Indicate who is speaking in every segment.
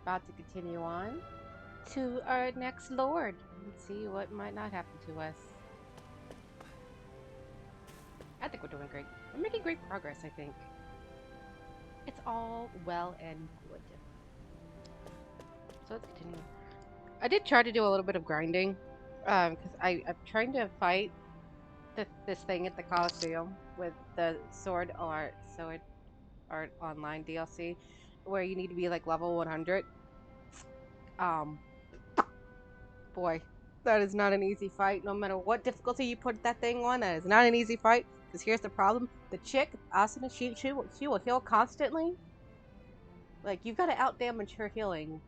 Speaker 1: about to continue on to our next lord and see what might not happen to us. I think we're doing great. We're making great progress, I think. It's all well and good. So let's continue. I did try to do a little bit of grinding, because I'm trying to fight this thing at the Coliseum with the Sword Art Online DLC, where you need to be like level 100. Um, Boy, that is not an easy fight. No matter what difficulty you put that thing on, that is not an easy fight. Because here's the problem: the chick, Asuna, she will heal constantly. Like you've got to outdamage her healing,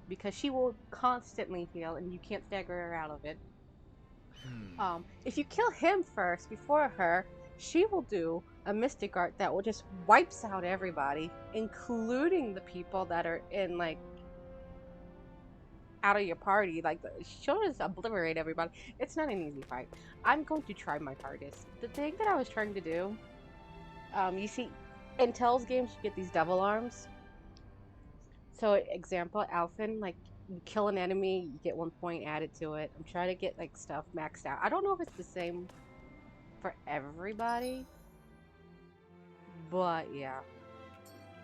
Speaker 1: because she will constantly heal, and you can't stagger her out of it. If you kill him first before her, she will do a mystic art that will just wipes out everybody, including the people that are in like out of your party. Like she'll just obliterate everybody. It's not an easy fight. I'm going to try my hardest. The thing that I was trying to do, you see, in Tell's games you get these double arms. So example, Alphen, like you kill an enemy, you get 1 point added to it. I'm trying to get like stuff maxed out. I don't know if it's the same for everybody, but yeah,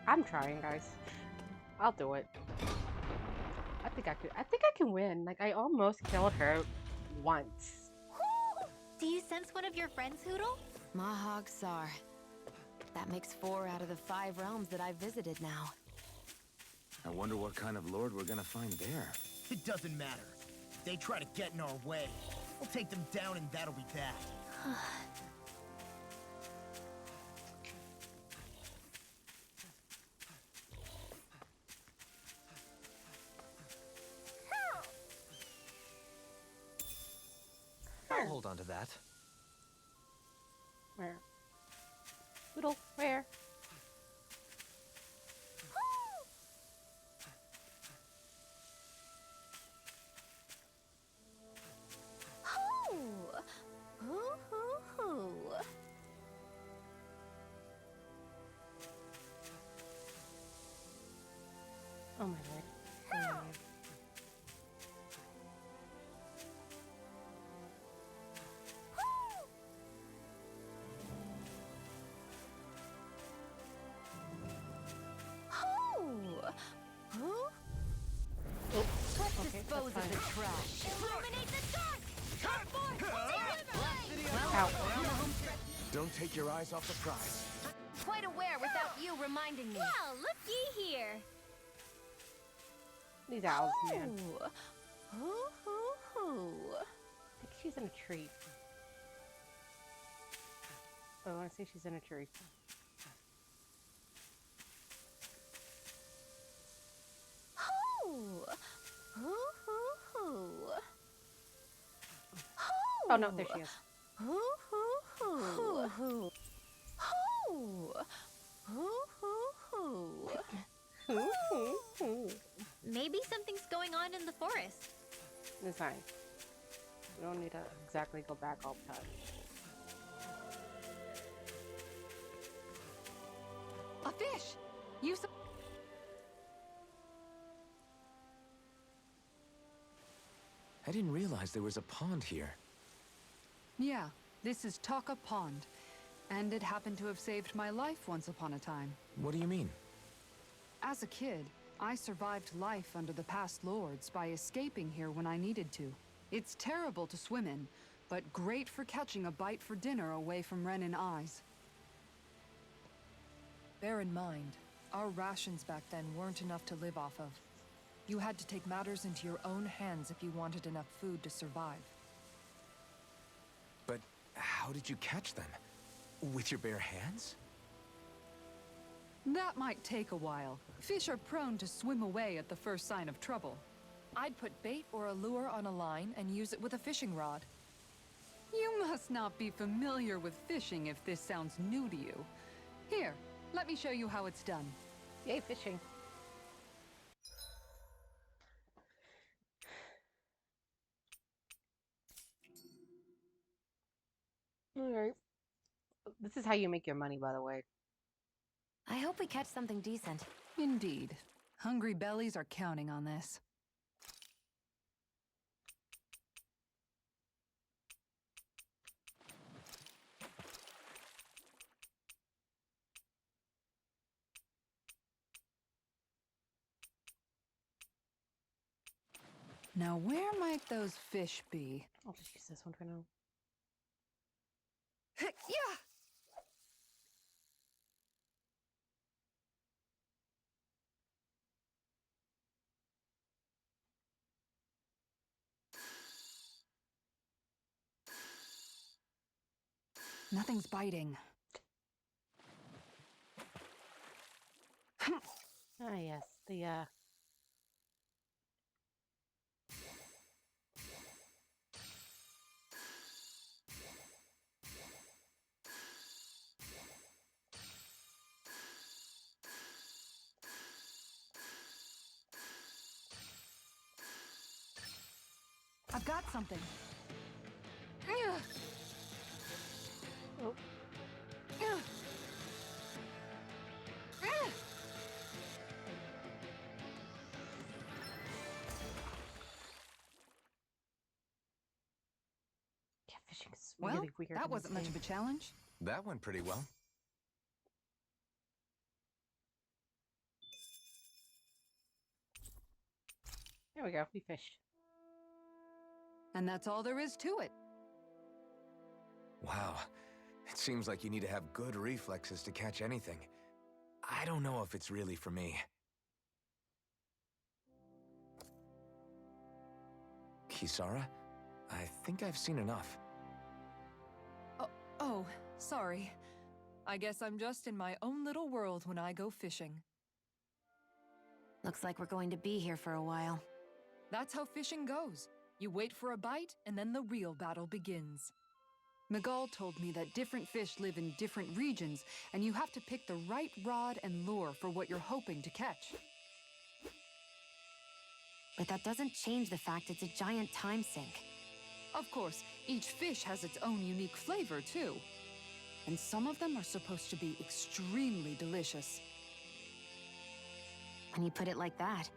Speaker 1: I'm trying, guys. I'll do it. I think I could. I think I can win. Like I almost killed her once.
Speaker 2: Do you sense one of your friends, Hoodle? Mahog Sar. That makes 4 out of the 5 realms that I've visited now.
Speaker 3: I wonder what kind of lord we're gonna find there.
Speaker 4: It doesn't matter. If they try to get in our way, we'll take them down and that'll be that.
Speaker 3: I'll hold on to that.
Speaker 1: Where? Little, where? Oh my lord. Oh my lord. Oh,
Speaker 2: Let's
Speaker 1: okay,
Speaker 2: dispose
Speaker 1: that's
Speaker 2: of the
Speaker 1: fine.
Speaker 2: trash. Illuminate the dark!
Speaker 1: Ow.
Speaker 3: Don't take your eyes off the prize.
Speaker 2: Quite aware without you reminding me.
Speaker 5: Well, looky here.
Speaker 1: These owls, man.
Speaker 2: Ooh.
Speaker 1: I think she's in a tree. Oh, I want to say she's in a tree. Oh no, there she is.
Speaker 5: Maybe something's going on in the forest.
Speaker 1: It's fine. We don't need to exactly go back all the time.
Speaker 2: A fish! You
Speaker 3: I didn't realize there was a pond here.
Speaker 6: Yeah, this is Taka Pond, and it happened to have saved my life once upon a time.
Speaker 3: What do you mean?
Speaker 6: As a kid, I survived life under the past lords by escaping here when I needed to. It's terrible to swim in, but great for catching a bite for dinner away from Ren and eyes.
Speaker 7: Bear in mind, our rations back then weren't enough to live off of. You had to take matters into your own hands if you wanted enough food to survive.
Speaker 3: But how did you catch them? With your bare hands?
Speaker 6: That might take a while. Fish are prone to swim away at the first sign of trouble.
Speaker 7: I'd put bait or a lure on a line and use it with a fishing rod.
Speaker 6: You must not be familiar with fishing if this sounds new to you. Here, let me show you how it's done.
Speaker 1: Yay, fishing. Alright. This is how you make your money, by the way.
Speaker 2: I hope we catch something decent.
Speaker 6: Indeed. Hungry bellies are counting on this. Now, where might those fish be?
Speaker 1: I'll just use this one for now.
Speaker 6: Yeah! Nothing's biting.
Speaker 1: Ah, yes, the
Speaker 6: I've got something.
Speaker 1: oh, yeah, fishing is
Speaker 6: Well,
Speaker 1: really weird.
Speaker 6: that
Speaker 1: in this
Speaker 6: wasn't much
Speaker 1: game.
Speaker 6: of a challenge.
Speaker 3: That went pretty well.
Speaker 1: There we go. We fished.
Speaker 6: And that's all there is to it.
Speaker 3: Wow. It seems like you need to have good reflexes to catch anything. I don't know if it's really for me. Kisara? I think I've seen enough.
Speaker 7: Oh, sorry. I guess I'm just in my own little world when I go fishing.
Speaker 2: Looks like we're going to be here for a while.
Speaker 7: That's how fishing goes. You wait for a bite, and then the real battle begins.
Speaker 6: Miguel told me that different fish live in different regions, and you have to pick the right rod and lure for what you're hoping to catch.
Speaker 2: But that doesn't change the fact it's a giant time sink.
Speaker 6: Of course, each fish has its own unique flavor, too. And some of them are supposed to be extremely delicious.
Speaker 2: When you put it like that,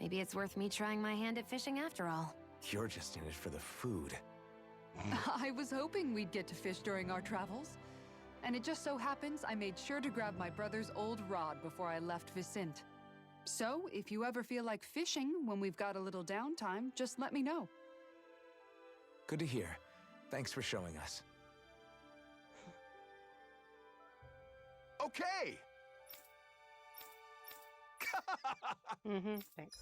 Speaker 2: maybe it's worth me trying my hand at fishing after all.
Speaker 3: You're just in it for the food.
Speaker 6: I was hoping we'd get to fish during our travels. And it just so happens I made sure to grab my brother's old rod before I left Vicente. So, if you ever feel like fishing when we've got a little downtime, just let me know.
Speaker 3: Good to hear. Thanks for showing us. Okay!
Speaker 1: Mm-hmm. Thanks.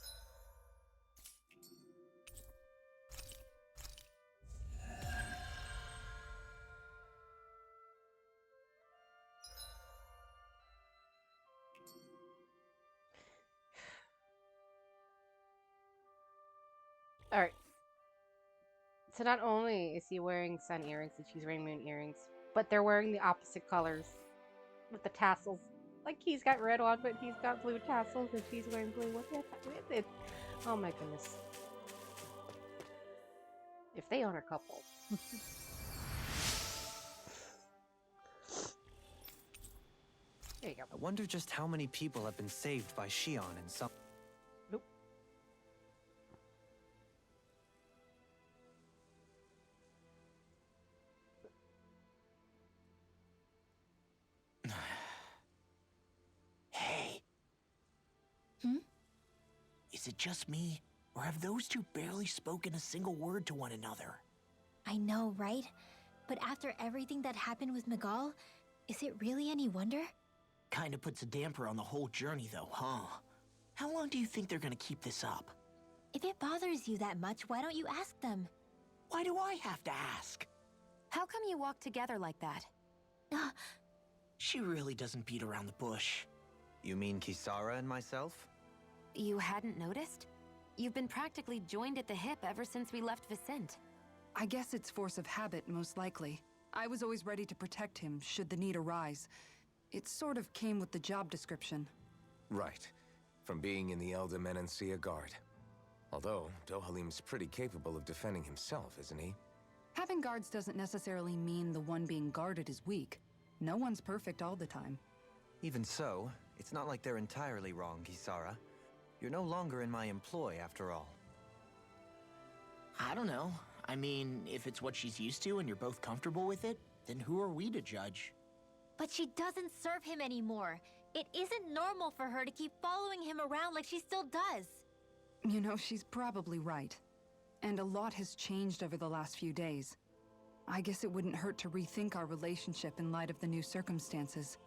Speaker 1: All right. So not only is he wearing sun earrings and she's wearing moon earrings, but they're wearing the opposite colors with the tassels. Like he's got red on, but he's got blue tassels, and she's wearing blue with it. Oh my goodness! If they are a couple. There you go.
Speaker 8: I wonder just how many people have been saved by Shion and some...
Speaker 1: Nope.
Speaker 4: Hey. Is it just me, or have those two barely spoken a single word to one another?
Speaker 5: I know, right? But after everything that happened with Miguel, is it really any wonder?
Speaker 4: Kinda puts a damper on the whole journey, though, huh? How long do you think they're gonna keep this up?
Speaker 5: If it bothers you that much, why don't you ask them?
Speaker 4: Why do I have to ask?
Speaker 2: How come you walk together like that?
Speaker 4: She really doesn't beat around the bush.
Speaker 8: You mean Kisara and myself?
Speaker 2: You hadn't noticed? You've been practically joined at the hip ever since we left Vicente.
Speaker 6: I guess it's force of habit, most likely. I was always ready to protect him, should the need arise. It sort of came with the job description.
Speaker 3: Right. From being in the Elder Menancia Guard. Although, Dohalim's pretty capable of defending himself, isn't he?
Speaker 6: Having guards doesn't necessarily mean the one being guarded is weak. No one's perfect all the time.
Speaker 8: Even so, it's not like they're entirely wrong, Kisara. You're no longer in my employ, after all.
Speaker 4: I don't know. I mean, if it's what she's used to and you're both comfortable with it, then who are we to judge?
Speaker 5: But she doesn't serve him anymore. It isn't normal for her to keep following him around like she still does.
Speaker 6: You know, she's probably right. And a lot has changed over the last few days. I guess it wouldn't hurt to rethink our relationship in light of the new circumstances.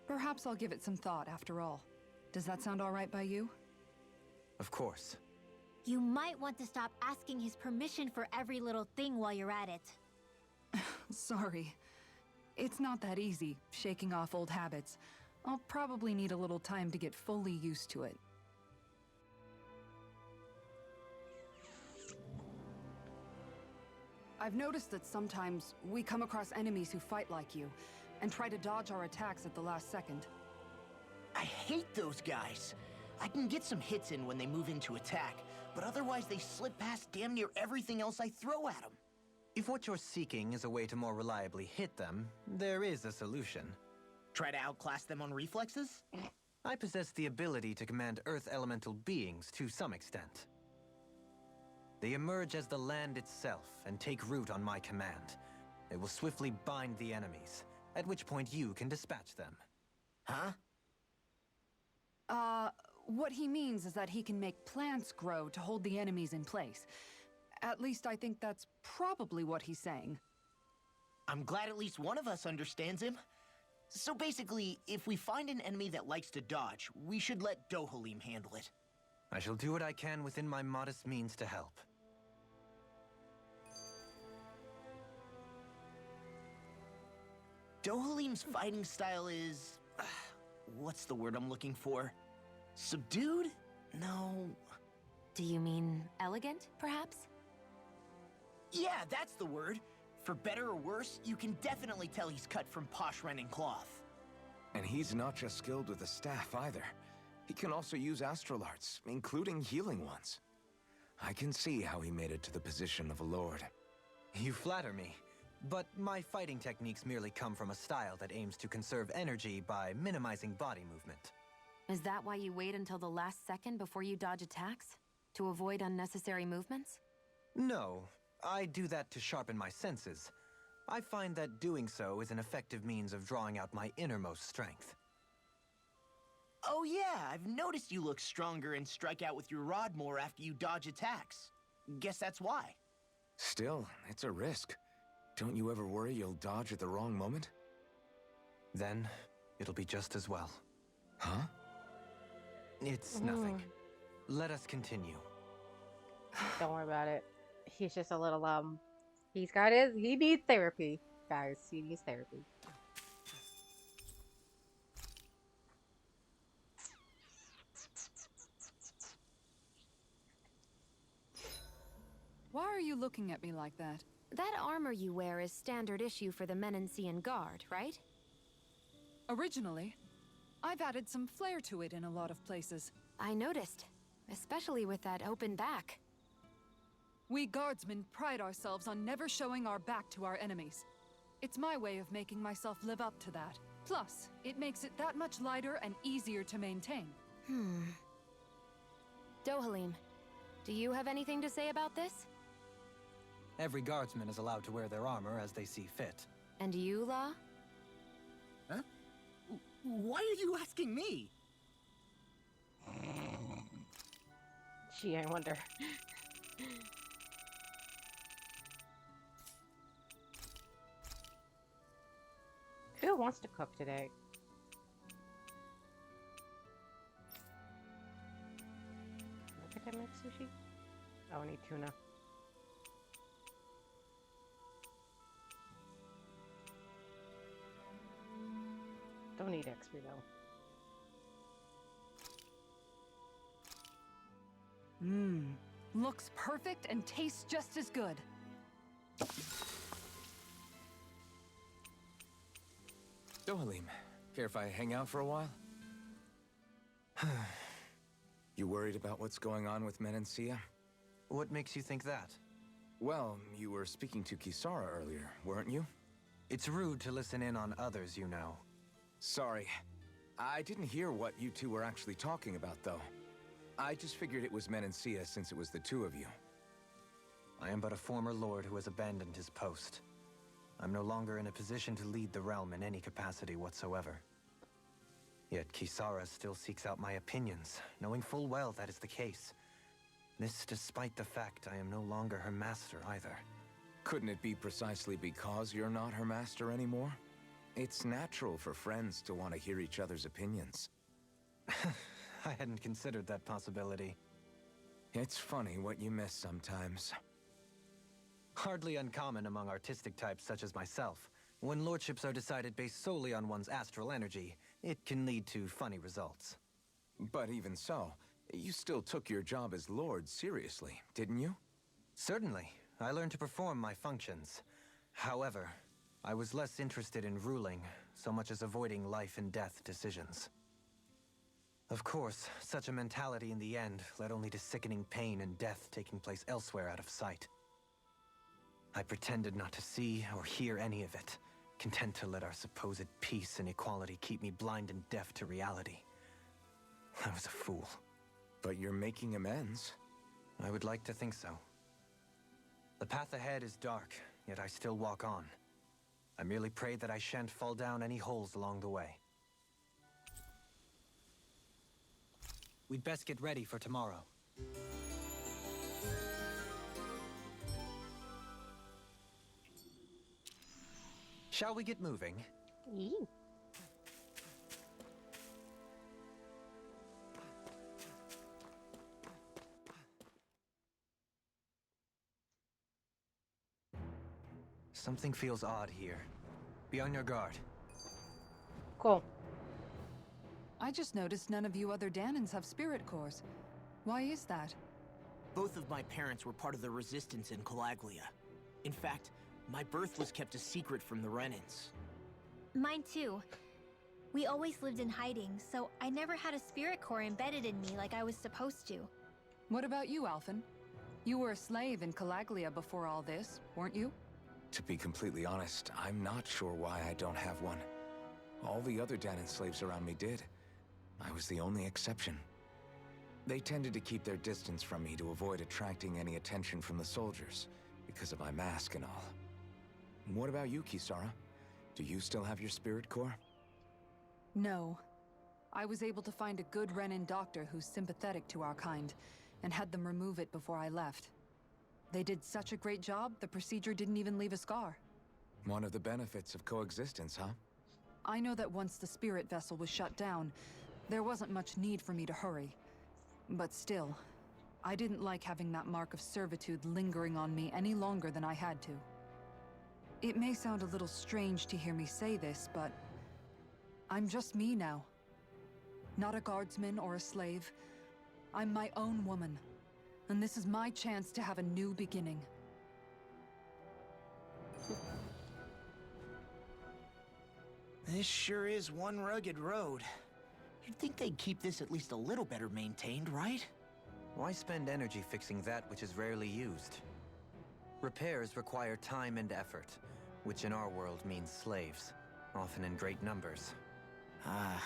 Speaker 6: Perhaps I'll give it some thought after all. Does that sound all right by you?
Speaker 8: Of course.
Speaker 5: You might want to stop asking his permission for every little thing while you're at it.
Speaker 6: Sorry. It's not that easy, shaking off old habits. I'll probably need a little time to get fully used to it. I've noticed that sometimes we come across enemies who fight like you, and try to dodge our attacks at the last second.
Speaker 4: I hate those guys. I can get some hits in when they move into attack, but otherwise they slip past damn near everything else I throw at them.
Speaker 8: If what you're seeking is a way to more reliably hit them, there is a solution.
Speaker 4: Try to outclass them on reflexes?
Speaker 8: I possess the ability to command Earth elemental beings to some extent. They emerge as the land itself and take root on my command. They will swiftly bind the enemies, at which point you can dispatch them.
Speaker 4: Huh?
Speaker 6: What he means is that he can make plants grow to hold the enemies in place. At least I think that's probably what he's saying.
Speaker 4: I'm glad at least one of us understands him. So basically, if we find an enemy that likes to dodge, we should let Dohalim handle it.
Speaker 8: I shall do what I can within my modest means to help.
Speaker 4: Dohalim's fighting style is... what's the word I'm looking for? Subdued? No...
Speaker 2: Do you mean elegant, perhaps?
Speaker 4: Yeah, that's the word. For better or worse, you can definitely tell he's cut from posh Renin cloth.
Speaker 3: And he's not just skilled with the staff either. He can also use astral arts, including healing ones. I can see how he made it to the position of a lord.
Speaker 8: You flatter me, but my fighting techniques merely come from a style that aims to conserve energy by minimizing body movement.
Speaker 2: Is that why you wait until the last second before you dodge attacks? To avoid unnecessary movements?
Speaker 8: No, I do that to sharpen my senses. I find that doing so is an effective means of drawing out my innermost strength.
Speaker 4: Oh yeah, I've noticed you look stronger and strike out with your rod more after you dodge attacks. Guess that's why.
Speaker 3: Still, it's a risk. Don't you ever worry you'll dodge at the wrong moment?
Speaker 8: Then, it'll be just as well.
Speaker 3: Huh?
Speaker 8: It's nothing. Let us continue.
Speaker 1: Don't worry about it. He's just a little, he needs therapy, guys. He needs therapy.
Speaker 6: Why are you looking at me like that?
Speaker 2: That armor you wear is standard issue for the Menancian Guard, right?
Speaker 6: Originally, I've added some flair to it in a lot of places.
Speaker 2: I noticed, especially with that open back.
Speaker 6: We guardsmen pride ourselves on never showing our back to our enemies. It's my way of making myself live up to that. Plus, it makes it that much lighter and easier to maintain.
Speaker 2: Dohalim, do you have anything to say about this?
Speaker 8: Every guardsman is allowed to wear their armor as they see fit.
Speaker 2: And you, Law?
Speaker 4: Huh? Why are you asking me?
Speaker 1: Gee, I wonder. Who wants to cook today? Look at that make sushi. Oh, I need tuna. Don't need XP though.
Speaker 6: Looks perfect and tastes just as good.
Speaker 3: Dohalim, care if I hang out for a while? You worried about what's going on with Menancia?
Speaker 8: What makes you think that?
Speaker 3: Well, you were speaking to Kisara earlier, weren't you?
Speaker 8: It's rude to listen in on others, you know.
Speaker 3: Sorry. I didn't hear what you two were actually talking about, though. I just figured it was Menancia since it was the two of you.
Speaker 8: I am but a former lord who has abandoned his post. I'm no longer in a position to lead the realm in any capacity whatsoever. Yet Kisara still seeks out my opinions, knowing full well that is the case. This despite the fact I am no longer her master either.
Speaker 3: Couldn't it be precisely because you're not her master anymore? It's natural for friends to want to hear each other's opinions.
Speaker 8: I hadn't considered that possibility.
Speaker 3: It's funny what you miss sometimes.
Speaker 8: Hardly uncommon among artistic types such as myself. When lordships are decided based solely on one's astral energy, it can lead to funny results.
Speaker 3: But even so, you still took your job as lord seriously, didn't you?
Speaker 8: Certainly. I learned to perform my functions. However, I was less interested in ruling, so much as avoiding life and death decisions. Of course, such a mentality in the end led only to sickening pain and death taking place elsewhere out of sight. I pretended not to see or hear any of it, content to let our supposed peace and equality keep me blind and deaf to reality. I was a fool.
Speaker 3: But you're making amends.
Speaker 8: I would like to think so. The path ahead is dark, yet I still walk on. I merely pray that I shan't fall down any holes along the way. We'd best get ready for tomorrow. Shall we get moving?
Speaker 1: Ew.
Speaker 8: Something feels odd here. Be on your guard.
Speaker 1: Cool.
Speaker 6: I just noticed none of you other Danans have spirit cores. Why is that?
Speaker 4: Both of my parents were part of the resistance in Calaglia. In fact, my birth was kept a secret from the Renans.
Speaker 5: Mine too. We always lived in hiding, so I never had a spirit core embedded in me like I was supposed to.
Speaker 6: What about you, Alphen? You were a slave in Calaglia before all this, weren't you?
Speaker 3: To be completely honest, I'm not sure why I don't have one. All the other Danan slaves around me did. I was the only exception. They tended to keep their distance from me to avoid attracting any attention from the soldiers, because of my mask and all. What about you, Kisara? Do you still have your spirit core?
Speaker 6: No. I was able to find a good Renan doctor who's sympathetic to our kind, and had them remove it before I left. They did such a great job, the procedure didn't even leave a scar.
Speaker 3: One of the benefits of coexistence, huh?
Speaker 6: I know that once the spirit vessel was shut down, there wasn't much need for me to hurry. But still, I didn't like having that mark of servitude lingering on me any longer than I had to. It may sound a little strange to hear me say this, but I'm just me now. Not a guardsman or a slave. I'm my own woman. And this is my chance to have a new beginning.
Speaker 4: This sure is one rugged road. You'd think they'd keep this at least a little better maintained, right?
Speaker 8: Why spend energy fixing that which is rarely used? Repairs require time and effort, which in our world means slaves, often in great numbers.
Speaker 4: Ah.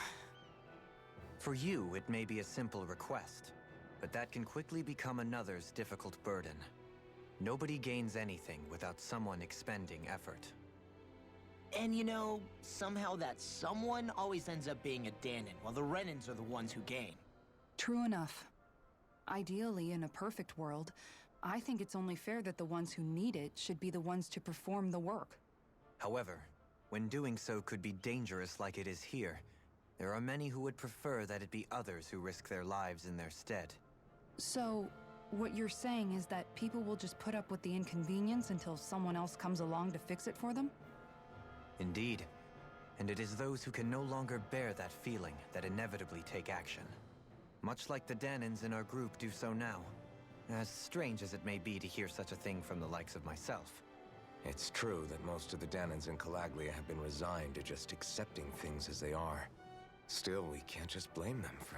Speaker 8: For you, it may be a simple request, but that can quickly become another's difficult burden. Nobody gains anything without someone expending effort.
Speaker 4: And you know, somehow that someone always ends up being a Danan, while the Renans are the ones who gain.
Speaker 6: True enough. Ideally, in a perfect world, I think it's only fair that the ones who need it should be the ones to perform the work.
Speaker 8: However, when doing so could be dangerous like it is here, there are many who would prefer that it be others who risk their lives in their stead.
Speaker 6: So, what you're saying is that people will just put up with the inconvenience until someone else comes along to fix it for them?
Speaker 8: Indeed. And it is those who can no longer bear that feeling that inevitably take action. Much like the Danans in our group do so now. As strange as it may be to hear such a thing from the likes of myself.
Speaker 3: It's true that most of the Danans in Calaglia have been resigned to just accepting things as they are. Still, we can't just blame them for...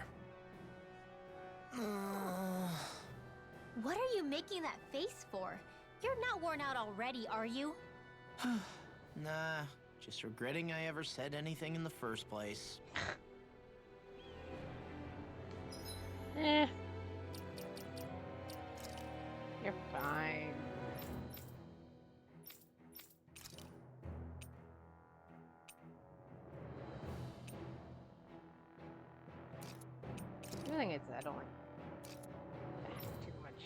Speaker 5: What are you making that face for? You're not worn out already, are you?
Speaker 4: Nah, just regretting I ever said anything in the first place.
Speaker 1: You're fine. The thing is, I don't like that too much.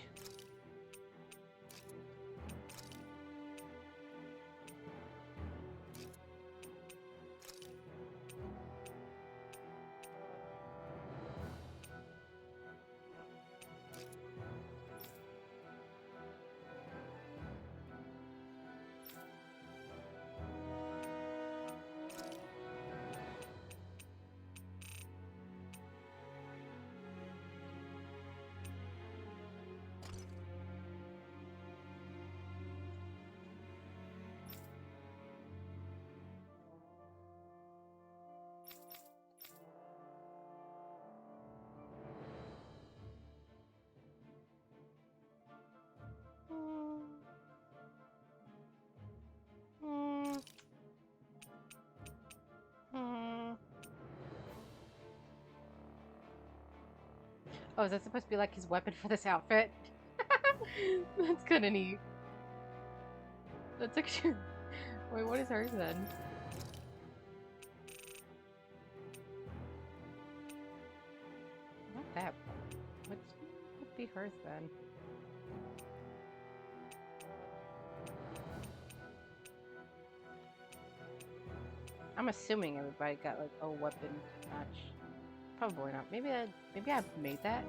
Speaker 1: Hmm. Hmm. Oh, is that supposed to be like his weapon for this outfit? That's kind of neat. That's actually. Wait, what is hers then? Not that. What would be hers then? I'm assuming everybody got like a weapon to match. Probably not. Maybe I made that.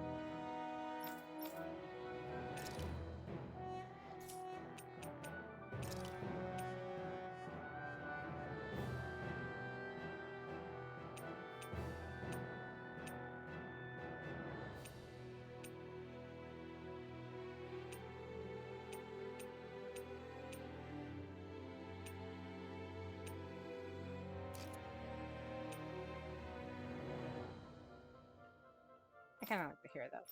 Speaker 1: I kind of like to hear that.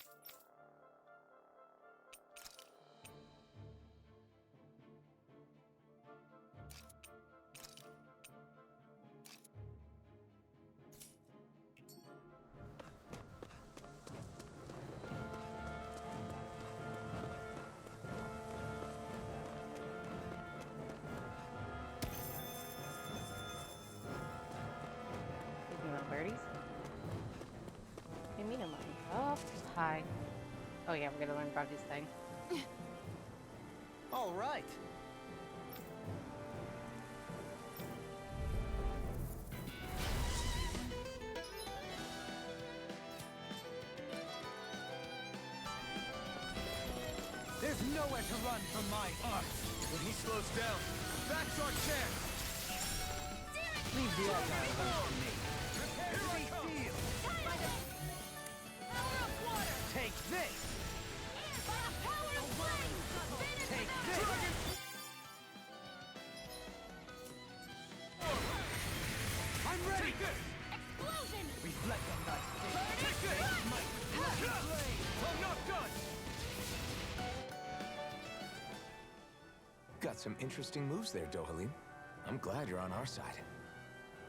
Speaker 1: These little birdies. Hey, meet 'em. Oh, hi. Oh yeah, we're gonna learn about his thing.
Speaker 8: All right. There's nowhere to run from my art.
Speaker 9: When he slows down, that's our chance.
Speaker 8: Leave the Argyle to me.
Speaker 9: Here I come.
Speaker 8: Take this. Take this. I'm ready. Reflect on thy state.
Speaker 9: Take this. I'm not done.
Speaker 3: Got some interesting moves there, Dohalim. I'm glad you're on our side.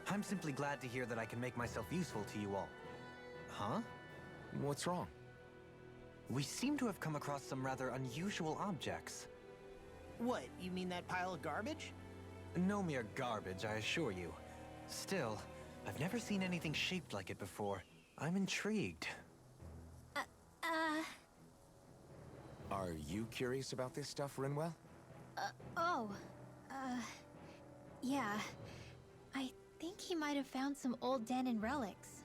Speaker 8: I'm simply glad to hear that I can make myself useful to you all. Huh?
Speaker 3: What's wrong?
Speaker 8: We seem to have come across some rather unusual objects.
Speaker 4: What, you mean that pile of garbage?
Speaker 8: No mere garbage, I assure you. Still, I've never seen anything shaped like it before. I'm intrigued.
Speaker 3: Are you curious about this stuff, Rinwell?
Speaker 5: Yeah. I think he might have found some old Danon relics.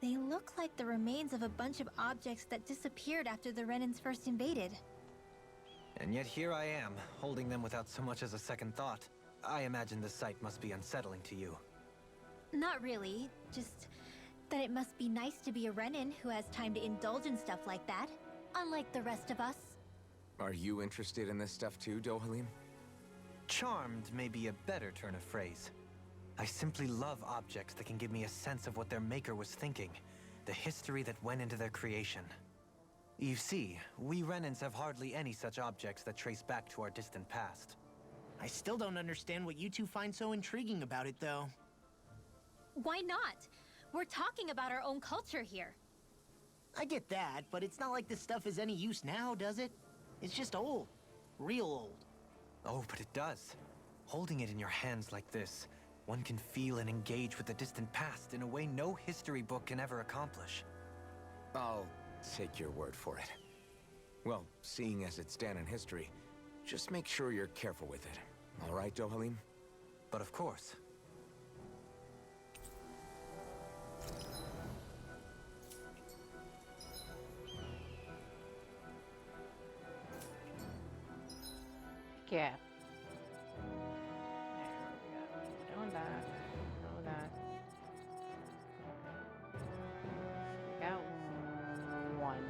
Speaker 5: They look like the remains of a bunch of objects that disappeared after the Renans first invaded.
Speaker 8: And yet here I am, holding them without so much as a second thought. I imagine the sight must be unsettling to you.
Speaker 5: Not really, just that it must be nice to be a Renan who has time to indulge in stuff like that, unlike the rest of us.
Speaker 3: Are you interested in this stuff too, Dohalim?
Speaker 8: Charmed may be a better turn of phrase. I simply love objects that can give me a sense of what their maker was thinking, the history that went into their creation. You see, we Renans have hardly any such objects that trace back to our distant past.
Speaker 4: I still don't understand what you two find so intriguing about it, though.
Speaker 5: Why not? We're talking about our own culture here.
Speaker 4: I get that, but it's not like this stuff is any use now, does it? It's just old. Real old.
Speaker 8: Oh, but it does. Holding it in your hands like this, one can feel and engage with the distant past in a way no history book can ever accomplish.
Speaker 3: I'll take your word for it. Well, seeing as it's Dan in history, just make sure you're careful with it. All right, Dohalim?
Speaker 8: But of course.
Speaker 1: Yeah. There we go. Doing that. Doing that. Got one.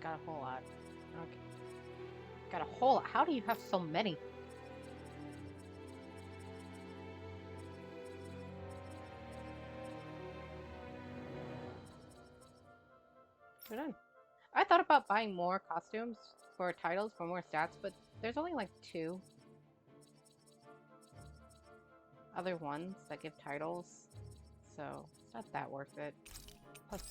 Speaker 1: Got a whole lot. Okay. Got a whole lot. How do you have so many? We're done. I thought about buying more costumes for titles for more stats, but there's only like 2 other ones that give titles, so it's not that worth it. Plus,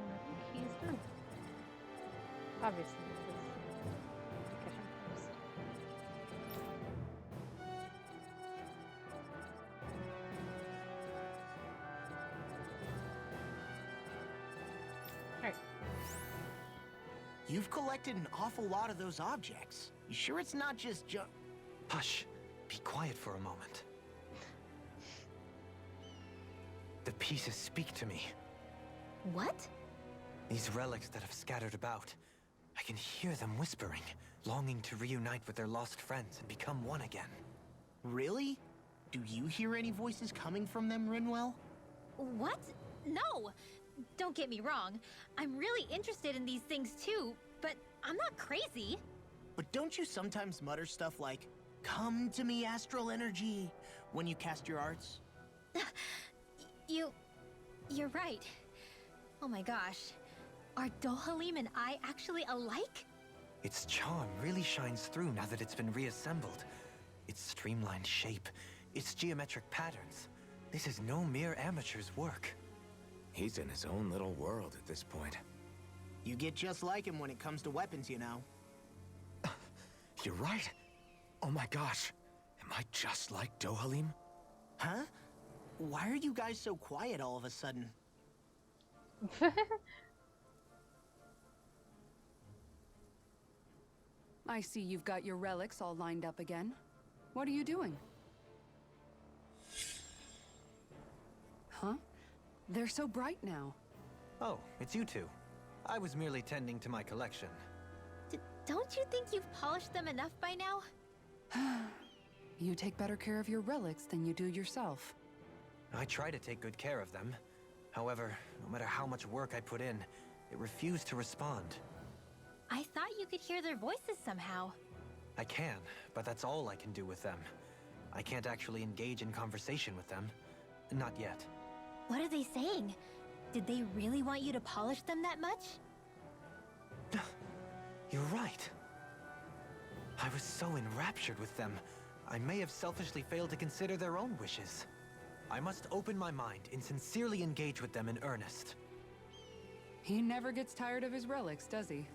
Speaker 1: I think he's done. Obviously, because catch him first. Alright.
Speaker 4: You've collected an awful lot of those objects. You sure it's not just
Speaker 8: Hush. Be quiet for a moment. The pieces speak to me.
Speaker 5: What?
Speaker 8: These relics that have scattered about. I can hear them whispering, longing to reunite with their lost friends and become one again.
Speaker 4: Really? Do you hear any voices coming from them, Rinwell?
Speaker 5: What? No! Don't get me wrong. I'm really interested in these things too, but I'm not crazy.
Speaker 4: But don't you sometimes mutter stuff like, "Come to me, astral energy," when you cast your arts?
Speaker 5: You're right. Oh my gosh. Are Dohalim and I actually alike?
Speaker 8: Its charm really shines through now that it's been reassembled. Its streamlined shape, its geometric patterns. This is no mere amateur's work.
Speaker 3: He's in his own little world at this point.
Speaker 4: You get just like him when it comes to weapons, you know.
Speaker 3: You're right. Oh my gosh. Am I just like Dohalim?
Speaker 4: Huh? Why are you guys so quiet all of a sudden?
Speaker 6: I see you've got your relics all lined up again. What are you doing? Huh? They're so bright now.
Speaker 8: Oh, it's you two. I was merely tending to my collection.
Speaker 5: Don't you think you've polished them enough by now?
Speaker 6: You take better care of your relics than you do yourself.
Speaker 8: I try to take good care of them. However, no matter how much work I put in, it refused to respond.
Speaker 5: I thought you could hear their voices somehow.
Speaker 8: I can, but that's all I can do with them. I can't actually engage in conversation with them. Not yet.
Speaker 5: What are they saying? Did they really want you to polish them that much?
Speaker 8: You're right. I was so enraptured with them, I may have selfishly failed to consider their own wishes. I must open my mind and sincerely engage with them in earnest.
Speaker 6: He never gets tired of his relics, does he?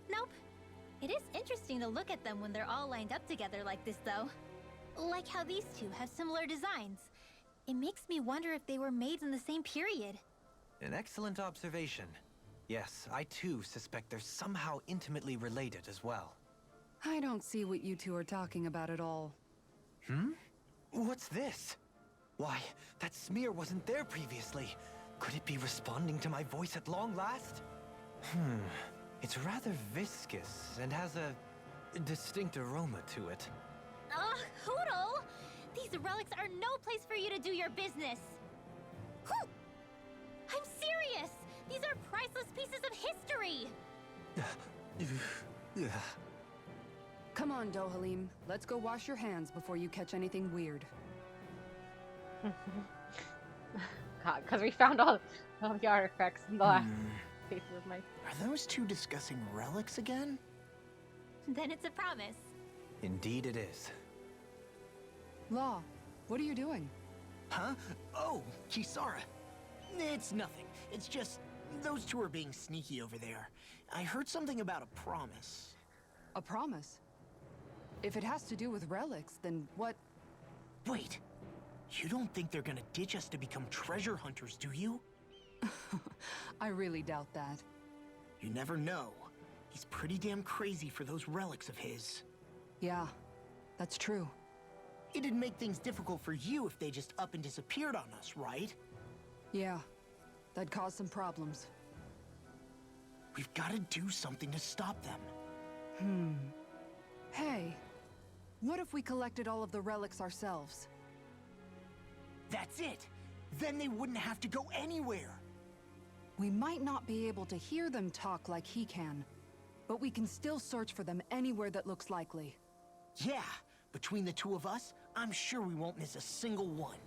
Speaker 5: Nope. It is interesting to look at them when they're all lined up together like this, though. Like how these two have similar designs. It makes me wonder if they were made in the same period.
Speaker 8: An excellent observation. Yes, I too suspect they're somehow intimately related as well.
Speaker 6: I don't see what you two are talking about at all.
Speaker 8: Hmm? What's this? Why, that smear wasn't there previously. Could it be responding to my voice at long last? It's rather viscous and has a distinct aroma to it.
Speaker 5: Ugh, Hoodle! These relics are no place for you to do your business! Whew! I'm serious! These are priceless pieces of history!
Speaker 6: Come on, Dohalim. Let's go wash your hands before you catch anything weird.
Speaker 1: God, because we found all the artifacts in the last pieces of my.
Speaker 4: Are those two discussing relics again?
Speaker 5: Then it's a promise.
Speaker 8: Indeed it is.
Speaker 6: Law, what are you doing?
Speaker 4: Huh? Oh, Kisara. It's nothing. It's just those two are being sneaky over there. I heard something about a promise.
Speaker 6: A promise? If it has to do with relics, then what?
Speaker 4: Wait. You don't think they're gonna ditch us to become treasure hunters, do you?
Speaker 6: I really doubt that.
Speaker 4: You never know. He's pretty damn crazy for those relics of his.
Speaker 6: Yeah, that's true.
Speaker 4: It'd make things difficult for you if they just up and disappeared on us, right?
Speaker 6: Yeah, that'd cause some problems.
Speaker 4: We've got to do something to stop them.
Speaker 6: Hey, what if we collected all of the relics ourselves?
Speaker 4: That's it! Then they wouldn't have to go anywhere!
Speaker 6: We might not be able to hear them talk like he can, but we can still search for them anywhere that looks likely.
Speaker 4: Yeah, between the two of us, I'm sure we won't miss a single one.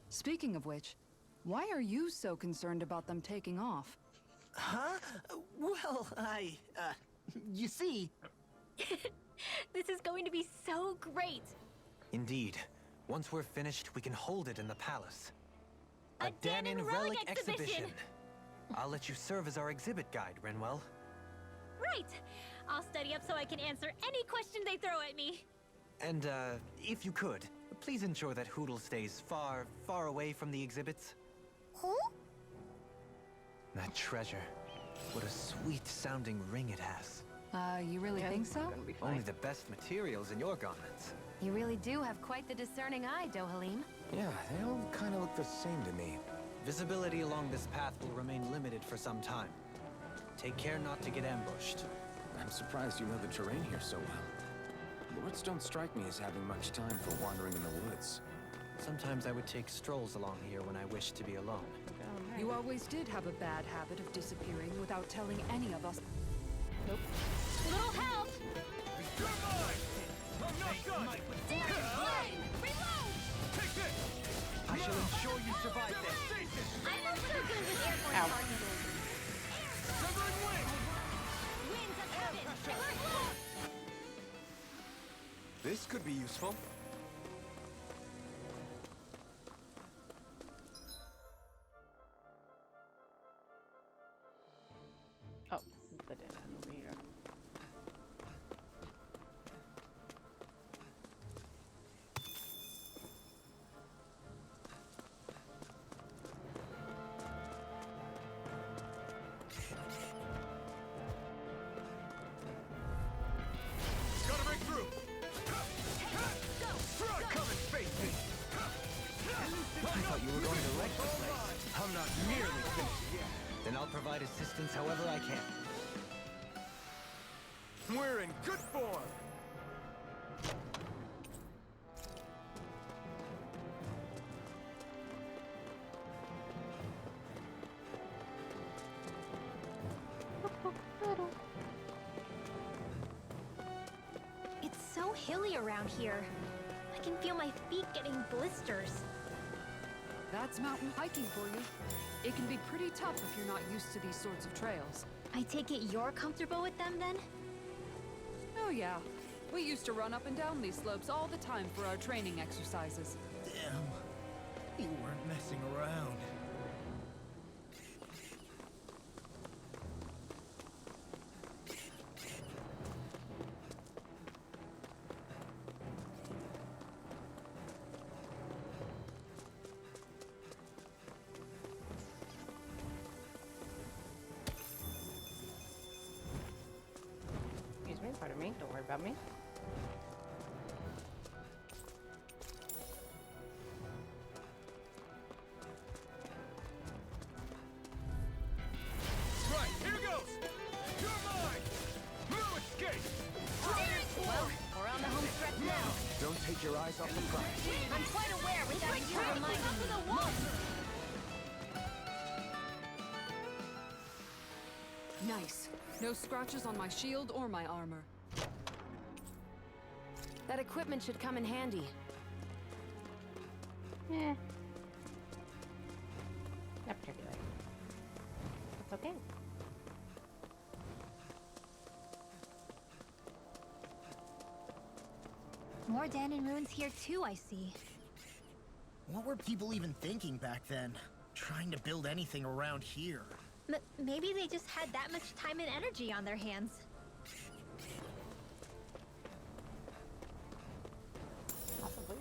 Speaker 6: Speaking of which, why are you so concerned about them taking off?
Speaker 4: Huh? Well, you see...
Speaker 5: This is going to be so great.
Speaker 8: Indeed. Once we're finished, we can hold it in the palace.
Speaker 5: A Danon relic exhibition!
Speaker 8: I'll let you serve as our exhibit guide, Renwell.
Speaker 5: Right! I'll study up so I can answer any question they throw at me.
Speaker 8: And, if you could, please ensure that Hootle stays far, far away from the exhibits.
Speaker 5: Who?
Speaker 8: That treasure. What a sweet-sounding ring it has.
Speaker 6: You really think so?
Speaker 1: Gonna be fine.
Speaker 8: Only the best materials in your garments.
Speaker 2: You really do have quite the discerning eye, Dohalim.
Speaker 3: Yeah, they all kind of look the same to me.
Speaker 8: Visibility along this path will remain limited for some time. Take care not to get ambushed.
Speaker 3: I'm surprised you know the terrain here so well. Lords don't strike me as having much time for wandering in the woods.
Speaker 8: Sometimes I would take strolls along here when I wished to be alone.
Speaker 6: You always did have a bad habit of disappearing without telling any of us.
Speaker 1: Nope.
Speaker 5: Little help!
Speaker 9: You're mine! I'm not done!
Speaker 5: Darren, Flame! Reload!
Speaker 9: Take this!
Speaker 8: I shall ensure you survive this.
Speaker 9: Devastation!
Speaker 5: I'm not so good with airborne
Speaker 1: Ow.
Speaker 5: particles.
Speaker 9: Severing wing!
Speaker 5: Winds of heaven!
Speaker 3: This could be useful.
Speaker 1: Oh, this is the dead end over here.
Speaker 9: Gotta break through! Come and face me!
Speaker 8: I thought you were going to wreck the place.
Speaker 9: I'm not nearly finished yet.
Speaker 8: Then I'll provide assistance however I can.
Speaker 9: We're in good form!
Speaker 5: It's so hilly around here. I can feel my feet getting blisters.
Speaker 6: That's mountain hiking for you. It can be pretty tough if you're not used to these sorts of trails.
Speaker 5: I take it you're comfortable with them then?
Speaker 6: Oh yeah. We used to run up and down these slopes all the time for our training exercises.
Speaker 4: Damn. You weren't messing around.
Speaker 1: Excuse me, pardon me. Don't worry about me.
Speaker 9: Right, here goes! You're mine! No escape!
Speaker 2: Well, we're on the home stretch now.
Speaker 3: Don't take your eyes off the prize.
Speaker 2: I'm quite aware without you reminding me.
Speaker 6: Nice. No scratches on my shield or my armor.
Speaker 2: That equipment should come in handy.
Speaker 1: Eh, Not particularly. It's okay.
Speaker 5: More Danon ruins here too, I see.
Speaker 4: What were people even thinking back then? Trying to build anything around here.
Speaker 5: Maybe they just had that much time and energy on their hands.
Speaker 1: Possibly.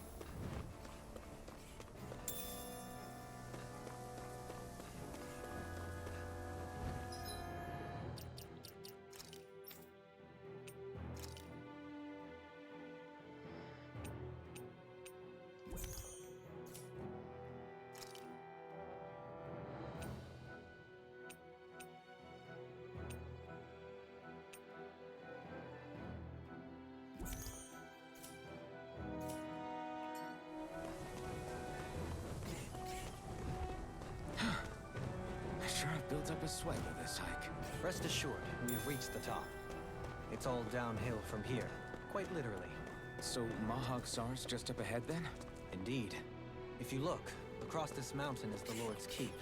Speaker 3: I sure have built up a sweat with this hike.
Speaker 8: Rest assured, we have reached the top. It's all downhill from here, quite literally.
Speaker 3: So Mahog Sar's just up ahead then?
Speaker 8: Indeed. If you look, across this mountain is the Lord's Keep.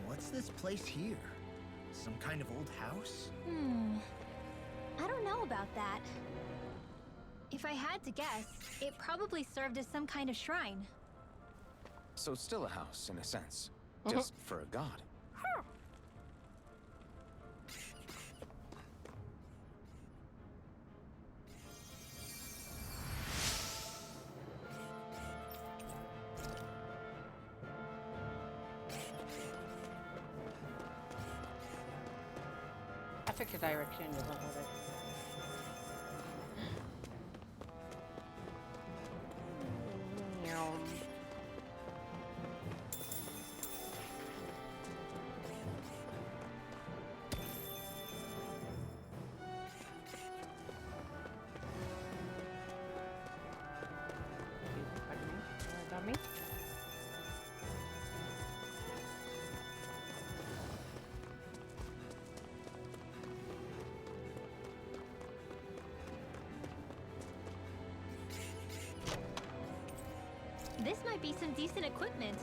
Speaker 4: What's this place here? Some kind of old house?
Speaker 5: I don't know about that. If I had to guess, it probably served as some kind of shrine.
Speaker 3: So still a house, in a sense. Just for a god.
Speaker 1: I picked a direction to hold it. Meow. Pardon me. About me?
Speaker 5: This might be some decent equipment.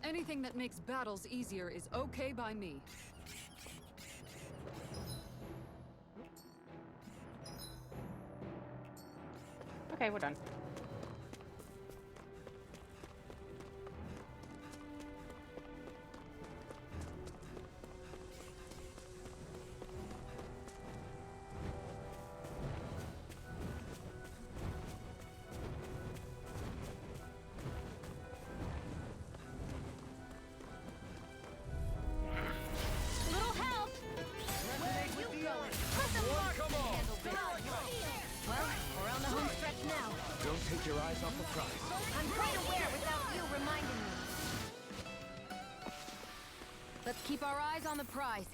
Speaker 6: Anything that makes battles easier is okay by me.
Speaker 1: Okay, we're done.
Speaker 5: Little help! Where are you going? Press a mark!
Speaker 9: Come on!
Speaker 2: Well, we're on the home stretch now.
Speaker 3: Don't take your eyes off the prize.
Speaker 2: I'm quite aware without you reminding me. Let's keep our eyes on the prize.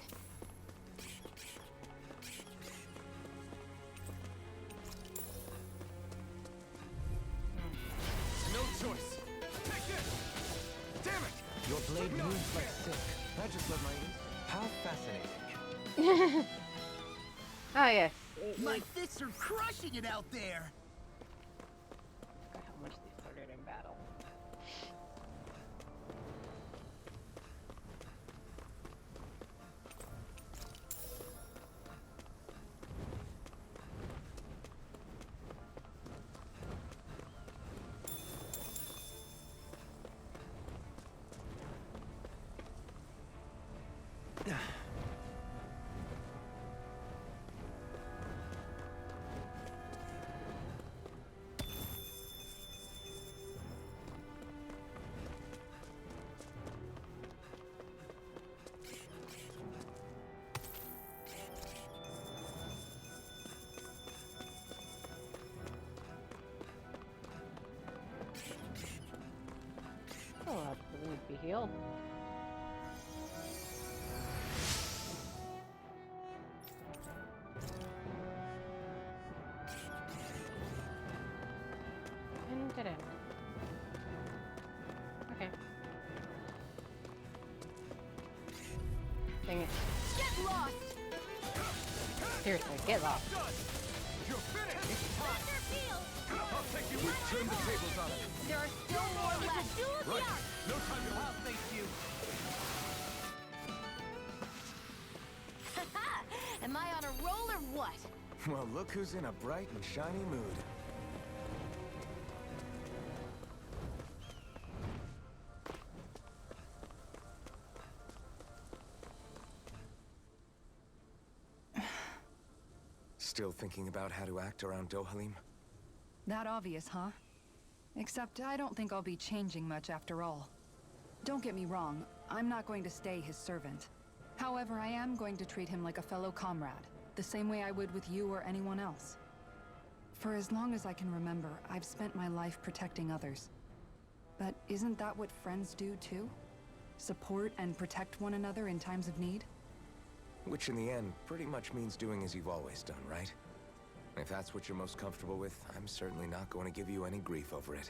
Speaker 3: No choice.
Speaker 9: Take this! Damn it!
Speaker 8: Your blade moves like silk. That just let my ears. How fascinating.
Speaker 1: Oh, yes.
Speaker 4: My fists are crushing it out there!
Speaker 1: Forgot how much they flirted in battle. Oh, I believe be healed. And did it. Okay. Dang it.
Speaker 2: Get lost!
Speaker 1: Seriously, get lost.
Speaker 9: Done! You're finished! I'll take you with.
Speaker 3: Turn the tables on it.
Speaker 2: There are still more left.
Speaker 9: Right! No time to
Speaker 4: I'll face you.
Speaker 2: Am I on a roll or what?
Speaker 3: Well, look who's in a bright and shiny mood. Still thinking about how to act around Dohalim?
Speaker 6: That obvious, huh? Except I don't think I'll be changing much after all. Don't get me wrong, I'm not going to stay his servant. However, I am going to treat him like a fellow comrade, the same way I would with you or anyone else. For as long as I can remember, I've spent my life protecting others. But isn't that what friends do too? Support and protect one another in times of need?
Speaker 3: Which in the end pretty much means doing as you've always done, right? If that's what you're most comfortable with, I'm certainly not going to give you any grief over it.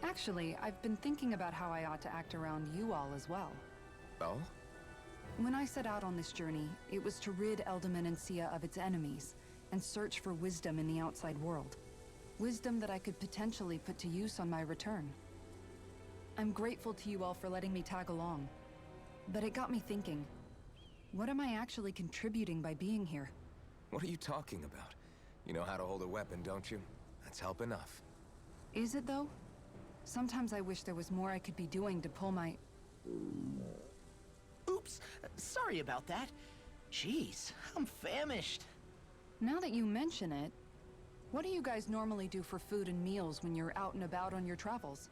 Speaker 6: Actually, I've been thinking about how I ought to act around you all as well.
Speaker 3: Oh?
Speaker 6: When I set out on this journey, it was to rid Eldaman and Sia of its enemies, and search for wisdom in the outside world. Wisdom that I could potentially put to use on my return. I'm grateful to you all for letting me tag along. But it got me thinking, what am I actually contributing by being here?
Speaker 3: What are you talking about? You know how to hold a weapon, don't you? That's help enough.
Speaker 6: Is it though? Sometimes I wish there was more I could be doing to pull my...
Speaker 4: Oops, sorry about that. Jeez, I'm famished.
Speaker 6: Now that you mention it, what do you guys normally do for food and meals when you're out and about on your travels?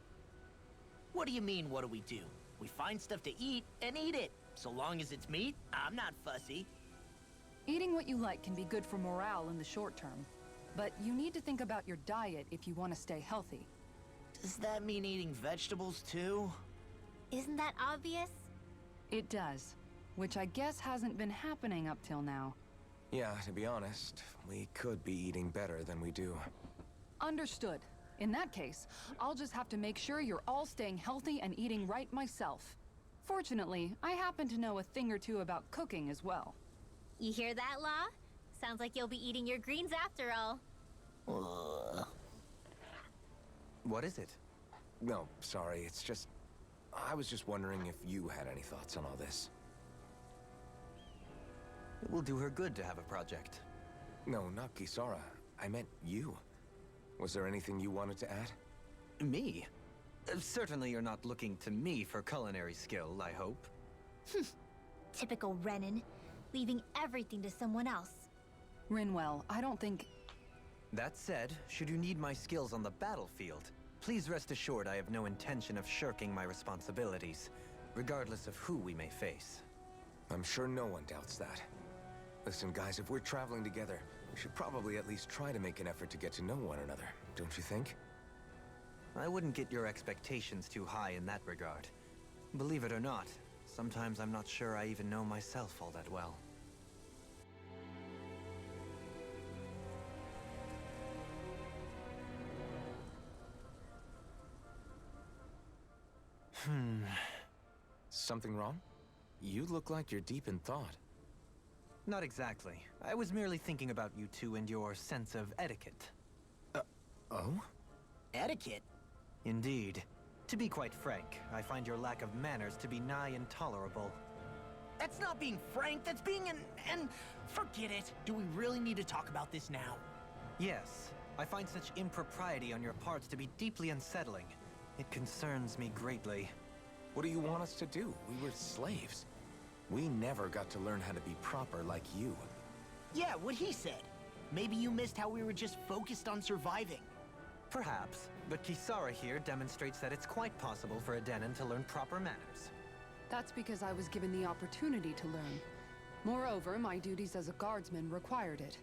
Speaker 4: What do you mean, what do we do? We find stuff to eat and eat it. So long as it's meat, I'm not fussy.
Speaker 6: Eating what you like can be good for morale in the short term, but you need to think about your diet if you want to stay healthy.
Speaker 4: Does that mean eating vegetables too?
Speaker 5: Isn't that obvious?
Speaker 6: It does, which I guess hasn't been happening up till now.
Speaker 3: Yeah, to be honest, we could be eating better than we do.
Speaker 6: Understood. In that case, I'll just have to make sure you're all staying healthy and eating right myself. Fortunately, I happen to know a thing or two about cooking as well.
Speaker 5: You hear that, Law? Sounds like you'll be eating your greens after all.
Speaker 8: What is it?
Speaker 3: No, sorry, it's just... I was just wondering if you had any thoughts on all this.
Speaker 8: It will do her good to have a project.
Speaker 3: No, not Kisara. I meant you. Was there anything you wanted to add?
Speaker 8: Me? Certainly you're not looking to me for culinary skill, I hope.
Speaker 5: Typical Renan, leaving everything to someone else.
Speaker 6: Rinwell, I don't think...
Speaker 8: That said, should you need my skills on the battlefield, please rest assured I have no intention of shirking my responsibilities, regardless of who we may face.
Speaker 3: I'm sure no one doubts that. Listen, guys, if we're traveling together, we should probably at least try to make an effort to get to know one another, don't you think?
Speaker 8: I wouldn't get your expectations too high in that regard. Believe it or not, sometimes I'm not sure I even know myself all that well.
Speaker 3: Something wrong? You look like you're deep in thought.
Speaker 8: Not exactly. I was merely thinking about you two and your sense of etiquette.
Speaker 3: Oh?
Speaker 4: Etiquette?
Speaker 8: Indeed. To be quite frank, I find your lack of manners to be nigh intolerable.
Speaker 4: That's not being frank, that's being an... Forget it. Do we really need to talk about this now?
Speaker 8: Yes, I find such impropriety on your parts to be deeply unsettling. It concerns me greatly.
Speaker 3: What do you want us to do? We were slaves. We never got to learn how to be proper like you.
Speaker 4: Yeah, what he said. Maybe you missed how we were just focused on surviving.
Speaker 8: Perhaps, but Kisara here demonstrates that it's quite possible for a Denon to learn proper manners.
Speaker 6: That's because I was given the opportunity to learn. Moreover, my duties as a guardsman required it.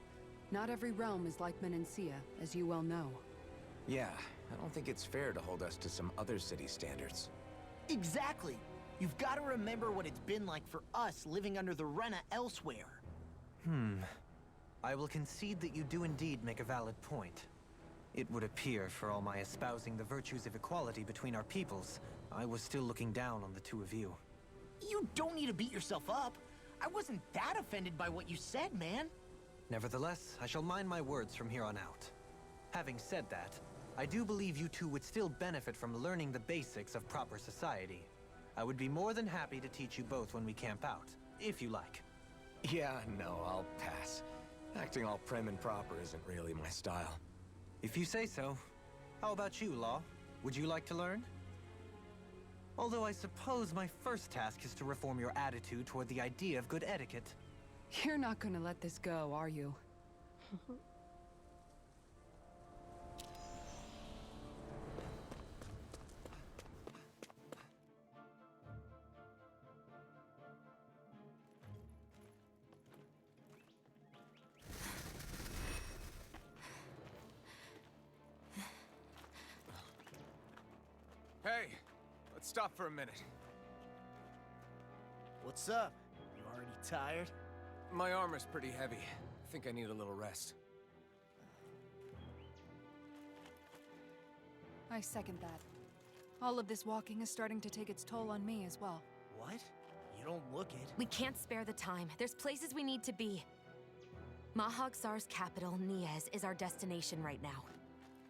Speaker 6: Not every realm is like Menancia, as you well know.
Speaker 3: Yeah, I don't think it's fair to hold us to some other city standards.
Speaker 4: Exactly. You've got to remember what it's been like for us living under the Rena elsewhere.
Speaker 8: I will concede that you do indeed make a valid point. It would appear, for all my espousing the virtues of equality between our peoples, I was still looking down on the two of you.
Speaker 4: You don't need to beat yourself up. I wasn't that offended by what you said, man.
Speaker 8: Nevertheless, I shall mind my words from here on out. Having said that, I do believe you two would still benefit from learning the basics of proper society. I would be more than happy to teach you both when we camp out, if you like.
Speaker 3: Yeah, no, I'll pass. Acting all prim and proper isn't really my style.
Speaker 8: If you say so. How about you, Law? Would you like to learn? Although I suppose my first task is to reform your attitude toward the idea of good etiquette.
Speaker 6: You're not gonna let this go, are you?
Speaker 9: Hey, let's stop for a minute.
Speaker 4: What's up? You already tired?
Speaker 9: My armor's pretty heavy. I think I need a little rest.
Speaker 6: I second that. All of this walking is starting to take its toll on me as well.
Speaker 4: What? You don't look it.
Speaker 2: We can't spare the time. There's places we need to be. Mahog Sar's capital, Niez, is our destination right now.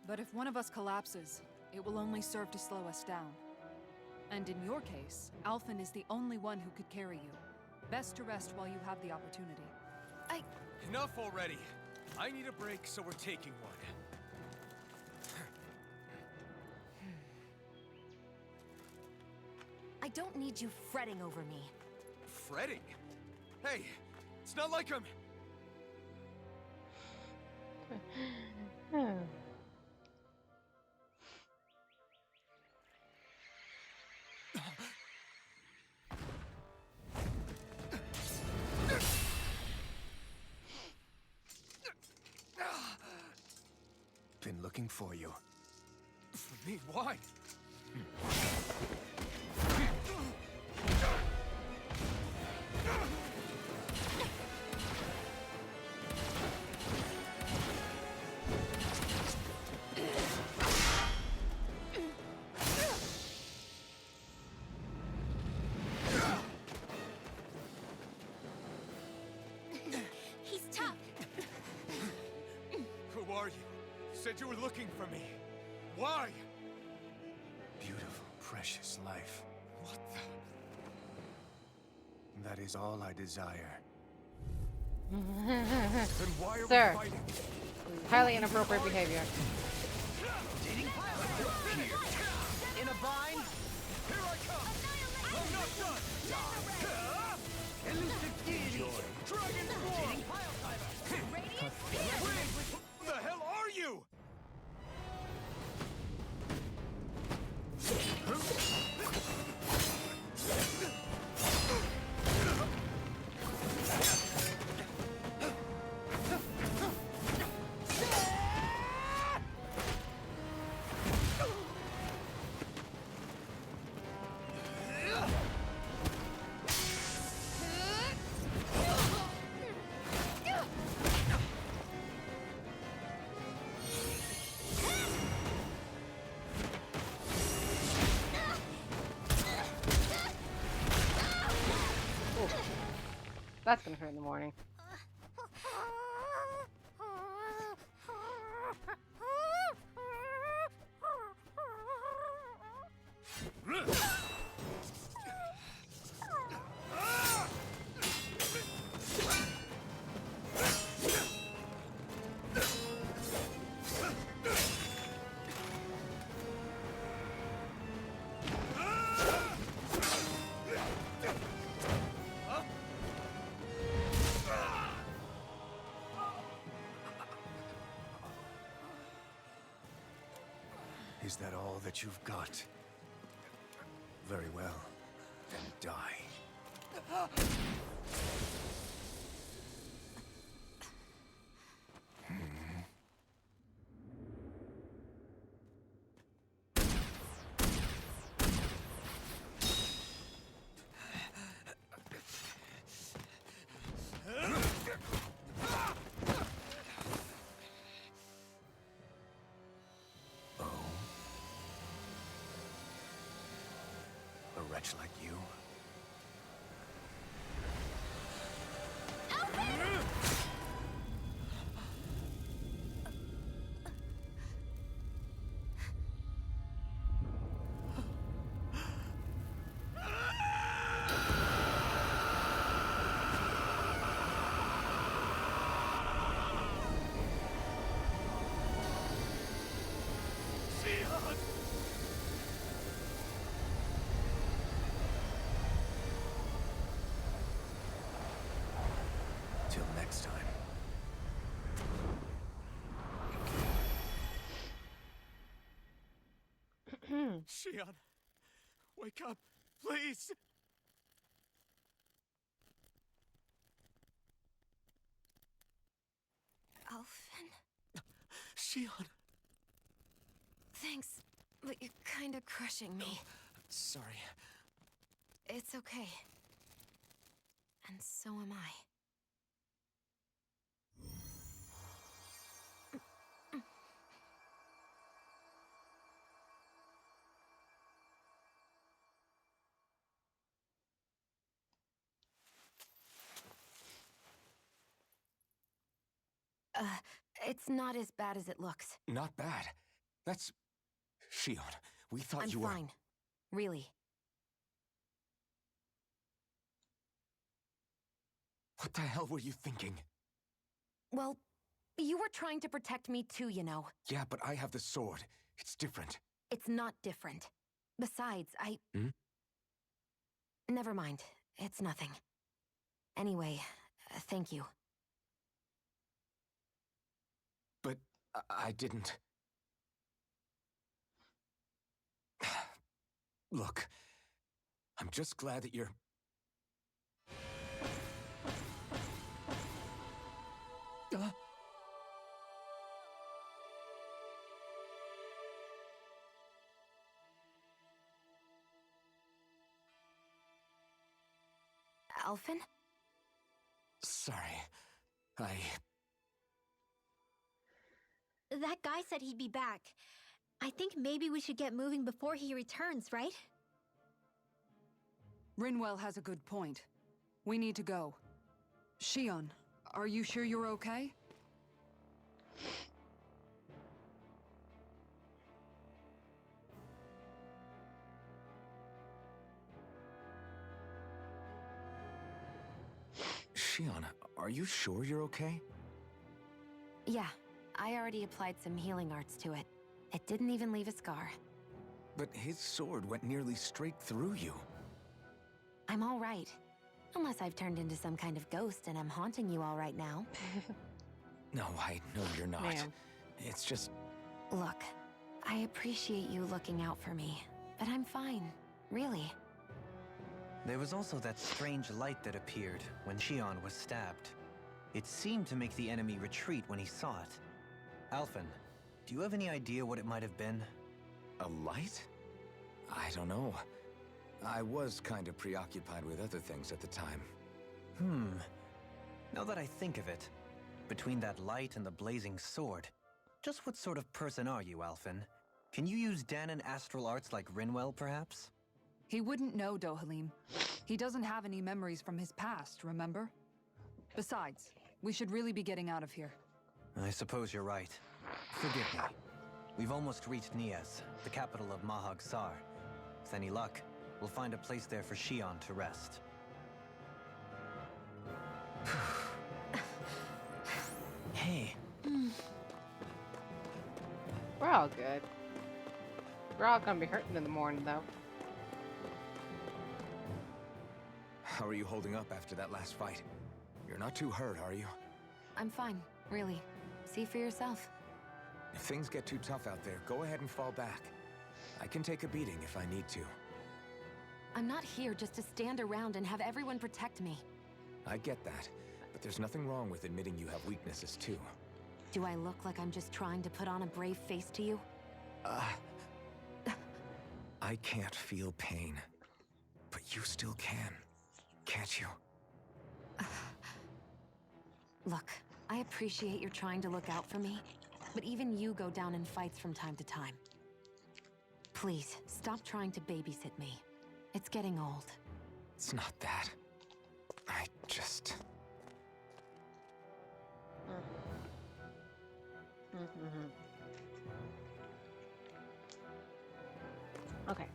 Speaker 6: But if one of us collapses, it will only serve to slow us down. And in your case, Alphen is the only one who could carry you. Best to rest while you have the opportunity.
Speaker 9: Enough already! I need a break, so we're taking one.
Speaker 2: I don't need you fretting over me.
Speaker 9: Fretting? Hey, it's not like I'm...
Speaker 3: Been looking for you.
Speaker 9: For me? Why?
Speaker 2: He's tough.
Speaker 9: Who are you? You said you were looking for me. Why?
Speaker 3: Beautiful, precious life.
Speaker 9: What the...
Speaker 3: That is all I desire.
Speaker 9: Then why are
Speaker 1: Sir.
Speaker 9: we fighting?
Speaker 1: Highly inappropriate behavior.
Speaker 4: In a bind?
Speaker 9: Here I come! I'm not done!
Speaker 4: Elusive deity!
Speaker 9: Dragon Swarm! Who the hell are you?
Speaker 1: That's gonna hurt in the morning.
Speaker 3: Is that all that you've got? Very well. Then die. A wretch like you?
Speaker 9: Shion, wake up, please!
Speaker 2: Alphen?
Speaker 9: Shion!
Speaker 2: Thanks, but you're kinda crushing me.
Speaker 3: Sorry.
Speaker 2: It's okay. And so am I. It's not as bad as it looks.
Speaker 3: Not bad. That's... Shion, we thought
Speaker 2: I'm
Speaker 3: you were...
Speaker 2: fine. Really.
Speaker 3: What the hell were you thinking?
Speaker 2: Well, you were trying to protect me too, you know.
Speaker 3: Yeah, but I have the sword. It's different.
Speaker 2: It's not different. Besides,
Speaker 3: Hmm?
Speaker 2: Never mind. It's nothing. Anyway, thank you.
Speaker 3: But I didn't... Look, I'm just glad that you're...
Speaker 2: Alphen?
Speaker 3: Sorry.
Speaker 5: That guy said he'd be back. I think maybe we should get moving before he returns, right?
Speaker 6: Rinwell has a good point. We need to go. Shion, are you sure you're okay?
Speaker 3: Shion, are you sure you're okay?
Speaker 2: Yeah, I already applied some healing arts to it. It didn't even leave a scar.
Speaker 3: But his sword went nearly straight through you.
Speaker 2: I'm all right. Unless I've turned into some kind of ghost and I'm haunting you all right now.
Speaker 3: No, I know you're not.
Speaker 1: Ma'am.
Speaker 3: It's just...
Speaker 2: Look, I appreciate you looking out for me, but I'm fine. Really.
Speaker 8: There was also that strange light that appeared when Shion was stabbed. It seemed to make the enemy retreat when he saw it. Alphen, do you have any idea what it might have been?
Speaker 3: A light? I don't know. I was kind of preoccupied with other things at the time.
Speaker 8: Now that I think of it, between that light and the blazing sword, just what sort of person are you, Alphen? Can you use Danon astral arts like Rinwell, perhaps?
Speaker 6: He wouldn't know, Dohalim. He doesn't have any memories from his past, remember? Besides, we should really be getting out of here.
Speaker 8: I suppose you're right. Forgive me. We've almost reached Nias, the capital of Mahag Sar. With any luck, we'll find a place there for Shion to rest.
Speaker 3: Hey.
Speaker 1: We're all good. We're all gonna be hurting in the morning, though.
Speaker 3: How are you holding up after that last fight? You're not too hurt, are you?
Speaker 2: I'm fine, really. See for yourself.
Speaker 3: If things get too tough out there, go ahead and fall back. I can take a beating if I need to.
Speaker 2: I'm not here just to stand around and have everyone protect me.
Speaker 3: I get that, but there's nothing wrong with admitting you have weaknesses too.
Speaker 2: Do I look like I'm just trying to put on a brave face to you?
Speaker 3: I can't feel pain, but you still can, can't you?
Speaker 2: Look, I appreciate you're trying to look out for me, but even you go down in fights from time to time. Please, stop trying to babysit me. It's getting old.
Speaker 3: It's not that. I just...
Speaker 1: Okay.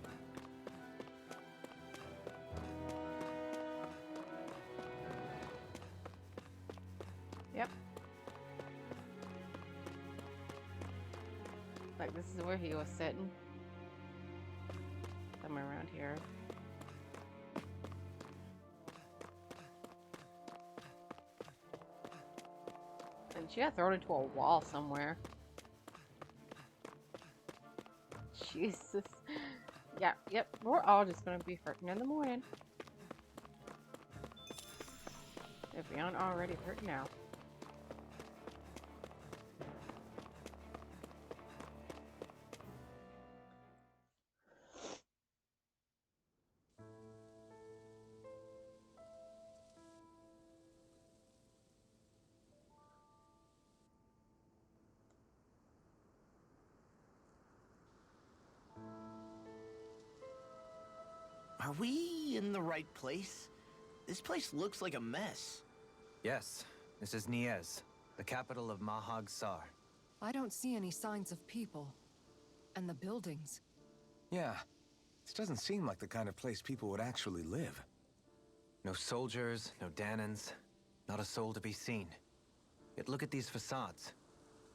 Speaker 1: Yep. Like, this is where he was sitting. Somewhere around here. And she got thrown into a wall somewhere. Jesus. Yeah, yep. We're all just gonna be hurting in the morning. If we aren't already hurting now.
Speaker 4: Are we in the right place? This place looks like a mess.
Speaker 8: Yes, this is Niez, the capital of Mahag Sar.
Speaker 7: I don't see any signs of people. And the buildings.
Speaker 3: Yeah, this doesn't seem like the kind of place people would actually live.
Speaker 8: No soldiers, no Danans, not a soul to be seen. Yet look at these facades.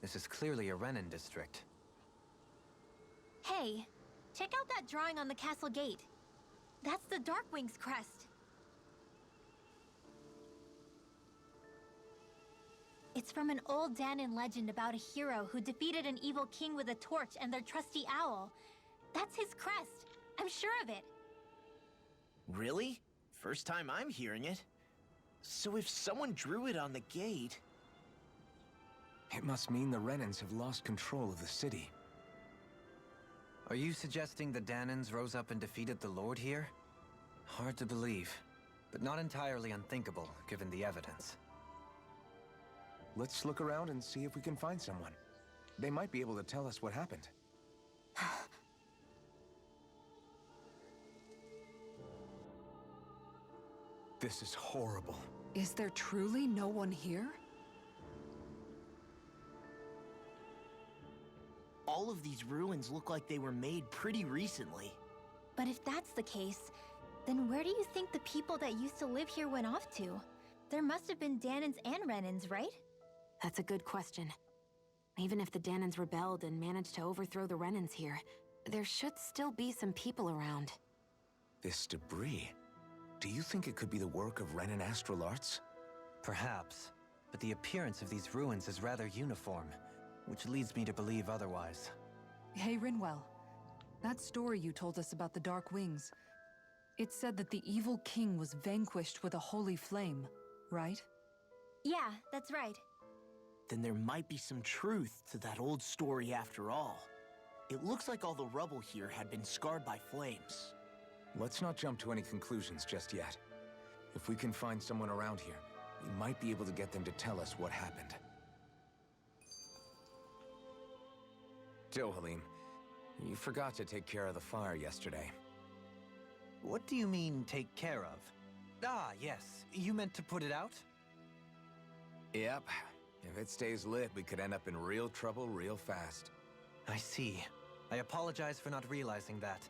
Speaker 8: This is clearly a Renan district.
Speaker 5: Hey, check out that drawing on the castle gate. That's the Darkwing's crest. It's from an old Danon legend about a hero who defeated an evil king with a torch and their trusty owl. That's his crest. I'm sure of it.
Speaker 4: Really? First time I'm hearing it. So if someone drew it on the gate...
Speaker 3: It must mean the Renans have lost control of the city.
Speaker 8: Are you suggesting the Danans rose up and defeated the Lord here? Hard to believe, but not entirely unthinkable, given the evidence.
Speaker 3: Let's look around and see if we can find someone. They might be able to tell us what happened. This is horrible.
Speaker 6: Is there truly no one here?
Speaker 4: All of these ruins look like they were made pretty recently.
Speaker 5: But if that's the case, then where do you think the people that used to live here went off to? There must have been Danons and Renans, right?
Speaker 2: That's a good question. Even if the Danons rebelled and managed to overthrow the Renans here, there should still be some people around.
Speaker 3: This debris... Do you think it could be the work of Renan astral arts?
Speaker 8: Perhaps, but the appearance of these ruins is rather uniform, which leads me to believe otherwise.
Speaker 6: Hey, Rinwell. That story you told us about the Dark Wings, it said that the evil king was vanquished with a holy flame, right?
Speaker 5: Yeah, that's right.
Speaker 4: Then there might be some truth to that old story after all. It looks like all the rubble here had been scarred by flames.
Speaker 3: Let's not jump to any conclusions just yet. If we can find someone around here, we might be able to get them to tell us what happened. Dohalim, you forgot to take care of the fire yesterday.
Speaker 8: What do you mean, take care of? Ah, yes. You meant to put it out?
Speaker 3: Yep. If it stays lit, we could end up in real trouble real fast.
Speaker 8: I see. I apologize for not realizing that.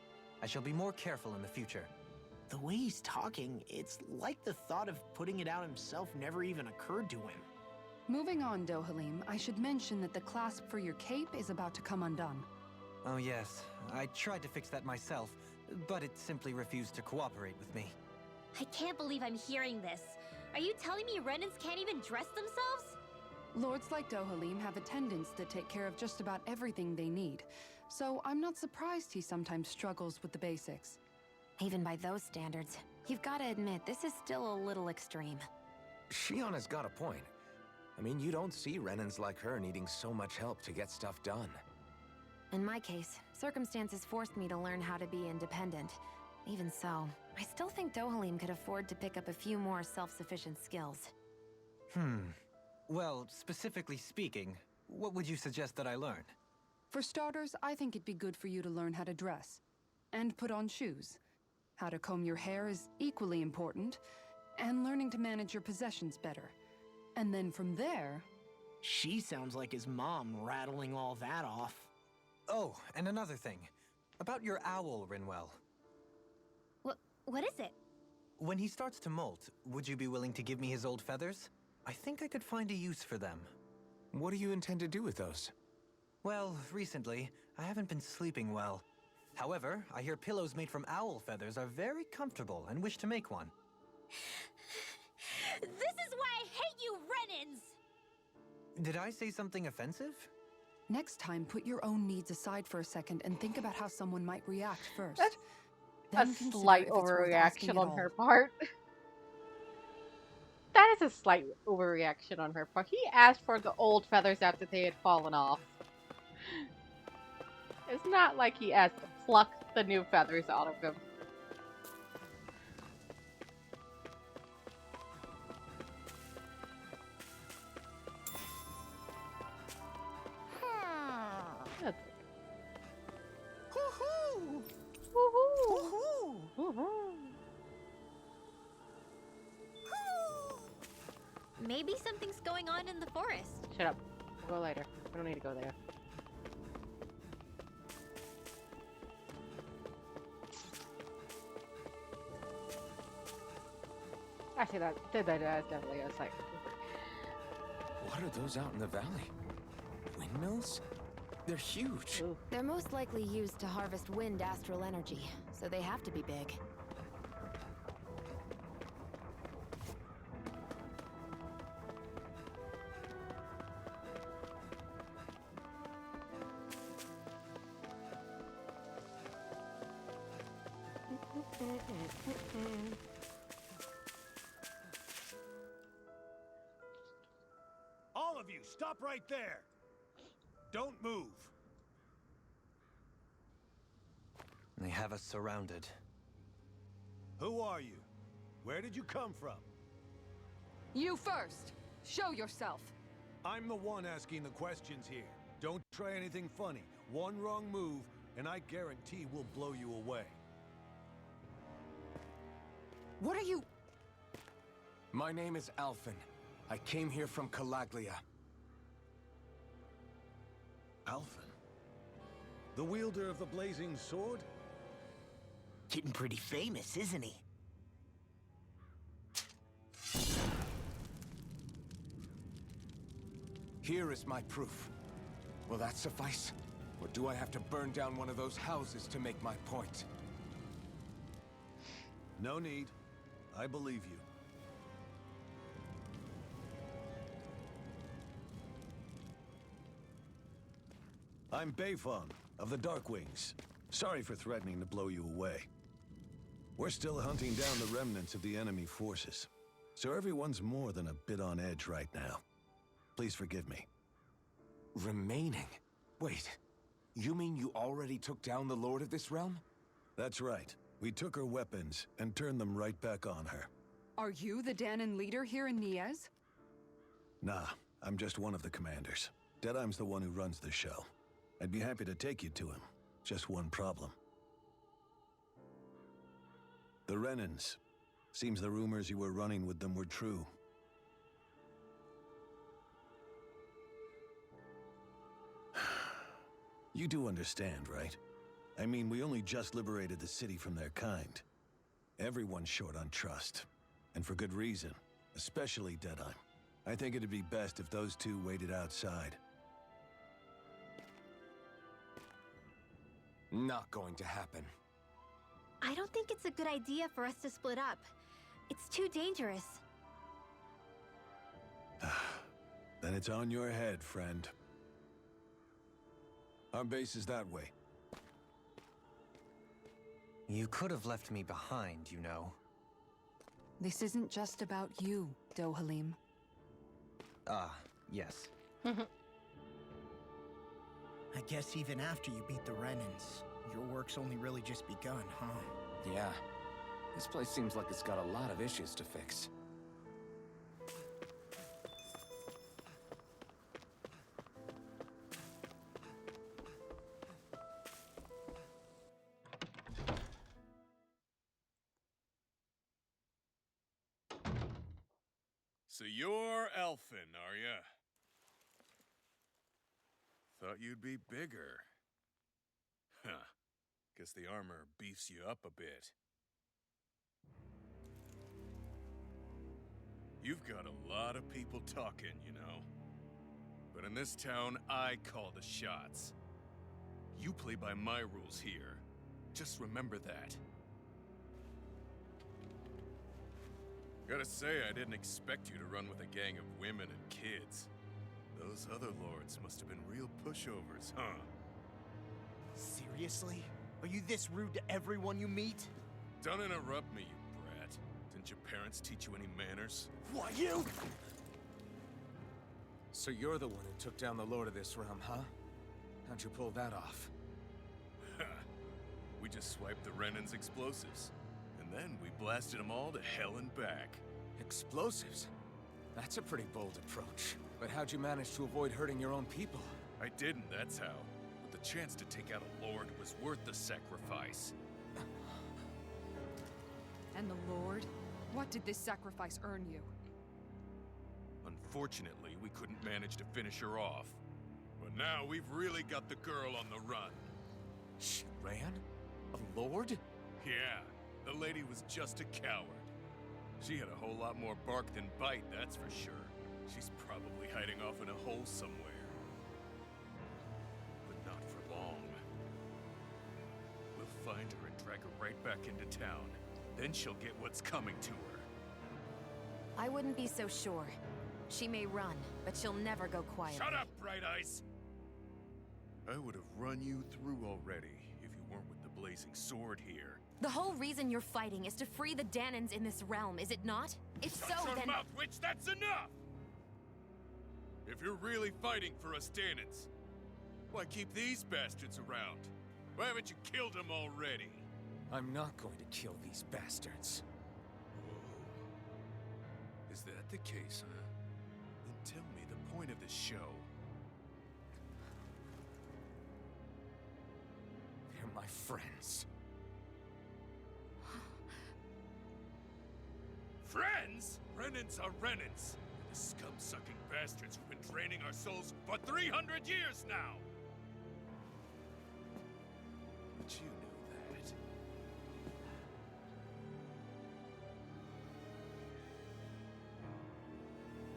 Speaker 8: I shall be more careful in the future.
Speaker 4: The way he's talking, it's like the thought of putting it out himself never even occurred to him.
Speaker 6: Moving on, Dohalim, I should mention that the clasp for your cape is about to come undone.
Speaker 8: Oh yes, I tried to fix that myself, but it simply refused to cooperate with me.
Speaker 5: I can't believe I'm hearing this. Are you telling me Renans can't even dress themselves?
Speaker 6: Lords like Dohalim have attendants that take care of just about everything they need, so I'm not surprised he sometimes struggles with the basics.
Speaker 2: Even by those standards, you've got to admit this is still a little extreme.
Speaker 3: Shionna's got a point. I mean, you don't see Renans like her needing so much help to get stuff done.
Speaker 2: In my case, circumstances forced me to learn how to be independent. Even so, I still think Dohalim could afford to pick up a few more self-sufficient skills.
Speaker 8: Well, specifically speaking, what would you suggest that I learn?
Speaker 6: For starters, I think it'd be good for you to learn how to dress. And put on shoes. How to comb your hair is equally important. And learning to manage your possessions better. And then from there...
Speaker 4: She sounds like his mom rattling all that off.
Speaker 8: Oh, and another thing. About your owl, Rinwell.
Speaker 5: What is it?
Speaker 8: When he starts to molt, would you be willing to give me his old feathers? I think I could find a use for them.
Speaker 3: What do you intend to do with those?
Speaker 8: Well, recently, I haven't been sleeping well. However, I hear pillows made from owl feathers are very comfortable and wish to make one.
Speaker 5: This is why I hate you, Renans!
Speaker 8: Did I say something offensive?
Speaker 6: Next time, put your own needs aside for a second and think about how someone might react first.
Speaker 1: That's a
Speaker 6: Then consider
Speaker 1: slight
Speaker 6: if it's worth asking
Speaker 1: overreaction
Speaker 6: at
Speaker 1: on
Speaker 6: all.
Speaker 1: her part. That is a slight overreaction on her part. He asked for the old feathers after they had fallen off. It's not like he asked to pluck the new feathers out of him. That's
Speaker 4: Woohoo!
Speaker 1: woohoo!
Speaker 4: Woohoo!
Speaker 1: Woohoo!
Speaker 5: Maybe something's going on in the forest.
Speaker 1: Shut up. We'll go later. We don't need to go there. Actually, that is definitely a slight.
Speaker 3: What are those out in the valley? Windmills? They're huge.
Speaker 1: Ooh.
Speaker 2: They're most likely used to harvest wind astral energy, so they have to be big.
Speaker 9: All of you, stop right there! Don't move!
Speaker 8: They have us surrounded.
Speaker 9: Who are you? Where did you come from?
Speaker 6: You first! Show yourself!
Speaker 9: I'm the one asking the questions here. Don't try anything funny. One wrong move, and I guarantee we'll blow you away.
Speaker 6: What are you...
Speaker 3: My name is Alphen. I came here from Calaglia.
Speaker 9: Alphen? The wielder of the blazing sword?
Speaker 4: Getting pretty famous, isn't he?
Speaker 3: Here is my proof. Will that suffice? Or do I have to burn down one of those houses to make my point?
Speaker 9: No need. I believe you. I'm Beifong, of the Darkwings. Sorry for threatening to blow you away. We're still hunting down the remnants of the enemy forces, so everyone's more than a bit on edge right now. Please forgive me.
Speaker 3: Remaining? Wait, you mean you already took down the Lord of this realm?
Speaker 9: That's right. We took her weapons and turned them right back on her.
Speaker 6: Are you the Danon leader here in Niez?
Speaker 9: Nah, I'm just one of the commanders. Deadeye's the one who runs the show. I'd be happy to take you to him. Just one problem. The Renans. Seems the rumors you were running with them were true. You do understand, right? I mean, we only just liberated the city from their kind. Everyone's short on trust. And for good reason. Especially Deadeye. I think it'd be best if those two waited outside.
Speaker 3: Not going to happen.
Speaker 5: I don't think it's a good idea for us to split up. It's too dangerous.
Speaker 9: Then it's on your head, friend. Our base is that way.
Speaker 8: You could have left me behind, you know.
Speaker 6: This isn't just about you, Dohalim.
Speaker 8: Ah, yes.
Speaker 4: I guess even after you beat the Renans, your work's only really just begun, huh?
Speaker 3: Yeah. This place seems like it's got a lot of issues to fix.
Speaker 9: So you're Elfin, are ya? Thought you'd be bigger. Huh. Guess the armor beefs you up a bit. You've got a lot of people talking, you know. But in this town, I call the shots. You play by my rules here. Just remember that. Gotta say, I didn't expect you to run with a gang of women and kids.
Speaker 10: Those other lords must have been real pushovers, huh?
Speaker 4: Seriously? Are you this rude to everyone you meet?
Speaker 10: Don't interrupt me, you brat. Didn't your parents teach you any manners?
Speaker 4: What, you?
Speaker 3: So you're the one who took down the Lord of this realm, huh? How'd you pull that off?
Speaker 10: We just swiped the Renan's explosives. And then we blasted them all to hell and back.
Speaker 3: Explosives? That's a pretty bold approach. But how'd you manage to avoid hurting your own people?
Speaker 10: I didn't, that's how. But the chance to take out a lord was worth the sacrifice.
Speaker 6: And the Lord? What did this sacrifice earn you?
Speaker 10: Unfortunately, we couldn't manage to finish her off. But now we've really got the girl on the run.
Speaker 3: She ran? A lord?
Speaker 10: Yeah, the lady was just a coward. She had a whole lot more bark than bite, that's for sure. She's probably hiding off in a hole somewhere. But not for long. We'll find her and drag her right back into town. Then she'll get what's coming to her.
Speaker 2: I wouldn't be so sure. She may run, but she'll never go quietly.
Speaker 10: Shut up, Bright Eyes! I would have run you through already if you weren't with the blazing sword here.
Speaker 2: The whole reason you're fighting is to free the Danans in this realm, is it not? If so,
Speaker 10: Shut your
Speaker 2: then...
Speaker 10: mouth, witch! That's enough! If you're really fighting for us Danans, why keep these bastards around? Why haven't you killed them already?
Speaker 3: I'm not going to kill these bastards.
Speaker 10: Oh. Is that the case, huh? Then tell me the point of the show.
Speaker 3: They're my friends.
Speaker 10: Friends? Renans are Renans. The scum-sucking bastards who've been draining our souls for 300 years now! But you knew that.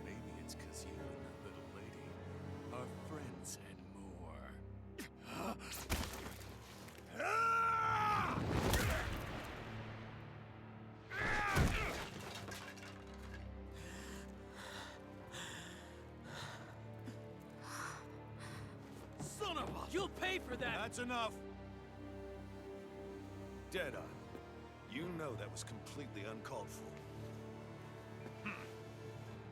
Speaker 10: Maybe it's 'cause you and that little lady are friends and more.
Speaker 11: Son of a... You'll pay for that!
Speaker 9: That's enough! Deadeye, you know that was completely uncalled for.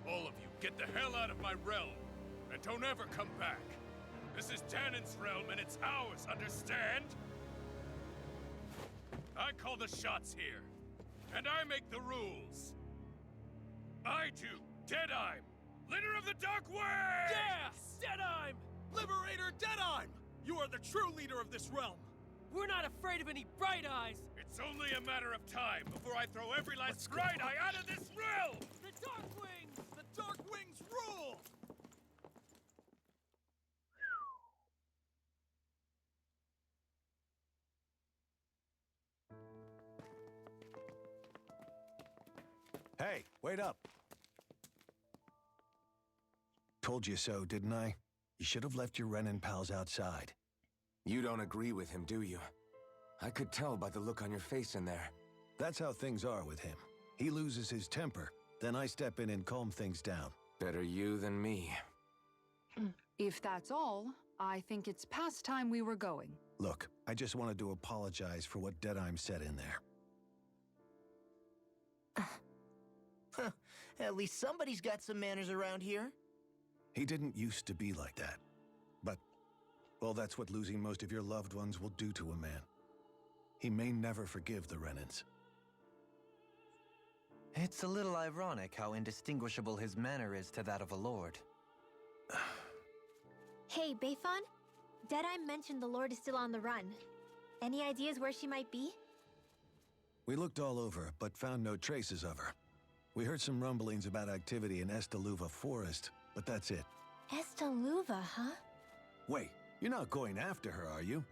Speaker 10: All of you, get the hell out of my realm! And don't ever come back! This is Danan's realm and it's ours, understand? I call the shots here. And I make the rules. I do, Deadeye, leader of the Dark Way!
Speaker 11: Yeah! Deadeye! Liberator Deadeye! You are the true leader of this realm! We're not afraid of any Bright Eyes!
Speaker 10: It's only a matter of time before I throw every last Bright Eye out of this realm!
Speaker 11: The Dark Wings! The Dark Wings rule!
Speaker 9: Hey, wait up! Told you so, didn't I? You should have left your Renan pals outside.
Speaker 3: You don't agree with him, do you? I could tell by the look on your face in there.
Speaker 9: That's how things are with him. He loses his temper, then I step in and calm things down.
Speaker 3: Better you than me.
Speaker 6: If that's all, I think it's past time we were going.
Speaker 9: Look, I just wanted to apologize for what Deadeye said in there.
Speaker 4: At least somebody's got some manners around here.
Speaker 9: He didn't used to be like that. But, well, that's what losing most of your loved ones will do to a man. He may never forgive the Renans.
Speaker 8: It's a little ironic how indistinguishable his manner is to that of a lord.
Speaker 5: Hey, Bayfon? Deadeye mentioned the Lord is still on the run. Any ideas where she might be?
Speaker 9: We looked all over, but found no traces of her. We heard some rumblings about activity in Estaluva Forest, but that's it.
Speaker 5: Estaluva, huh?
Speaker 9: Wait, you're not going after her, are you?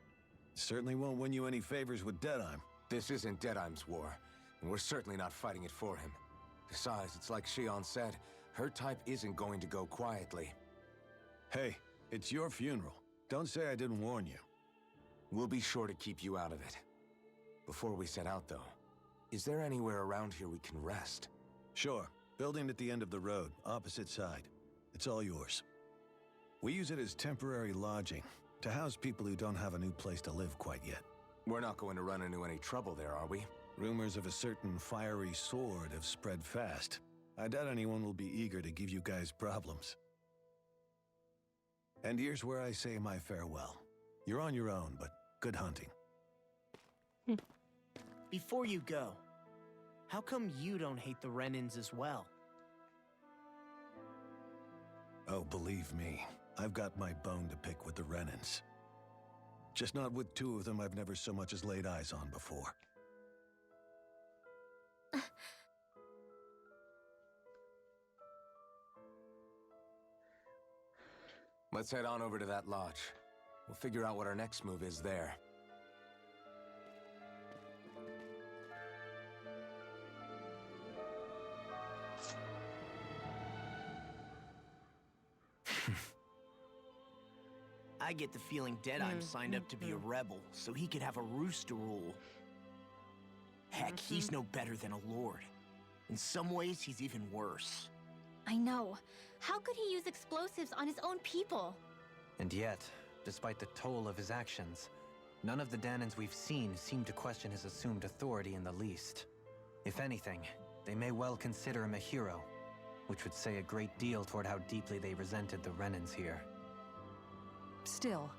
Speaker 9: Certainly won't win you any favors with Deadeye.
Speaker 3: This isn't Deadeye's war, and we're certainly not fighting it for him. Besides, it's like Shion said, her type isn't going to go quietly.
Speaker 9: Hey, it's your funeral. Don't say I didn't warn you.
Speaker 3: We'll be sure to keep you out of it. Before we set out, though, is there anywhere around here we can rest?
Speaker 9: Sure. Building at the end of the road, opposite side. It's all yours. We use it as temporary lodging, to house people who don't have a new place to live quite yet.
Speaker 3: We're not going to run into any trouble there, are we?
Speaker 9: Rumors of a certain fiery sword have spread fast. I doubt anyone will be eager to give you guys problems. And here's where I say my farewell. You're on your own, but good hunting.
Speaker 4: Before you go, how come you don't hate the Renans as well?
Speaker 9: Oh, believe me, I've got my bone to pick with the Renans. Just not with two of them I've never so much as laid eyes on before.
Speaker 3: Let's head on over to that lodge. We'll figure out what our next move is there.
Speaker 4: I get the feeling Deadeye signed up to be a rebel, so he could have a rooster rule. Heck, he's no better than a lord. In some ways, he's even worse.
Speaker 5: I know. How could he use explosives on his own people?
Speaker 8: And yet, despite the toll of his actions, none of the Danans we've seen seem to question his assumed authority in the least. If anything, they may well consider him a hero, which would say a great deal toward how deeply they resented the Renans here.
Speaker 6: Still,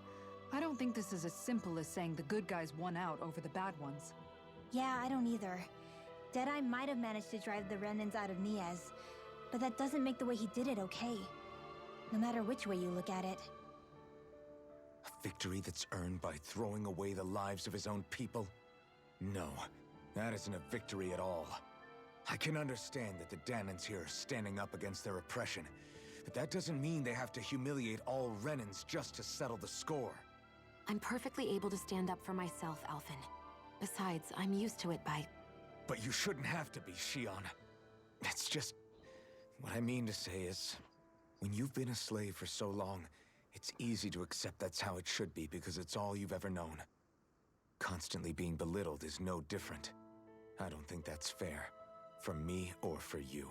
Speaker 6: I don't think this is as simple as saying the good guys won out over the bad ones.
Speaker 5: Yeah, I don't either. Deadeye might have managed to drive the Renans out of Niaz, but that doesn't make the way he did it okay. No matter which way you look at it.
Speaker 3: A victory that's earned by throwing away the lives of his own people? No, that isn't a victory at all. I can understand that the Danans here are standing up against their oppression, but that doesn't mean they have to humiliate all Renans just to settle the score.
Speaker 2: I'm perfectly able to stand up for myself, Alphen. Besides, I'm used to it by...
Speaker 3: But you shouldn't have to be, Shion. It's just... What I mean to say is, when you've been a slave for so long, it's easy to accept that's how it should be because it's all you've ever known. Constantly being belittled is no different. I don't think that's fair. For me or for you.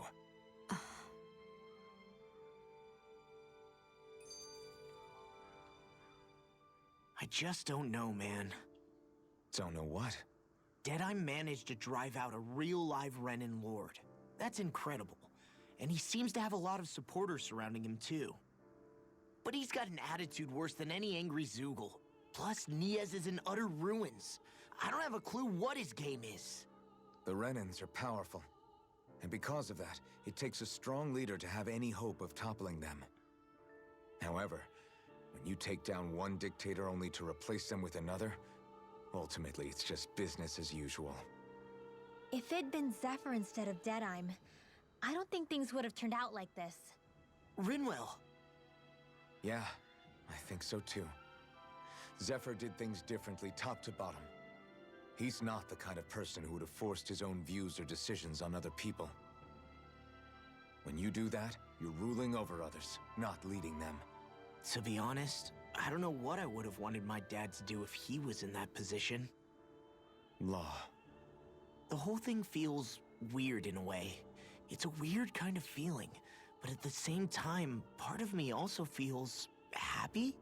Speaker 4: I just don't know, man.
Speaker 3: Don't know what?
Speaker 4: Deadeye managed to drive out a real live Renan lord. That's incredible. And he seems to have a lot of supporters surrounding him too. But he's got an attitude worse than any angry Zoogle. Plus, Niaz is in utter ruins. I don't have a clue what his game is.
Speaker 3: The Renans are powerful. And because of that, it takes a strong leader to have any hope of toppling them. However, when you take down one dictator only to replace them with another, ultimately it's just business as usual.
Speaker 5: If it'd been Zephyr instead of Deadeye, I don't think things would have turned out like this.
Speaker 4: Rinwell.
Speaker 3: Yeah, I think so too. Zephyr did things differently top to bottom. He's not the kind of person who would have forced his own views or decisions on other people. When you do that, you're ruling over others, not leading them.
Speaker 4: To be honest, I don't know what I would have wanted my dad to do if he was in that position.
Speaker 3: Law.
Speaker 4: The whole thing feels weird in a way. It's a weird kind of feeling, but at the same time, part of me also feels happy.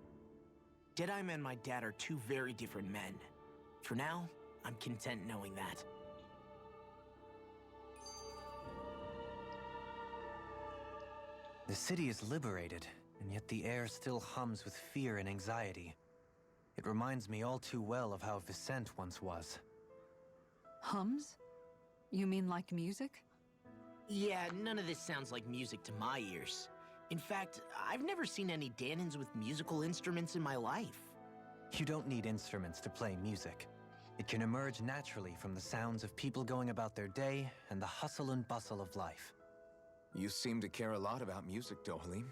Speaker 4: Deadeye and my dad are two very different men. For now, I'm content knowing that.
Speaker 8: The city is liberated, and yet the air still hums with fear and anxiety. It reminds me all too well of how Vicente once was.
Speaker 6: Hums? You mean like music?
Speaker 4: Yeah, none of this sounds like music to my ears. In fact, I've never seen any Danans with musical instruments in my life.
Speaker 8: You don't need instruments to play music. It can emerge naturally from the sounds of people going about their day and the hustle and bustle of life.
Speaker 3: You seem to care a lot about music, Dohalim.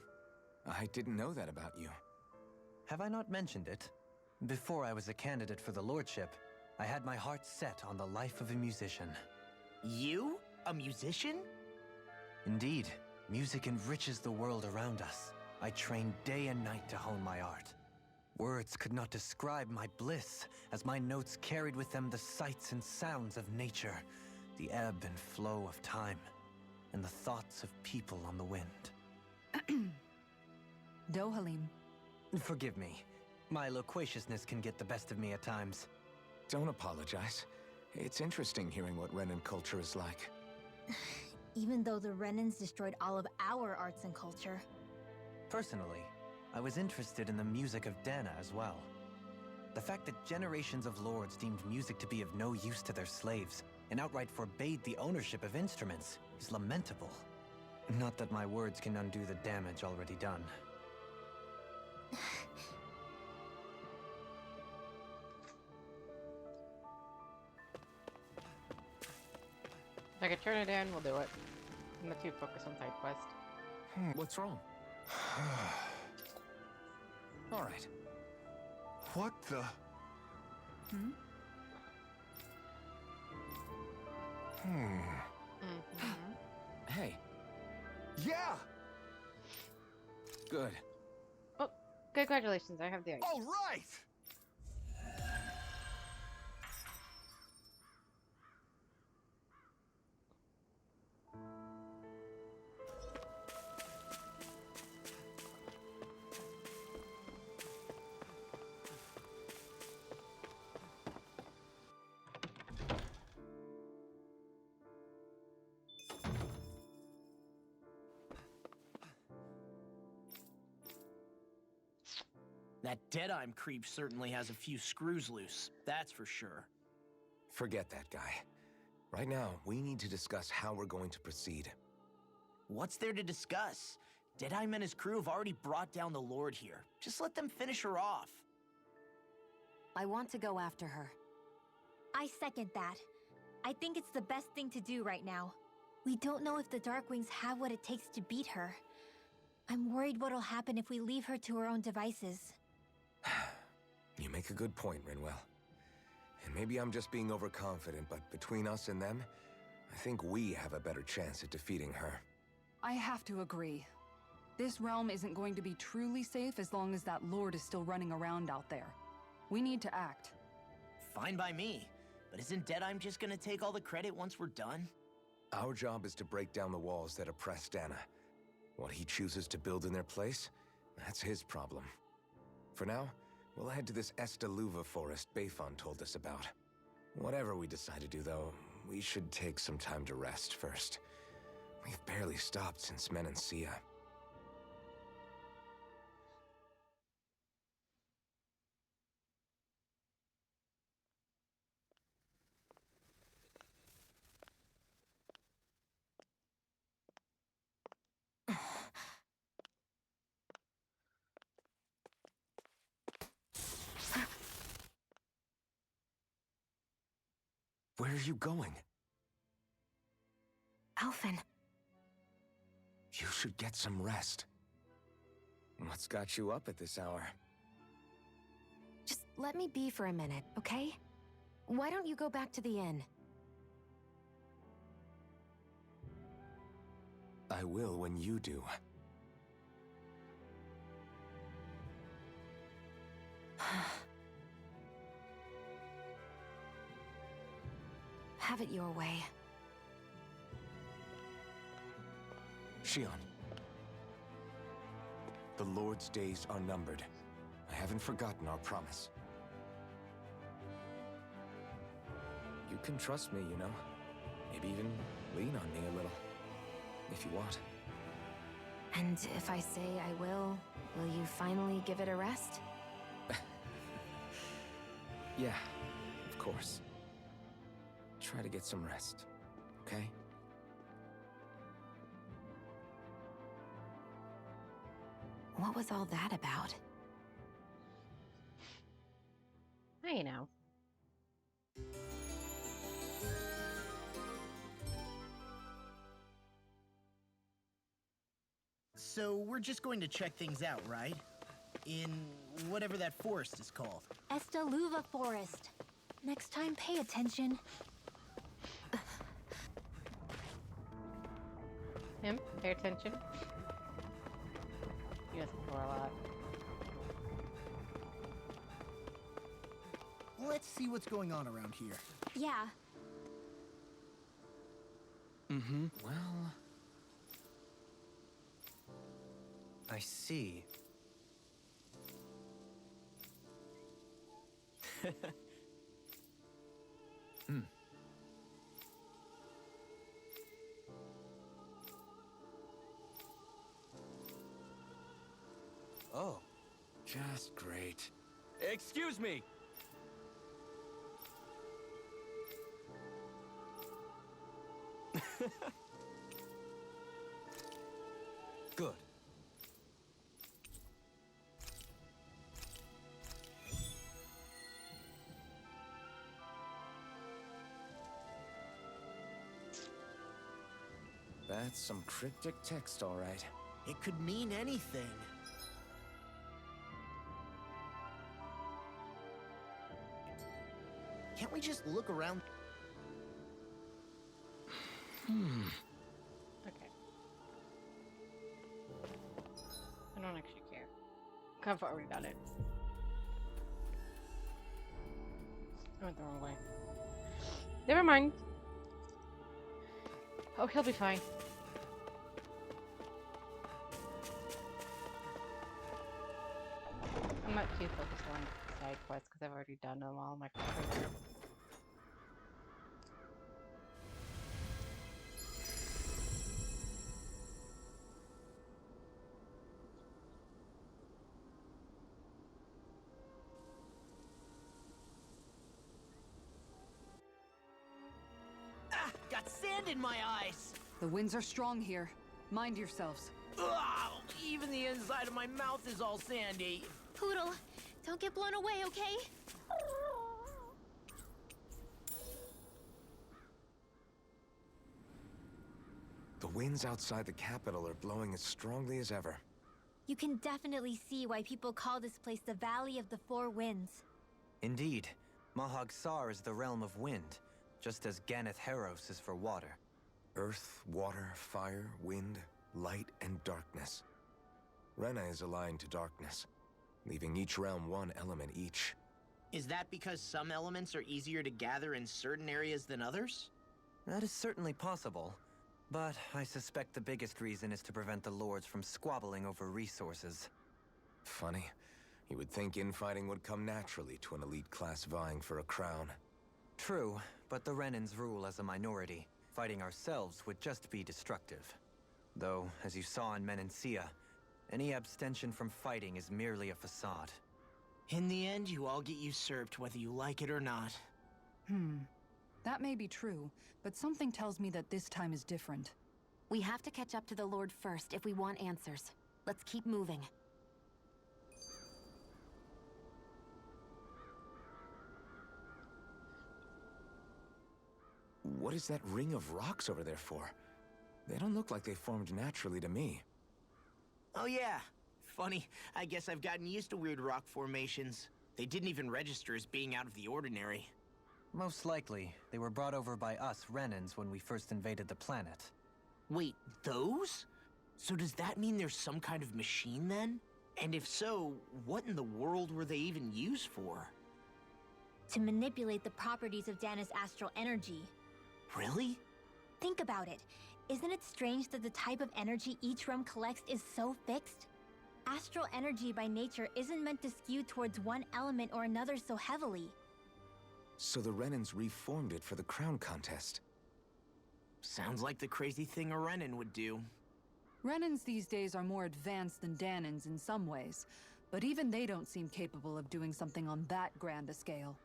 Speaker 3: I didn't know that about you.
Speaker 8: Have I not mentioned it? Before I was a candidate for the lordship, I had my heart set on the life of a musician.
Speaker 4: You? A musician?
Speaker 8: Indeed, music enriches the world around us. I train day and night to hone my art. Words could not describe my bliss, as my notes carried with them the sights and sounds of nature, the ebb and flow of time, and the thoughts of people on the wind.
Speaker 6: Dohalim,
Speaker 8: Forgive me. My loquaciousness can get the best of me at times.
Speaker 3: Don't apologize. It's interesting hearing what Renan culture is like.
Speaker 5: Even though the Renans destroyed all of our arts and culture.
Speaker 8: Personally, I was interested in the music of Dana as well. The fact that generations of lords deemed music to be of no use to their slaves and outright forbade the ownership of instruments is lamentable. Not that my words can undo the damage already done.
Speaker 1: If I could turn it in, we'll do it. I'm not too focused on side quest.
Speaker 3: What's wrong? All right.
Speaker 9: What the?
Speaker 3: Hey.
Speaker 9: Yeah!
Speaker 3: Good.
Speaker 1: Oh, congratulations, I have the ice.
Speaker 9: All right!
Speaker 4: That Deadime creep certainly has a few screws loose, that's for sure.
Speaker 3: Forget that guy. Right now, we need to discuss how we're going to proceed.
Speaker 4: What's there to discuss? Deadime and his crew have already brought down the Lord here. Just let them finish her off.
Speaker 2: I want to go after her.
Speaker 5: I second that. I think it's the best thing to do right now. We don't know if the Darkwings have what it takes to beat her. I'm worried what'll happen if we leave her to her own devices.
Speaker 3: You make a good point, Rinwell. And maybe I'm just being overconfident, but between us and them, I think we have a better chance at defeating her.
Speaker 6: I have to agree. This realm isn't going to be truly safe as long as that Lord is still running around out there. We need to act.
Speaker 4: Fine by me. But isn't Deadime just gonna take all the credit once we're done?
Speaker 3: Our job is to break down the walls that oppress Dana. What he chooses to build in their place, that's his problem. For now, we'll head to this Estaluva forest Bayfon told us about. Whatever we decide to do, though, we should take some time to rest first. We've barely stopped since Menancia. Where are you going?
Speaker 2: Alphen.
Speaker 3: You should get some rest. What's got you up at this hour?
Speaker 2: Just let me be for a minute, okay? Why don't you go back to the inn?
Speaker 3: I will when you do.
Speaker 2: Have it your way.
Speaker 3: Shion. The Lord's days are numbered. I haven't forgotten our promise. You can trust me, you know. Maybe even lean on me a little. If you want.
Speaker 2: And if I say I will you finally give it a rest?
Speaker 3: Yeah, of course. Try to get some rest, okay?
Speaker 2: What was all that about?
Speaker 1: I know.
Speaker 4: So we're just going to check things out, right? In whatever that forest is called.
Speaker 5: Estaluva Forest. Next time, pay attention.
Speaker 1: Him, pay attention. You guys for a lot.
Speaker 4: Let's see what's going on around here.
Speaker 5: Yeah.
Speaker 3: Well...
Speaker 8: I see. Hmm. Oh.
Speaker 3: Just great.
Speaker 11: Excuse me!
Speaker 8: Good.
Speaker 3: That's some cryptic text, all right.
Speaker 4: It could mean anything. Can't we just look around?
Speaker 1: Okay. I don't actually care. I've already done it. I went the wrong way. Never mind. Oh, he'll be fine. I'm not too focused on side quests because I've already done them all on my computer.
Speaker 4: Ah! Got sand in my eyes!
Speaker 6: The winds are strong here. Mind yourselves.
Speaker 4: Ugh, even the inside of my mouth is all sandy.
Speaker 5: Poodle, don't get blown away, okay?
Speaker 3: The winds outside the capital are blowing as strongly as ever.
Speaker 5: You can definitely see why people call this place the Valley of the Four Winds.
Speaker 8: Indeed. Mahag Sar is the realm of wind, just as Ganeth Heros is for water.
Speaker 3: Earth, water, fire, wind, light, and darkness. Rena is aligned to darkness, leaving each realm one element each.
Speaker 4: Is that because some elements are easier to gather in certain areas than others?
Speaker 8: That is certainly possible, but I suspect the biggest reason is to prevent the lords from squabbling over resources.
Speaker 3: Funny. You would think infighting would come naturally to an elite class vying for a crown.
Speaker 8: True, but the Renans rule as a minority. Fighting ourselves would just be destructive. Though, as you saw in Menancia, any abstention from fighting is merely a facade.
Speaker 4: In the end, you all get usurped whether you like it or not.
Speaker 6: That may be true, but something tells me that this time is different.
Speaker 2: We have to catch up to the Lord first if we want answers. Let's keep moving.
Speaker 3: What is that ring of rocks over there for? They don't look like they formed naturally to me.
Speaker 4: Oh yeah. Funny, I guess I've gotten used to weird rock formations. They didn't even register as being out of the ordinary.
Speaker 8: Most likely, they were brought over by us Renans when we first invaded the planet.
Speaker 4: Wait, those? So does that mean there's some kind of machine then? And if so, what in the world were they even used for?
Speaker 5: To manipulate the properties of Dana's astral energy.
Speaker 4: Really?
Speaker 5: Think about it. Isn't it strange that the type of energy each realm collects is so fixed? Astral energy by nature isn't meant to skew towards one element or another so heavily.
Speaker 3: So the Renans reformed it for the crown contest.
Speaker 4: Sounds like the crazy thing a Renan would do.
Speaker 6: Renans these days are more advanced than Danans in some ways, but even they don't seem capable of doing something on that grand a scale.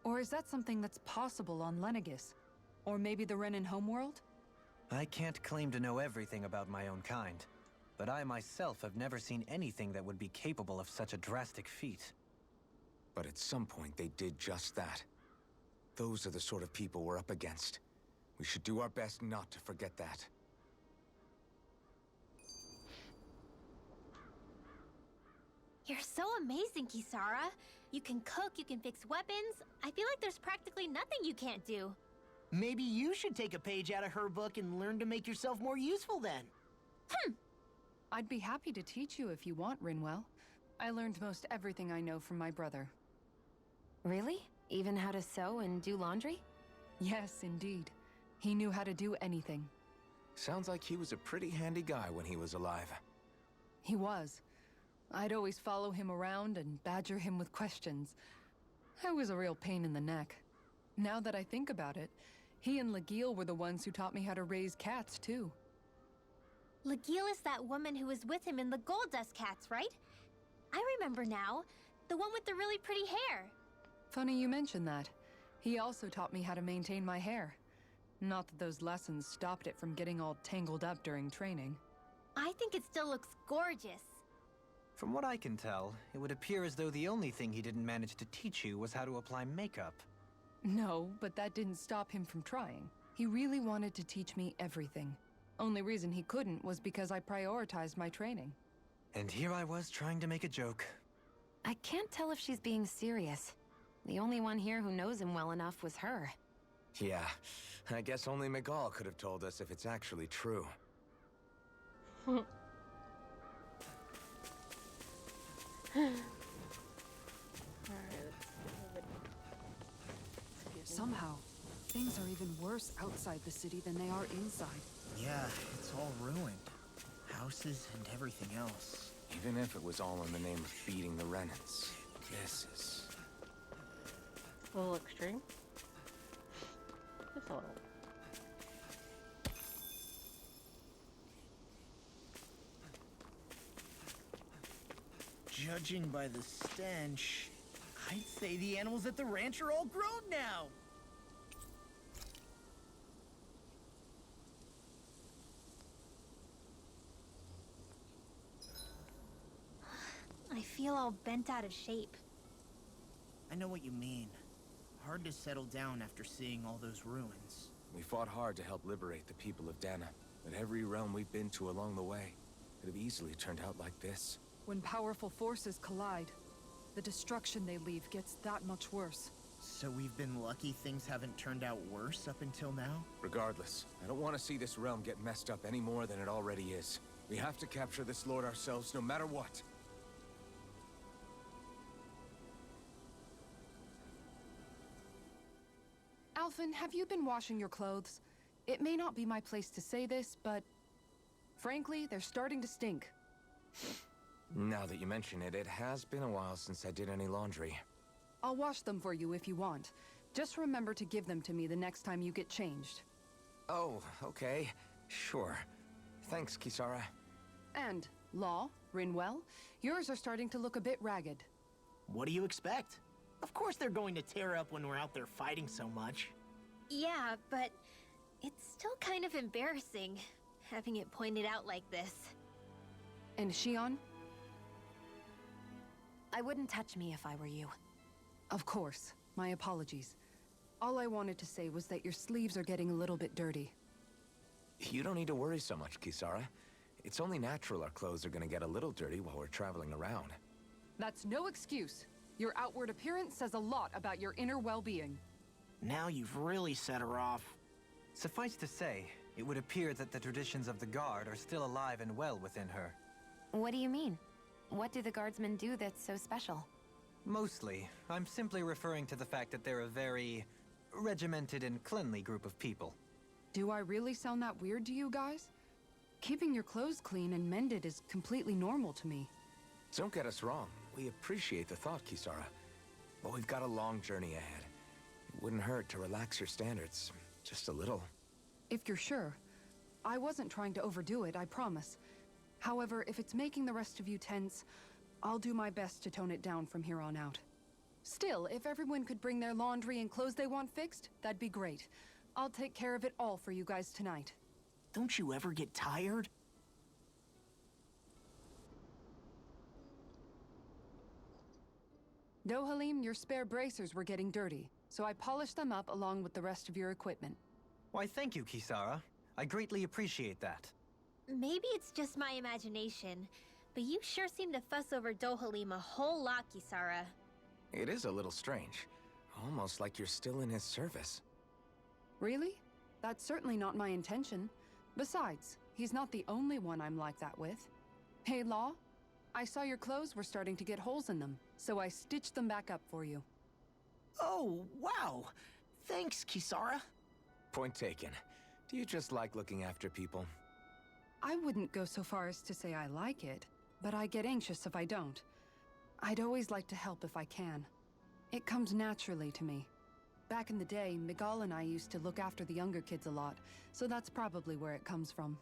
Speaker 6: Or is that something that's possible on Lenegis? Or maybe the Renan homeworld?
Speaker 8: I can't claim to know everything about my own kind, but I myself have never seen anything that would be capable of such a drastic feat.
Speaker 3: But at some point they did just that. Those are the sort of people we're up against. We should do our best not to forget that.
Speaker 5: You're so amazing, Kisara. You can cook, you can fix weapons. I feel like there's practically nothing you can't do.
Speaker 4: Maybe you should take a page out of her book and learn to make yourself more useful then.
Speaker 6: I'd be happy to teach you if you want, Rinwell. I learned most everything I know from my brother.
Speaker 2: Really? Even how to sew and do laundry?
Speaker 6: Yes, indeed. He knew how to do anything.
Speaker 3: Sounds like he was a pretty handy guy when he was alive.
Speaker 6: He was. I'd always follow him around and badger him with questions.
Speaker 7: I was a real pain in the neck. Now that I think about it, he and Legil were the ones who taught me how to raise cats, too.
Speaker 5: Legil is that woman who was with him in the Gold Dust Cats, right? I remember now. The one with the really pretty hair.
Speaker 7: Funny you mention that. He also taught me how to maintain my hair. Not that those lessons stopped it from getting all tangled up during training.
Speaker 5: I think it still looks gorgeous.
Speaker 8: From what I can tell, it would appear as though the only thing he didn't manage to teach you was how to apply makeup.
Speaker 7: No, but that didn't stop him from trying. He really wanted to teach me everything. Only reason he couldn't was because I prioritized my training.
Speaker 8: And here I was trying to make a joke.
Speaker 2: I can't tell if she's being serious. The only one here who knows him well enough was her.
Speaker 3: Yeah, I guess only Miguel could have told us if it's actually true.
Speaker 1: Alright,
Speaker 6: Somehow, things are even worse outside the city than they are inside.
Speaker 4: Yeah, it's all ruined. Houses and everything else.
Speaker 3: Even if it was all in the name of feeding the Renans, this is...
Speaker 1: a little extreme. Just a little.
Speaker 4: Judging by the stench, I'd say the animals at the ranch are all grown now.
Speaker 5: I feel all bent out of shape.
Speaker 4: I know what you mean. Hard to settle down after seeing all those ruins.
Speaker 3: We fought hard to help liberate the people of Dana, but every realm we've been to along the way could have easily turned out like this.
Speaker 6: When powerful forces collide, the destruction they leave gets that much worse.
Speaker 4: So we've been lucky things haven't turned out worse up until now?
Speaker 3: Regardless, I don't want to see this realm get messed up any more than it already is. We have to capture this lord ourselves, no matter what.
Speaker 6: Alphen, have you been washing your clothes? It may not be my place to say this, but... frankly, they're starting to stink.
Speaker 3: Now that you mention it, it has been a while since I did any laundry.
Speaker 6: I'll wash them for you if you want. Just remember to give them to me the next time you get changed.
Speaker 3: Oh, okay. Sure. Thanks, Kisara.
Speaker 6: And, Law, Rinwell, yours are starting to look a bit ragged.
Speaker 4: What do you expect? Of course they're going to tear up when we're out there fighting so much.
Speaker 5: Yeah, but it's still kind of embarrassing, having it pointed out like this.
Speaker 6: And Shion?
Speaker 2: I wouldn't touch me if I were you.
Speaker 6: Of course. My apologies. All I wanted to say was that your sleeves are getting a little bit dirty.
Speaker 3: You don't need to worry so much, Kisara. It's only natural our clothes are gonna get a little dirty while we're traveling around.
Speaker 6: That's no excuse. Your outward appearance says a lot about your inner well-being.
Speaker 4: Now you've really set her off.
Speaker 8: Suffice to say, it would appear that the traditions of the Guard are still alive and well within her.
Speaker 2: What do you mean? What do the guardsmen do that's so special?
Speaker 8: Mostly, I'm simply referring to the fact that they're a very regimented and cleanly group of people.
Speaker 6: Do I really sound that weird to you guys? Keeping your clothes clean and mended is completely normal to me.
Speaker 3: Don't get us wrong. We appreciate the thought, Kisara. But we've got a long journey ahead. It wouldn't hurt to relax your standards. Just a little.
Speaker 6: If you're sure. I wasn't trying to overdo it, I promise. However, if it's making the rest of you tense, I'll do my best to tone it down from here on out. Still, if everyone could bring their laundry and clothes they want fixed, that'd be great. I'll take care of it all for you guys tonight.
Speaker 4: Don't you ever get tired?
Speaker 6: Dohalim, your spare bracers were getting dirty, so I polished them up along with the rest of your equipment.
Speaker 8: Why, thank you, Kisara. I greatly appreciate that.
Speaker 5: Maybe it's just my imagination, but you sure seem to fuss over Dohalim a whole lot, Kisara.
Speaker 3: It is a little strange. Almost like you're still in his service.
Speaker 6: Really? That's certainly not my intention. Besides, he's not the only one I'm like that with. Hey, Law, I saw your clothes were starting to get holes in them, so I stitched them back up for you.
Speaker 4: Oh, wow. Thanks, Kisara.
Speaker 3: Point taken. Do you just like looking after people?
Speaker 6: I wouldn't go so far as to say I like it, but I get anxious if I don't. I'd always like to help if I can. It comes naturally to me. Back in the day, Miguel and I used to look after the younger kids a lot, so that's probably where it comes from.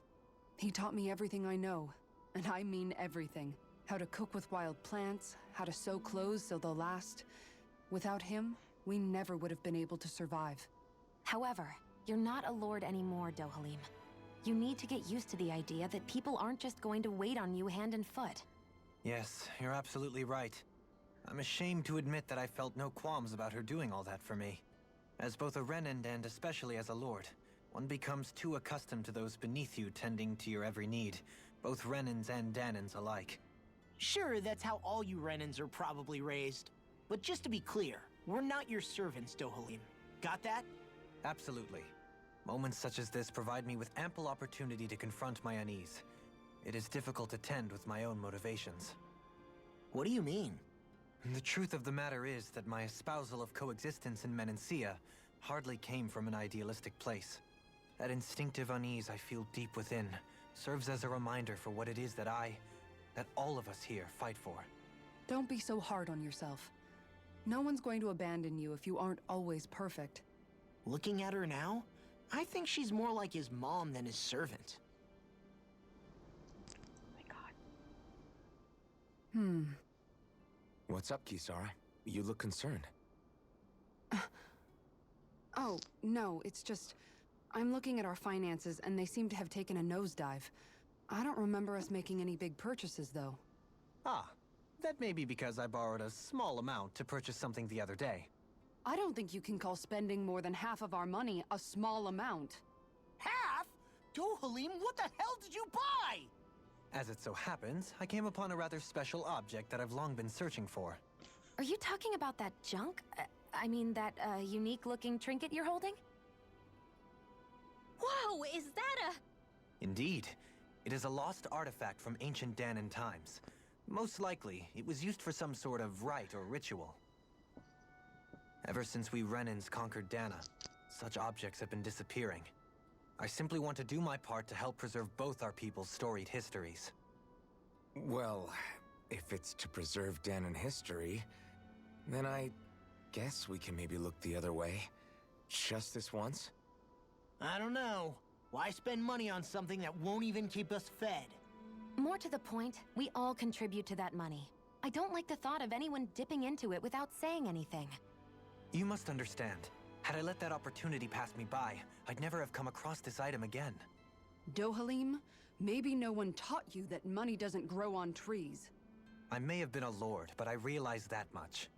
Speaker 6: He taught me everything I know, and I mean everything. How to cook with wild plants, how to sew clothes so they'll last. Without him, we never would have been able to survive.
Speaker 2: However, you're not a lord anymore, Dohalim. You need to get used to the idea that people aren't just going to wait on you hand and foot.
Speaker 8: Yes, you're absolutely right. I'm ashamed to admit that I felt no qualms about her doing all that for me. As both a Renan and especially as a lord, one becomes too accustomed to those beneath you tending to your every need, both Renans and Danans alike.
Speaker 4: Sure, that's how all you Renans are probably raised. But just to be clear, we're not your servants, Dohalim. Got that?
Speaker 8: Absolutely. Moments such as this provide me with ample opportunity to confront my unease. It is difficult to tend with my own motivations.
Speaker 4: What do you mean?
Speaker 8: The truth of the matter is that my espousal of coexistence in Menancia hardly came from an idealistic place. That instinctive unease I feel deep within serves as a reminder for what it is that all of us here fight for.
Speaker 6: Don't be so hard on yourself. No one's going to abandon you if you aren't always perfect.
Speaker 4: Looking at her now, I think she's more like his mom than his servant.
Speaker 1: Oh my god.
Speaker 3: What's up, Kisara? You look concerned.
Speaker 6: Oh, no, it's just... I'm looking at our finances and they seem to have taken a nosedive. I don't remember us making any big purchases, though.
Speaker 8: Ah, that may be because I borrowed a small amount to purchase something the other day.
Speaker 6: I don't think you can call spending more than half of our money a small amount.
Speaker 4: Half? Dohalim, what the hell did you buy?
Speaker 8: As it so happens, I came upon a rather special object that I've long been searching for.
Speaker 2: Are you talking about that junk? I mean, that unique-looking trinket you're holding?
Speaker 5: Whoa, is that a...
Speaker 8: Indeed. It is a lost artifact from ancient Danan times. Most likely, it was used for some sort of rite or ritual. Ever since we Renans conquered Dana, such objects have been disappearing. I simply want to do my part to help preserve both our people's storied histories.
Speaker 3: Well, if it's to preserve Danan history, then I guess we can maybe look the other way. Just this once?
Speaker 4: I don't know. Why spend money on something that won't even keep us fed?
Speaker 2: More to the point, we all contribute to that money. I don't like the thought of anyone dipping into it without saying anything.
Speaker 8: You must understand. Had I let that opportunity pass me by, I'd never have come across this item again.
Speaker 6: Dohalim, maybe no one taught you that money doesn't grow on trees.
Speaker 8: I may have been a lord, but I realize that much.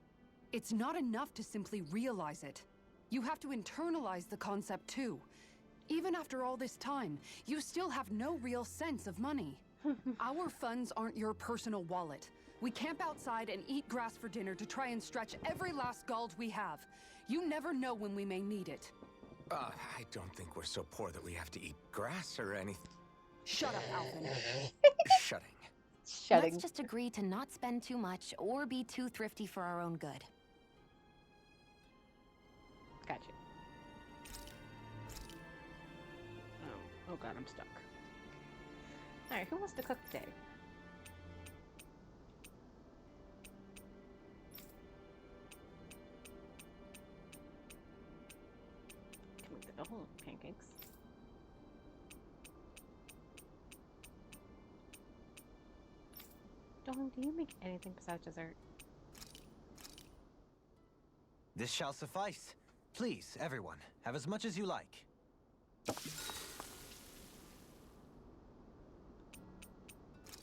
Speaker 6: It's not enough to simply realize it. You have to internalize the concept too. Even after all this time, you still have no real sense of money. Our funds aren't your personal wallet. We camp outside and eat grass for dinner to try and stretch every last gold we have. You never know when we may need it.
Speaker 3: I don't think we're so poor that we have to eat grass or anything.
Speaker 6: Shut up, Alvin.
Speaker 3: Shutting.
Speaker 1: Shutting.
Speaker 2: Let's just agree to not spend too much or be too thrifty for our own good.
Speaker 1: Gotcha. Oh god, I'm stuck. Alright, who wants to cook today? Can we do pancakes? Dawn, do you make anything besides dessert?
Speaker 8: This shall suffice. Please, everyone, have as much as you like.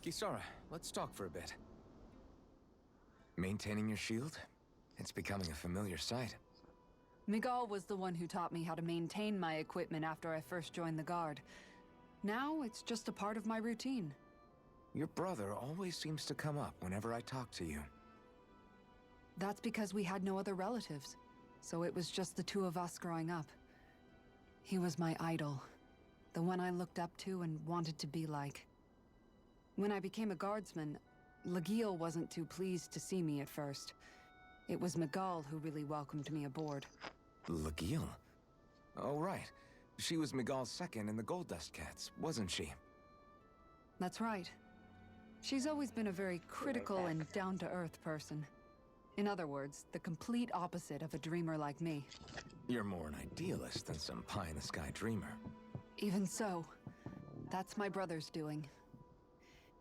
Speaker 3: Kisara, let's talk for a bit. Maintaining your shield? It's becoming a familiar sight.
Speaker 6: Miguel was the one who taught me how to maintain my equipment after I first joined the Guard. Now, it's just a part of my routine.
Speaker 3: Your brother always seems to come up whenever I talk to you.
Speaker 6: That's because we had no other relatives, so it was just the two of us growing up. He was my idol, the one I looked up to and wanted to be like. When I became a guardsman, Lagiel wasn't too pleased to see me at first. It was Miguel who really welcomed me aboard.
Speaker 3: Lagiel? Oh, right. She was Miguel's second in the Gold Dust Cats, wasn't she?
Speaker 6: That's right. She's always been a very critical and down-to-earth person. In other words, the complete opposite of a dreamer like me.
Speaker 3: You're more an idealist than some pie-in-the-sky dreamer.
Speaker 6: Even so, that's my brother's doing.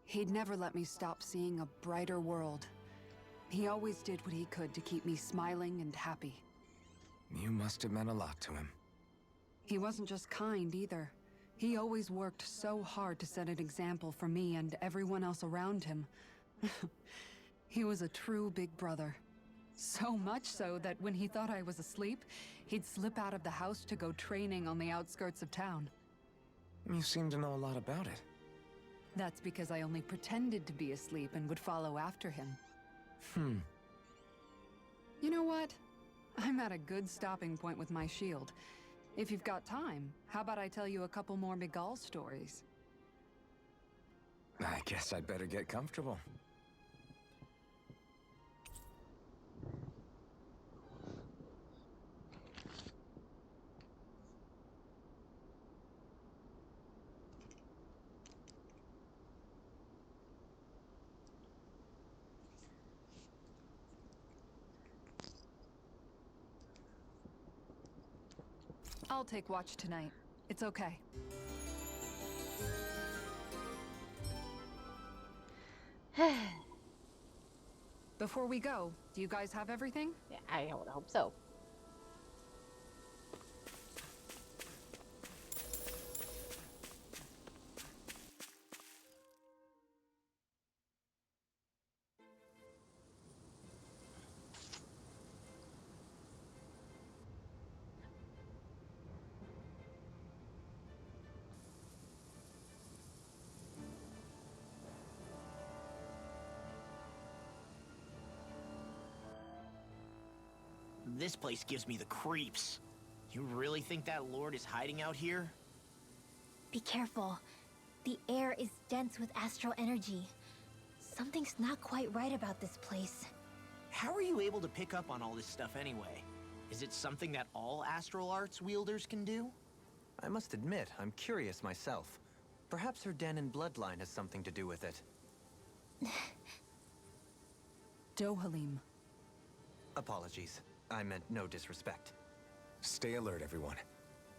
Speaker 6: He'd never let me stop seeing a brighter world. He always did what he could to keep me smiling and happy.
Speaker 3: You must have meant a lot to him.
Speaker 6: He wasn't just kind either. He always worked so hard to set an example for me and everyone else around him. He was a true big brother. So much so that when he thought I was asleep, he'd slip out of the house to go training on the outskirts of town.
Speaker 3: You seem to know a lot about it.
Speaker 6: That's because I only pretended to be asleep and would follow after him. You know what? I'm at a good stopping point with my shield. If you've got time, how about I tell you a couple more Miguel stories?
Speaker 3: I guess I'd better get comfortable.
Speaker 6: I'll take watch tonight. It's okay. Before we go, do you guys have everything?
Speaker 1: Yeah, I would hope so.
Speaker 4: This place gives me the creeps. You really think that Lord is hiding out here?
Speaker 5: Be careful. The air is dense with astral energy. Something's not quite right about this place.
Speaker 4: How are you able to pick up on all this stuff anyway? Is it something that all astral arts wielders can do?
Speaker 8: I must admit, I'm curious myself. Perhaps her Danon bloodline has something to do with it.
Speaker 6: Dohalim.
Speaker 8: Apologies. I meant no disrespect.
Speaker 3: Stay alert, everyone.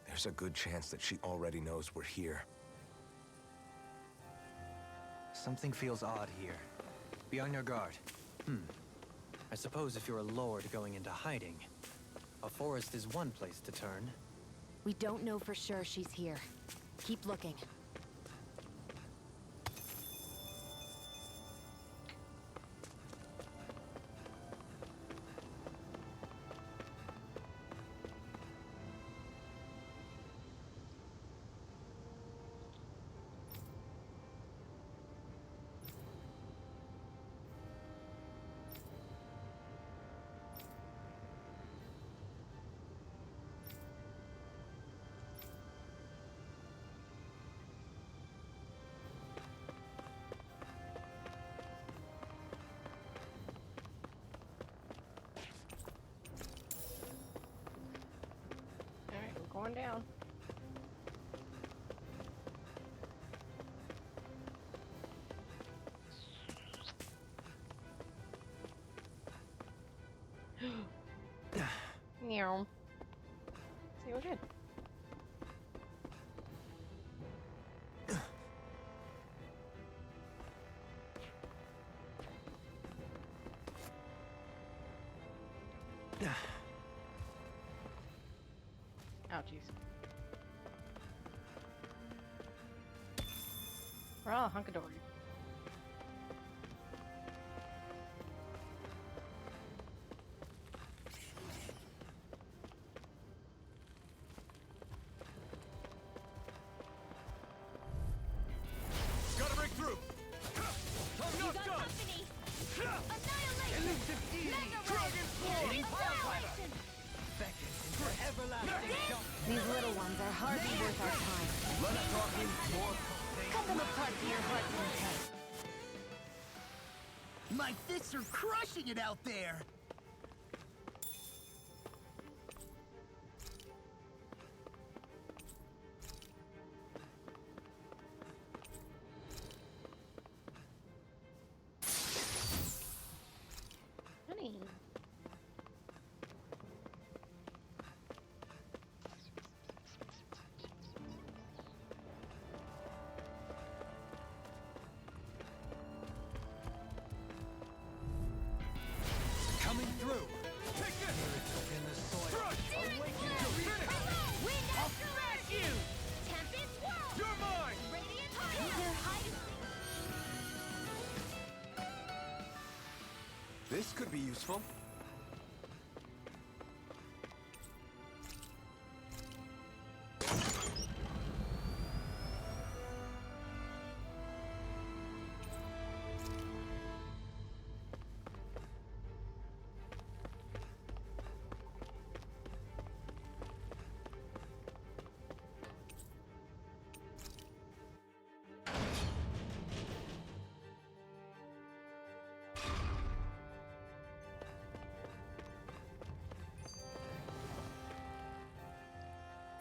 Speaker 3: There's a good chance that she already knows we're here.
Speaker 8: Something feels odd here. Be on your guard. I suppose if you're a lord going into hiding, a forest is one place to turn.
Speaker 2: We don't know for sure she's here. Keep looking.
Speaker 1: Alright, we're going down. Meow. See, we're good. Ouchies. We're all hunkadory.
Speaker 10: Gotta break through! I'm not done!
Speaker 2: These little ones are hardly worth our time.
Speaker 10: Let's talk in more.
Speaker 2: Cut them apart to your heart's content.
Speaker 4: My fists are crushing it out there!
Speaker 1: Honey.
Speaker 3: This could be useful.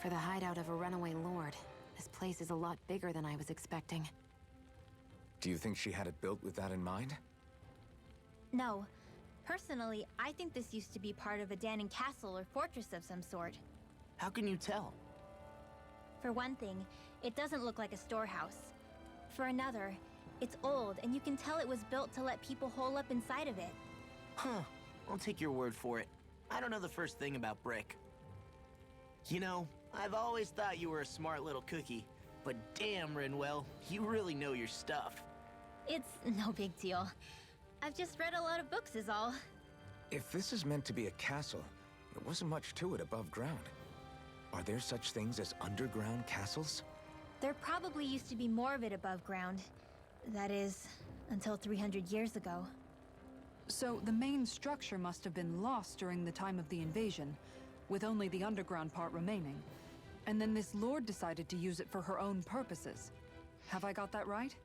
Speaker 2: For the hideout of a runaway lord, this place is a lot bigger than I was expecting.
Speaker 3: Do you think she had it built with that in mind?
Speaker 5: No. Personally, I think this used to be part of a Danon castle or fortress of some sort.
Speaker 4: How can you tell?
Speaker 5: For one thing, it doesn't look like a storehouse. For another, it's old, and you can tell it was built to let people hole up inside of it.
Speaker 4: Huh. I'll take your word for it. I don't know the first thing about brick. You know, I've always thought you were a smart little cookie, but damn, Rinwell, you really know your stuff.
Speaker 5: It's no big deal. I've just read a lot of books is all.
Speaker 3: If this is meant to be a castle, there wasn't much to it above ground. Are there such things as underground castles?
Speaker 5: There probably used to be more of it above ground. That is, until 300 years ago.
Speaker 6: So the main structure must have been lost during the time of the invasion, with only the underground part remaining. And then this lord decided to use it for her own purposes. Have I got that right?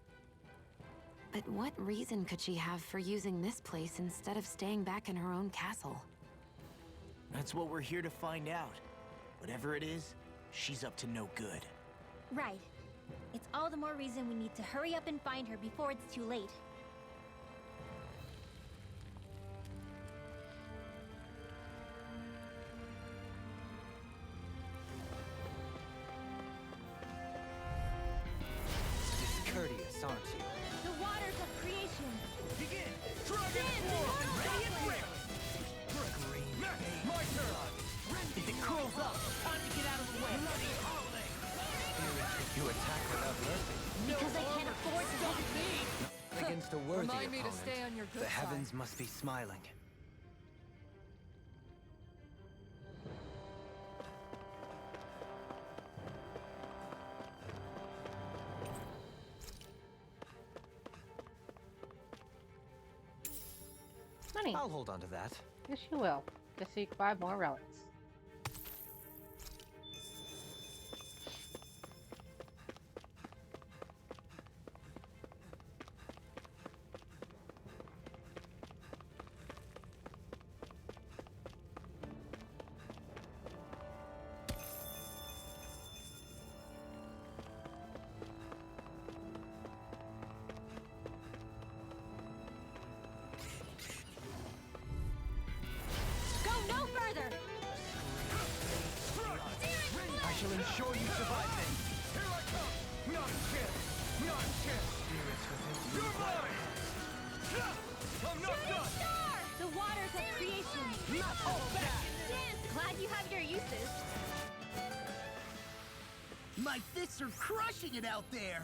Speaker 2: But what reason could she have for using this place instead of staying back in her own castle?
Speaker 4: That's what we're here to find out. Whatever it is, she's up to no good.
Speaker 5: Right. It's all the more reason we need to hurry up and find her before it's too late.
Speaker 8: Discourteous, aren't you?
Speaker 5: The waters of creation!
Speaker 11: Begin! Dragon form! Ready and quick! My turn!
Speaker 4: If it curls up, time to get out of the way.
Speaker 8: You attack without mercy.
Speaker 5: Because I can't afford to
Speaker 4: Stop me!
Speaker 8: Against a worthy
Speaker 6: Remind me to
Speaker 8: opponent,
Speaker 6: stay on your good
Speaker 8: the
Speaker 6: side.
Speaker 8: heavens must be smiling.
Speaker 1: Money.
Speaker 8: I'll hold on to that.
Speaker 1: Yes, you will. Just so you can buy more relics.
Speaker 5: Go no further!
Speaker 8: I shall ensure you survive this.
Speaker 11: Here I come! Not a chance! Not a chance!
Speaker 8: Spirits within
Speaker 11: You're mine! I'm not done!
Speaker 5: The waters of creation!
Speaker 4: Not all that!
Speaker 5: Glad you have your uses.
Speaker 4: My fists are crushing it out there!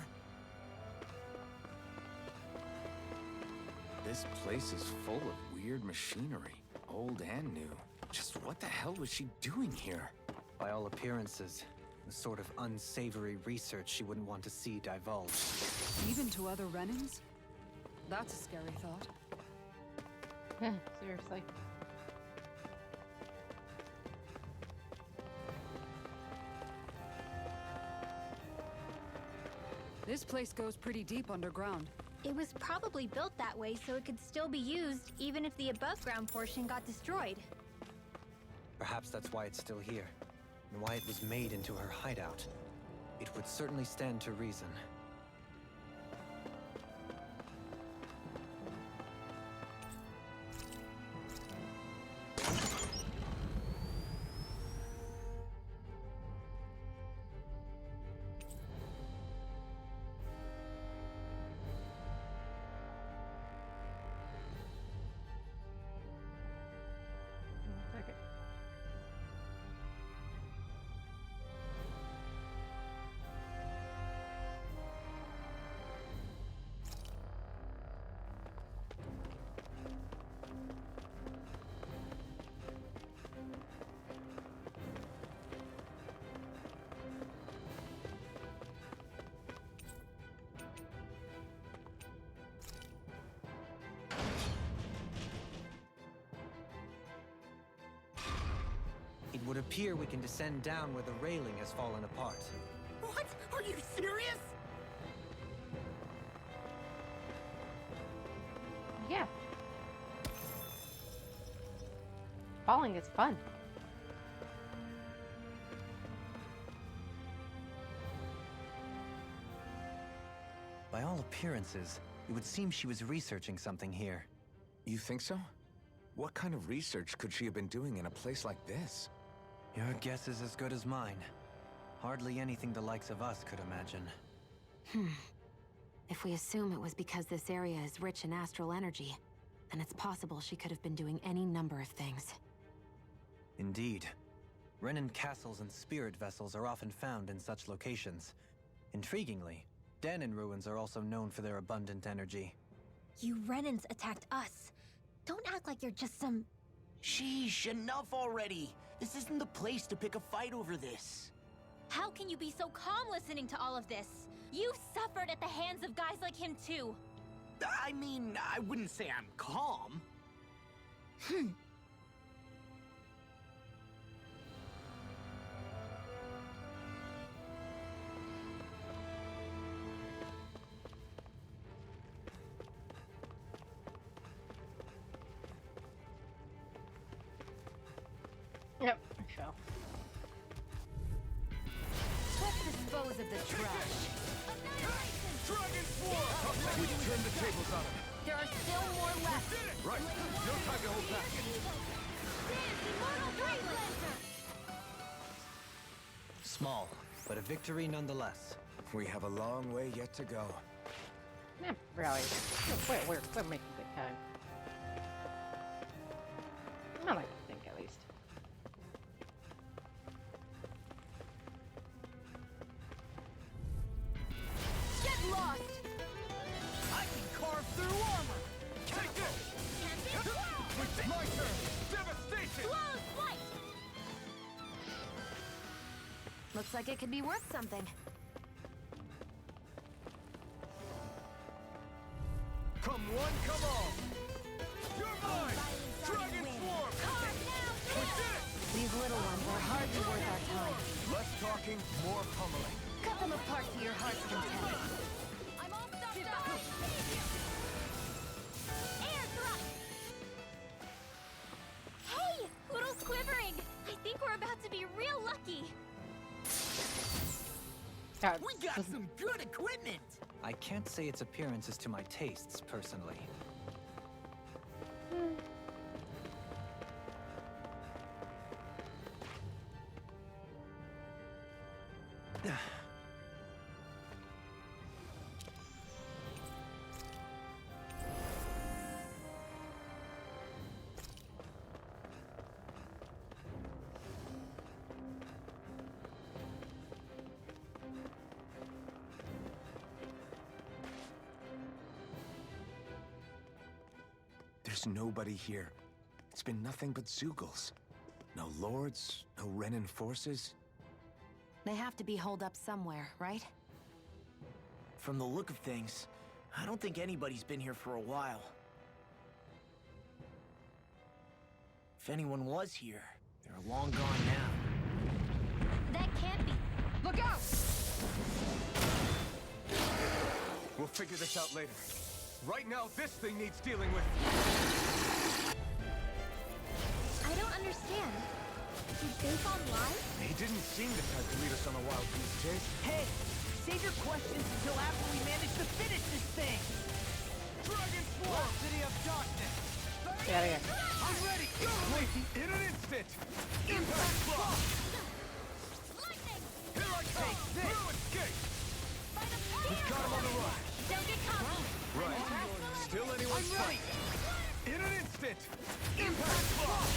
Speaker 3: This place is full of weird machinery, old and new. Just what the hell was she doing here?
Speaker 8: By all appearances, the sort of unsavory research she wouldn't want to see divulged.
Speaker 6: Even to other Renans? That's a scary thought.
Speaker 1: Seriously.
Speaker 6: This place goes pretty deep underground.
Speaker 5: It was probably built that way so it could still be used even if the above ground portion got destroyed.
Speaker 8: Perhaps that's why it's still here, and why it was made into her hideout. It would certainly stand to reason.
Speaker 1: Second.
Speaker 8: would appear we can descend down where the railing has fallen apart.
Speaker 4: What? Are you serious?
Speaker 1: Yeah. Falling is fun.
Speaker 8: By all appearances, it would seem she was researching something here.
Speaker 3: You think so? What kind of research could she have been doing in a place like this?
Speaker 8: Your guess is as good as mine. Hardly anything the likes of us could imagine.
Speaker 2: If we assume it was because this area is rich in astral energy, then it's possible she could have been doing any number of things.
Speaker 8: Indeed. Renin castles and spirit vessels are often found in such locations. Intriguingly, Danon ruins are also known for their abundant energy.
Speaker 5: You Renans attacked us. Don't act like you're just some...
Speaker 4: Sheesh, enough already. This isn't the place to pick a fight over this.
Speaker 5: How can you be so calm listening to all of this? You suffered at the hands of guys like him too.
Speaker 4: I mean, I wouldn't say I'm calm.
Speaker 1: Yep, sure.
Speaker 2: Let's dispose of the trash.
Speaker 11: Dragon Swarm!
Speaker 9: We turned the tables on him.
Speaker 5: There are still more left.
Speaker 9: Right. No time to hold back.
Speaker 8: Small, but a victory nonetheless.
Speaker 3: We have a long way yet to go.
Speaker 1: Yeah, really. We're making good time. I like to think, at least.
Speaker 5: Get lost!
Speaker 11: I can carve through armor! Take this! It's my turn! Devastation!
Speaker 5: Close flight!
Speaker 2: Looks like it could be worth something.
Speaker 11: Come one, come all! You're mine! Dragon Swarm! We did it!
Speaker 2: These little ones are hardly worth our time.
Speaker 9: Less talking, more pummeling.
Speaker 2: Cut them apart to your heart's content.
Speaker 5: I'm all stuffed up! Air thrust! Hey! Poodle's quivering! I think we're about to be real lucky!
Speaker 4: We got some good equipment!
Speaker 8: I can't say its appearance is to my tastes, personally.
Speaker 3: There's nobody here. It's been nothing but Zeugles. No lords, no Renin forces.
Speaker 2: They have to be holed up somewhere, right?
Speaker 4: From the look of things, I don't think anybody's been here for a while. If anyone was here, they're long gone now.
Speaker 5: That can't be.
Speaker 6: Look out!
Speaker 11: We'll figure this out later. Right now, this thing needs dealing with.
Speaker 5: I don't understand. Did Bacon lie?
Speaker 9: He didn't seem the type to lead us on a wild goose chase.
Speaker 4: Hey, save your questions until after we manage to finish this thing!
Speaker 11: Dragon Swarm!
Speaker 4: City of Darkness!
Speaker 1: Get out of here.
Speaker 11: I'm ready! Go! In an instant! Impact block!
Speaker 5: Lightning!
Speaker 11: Here I come! No escape!
Speaker 5: By the
Speaker 11: We've got him on the run!
Speaker 5: Don't get cocky!
Speaker 9: Right. Still anyone's
Speaker 11: I'm ready!
Speaker 9: fight.
Speaker 11: In an instant! Impact block!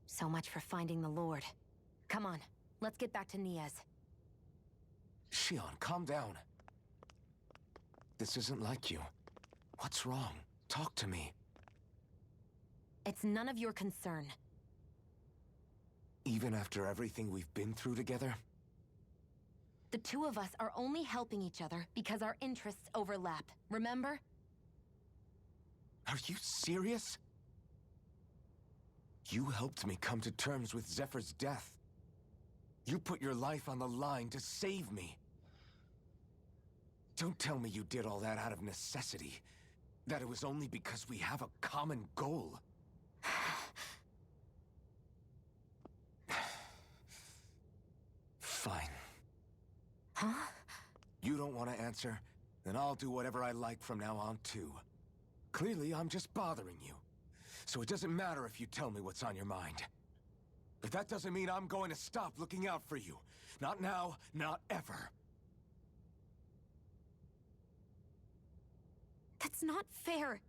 Speaker 2: So much for finding the Lord. Come on, let's get back to Niaz.
Speaker 3: Shion, calm down. This isn't like you. What's wrong? Talk to me.
Speaker 2: It's none of your concern.
Speaker 3: Even after everything we've been through together?
Speaker 2: The two of us are only helping each other because our interests overlap, remember?
Speaker 3: Are you serious? You helped me come to terms with Zephyr's death. You put your life on the line to save me. Don't tell me you did all that out of necessity. That it was only because we have a common goal. Fine.
Speaker 2: Huh?
Speaker 3: You don't want to answer? Then I'll do whatever I like from now on, too. Clearly, I'm just bothering you. So it doesn't matter if you tell me what's on your mind. But that doesn't mean I'm going to stop looking out for you. Not now, not ever.
Speaker 2: That's not fair.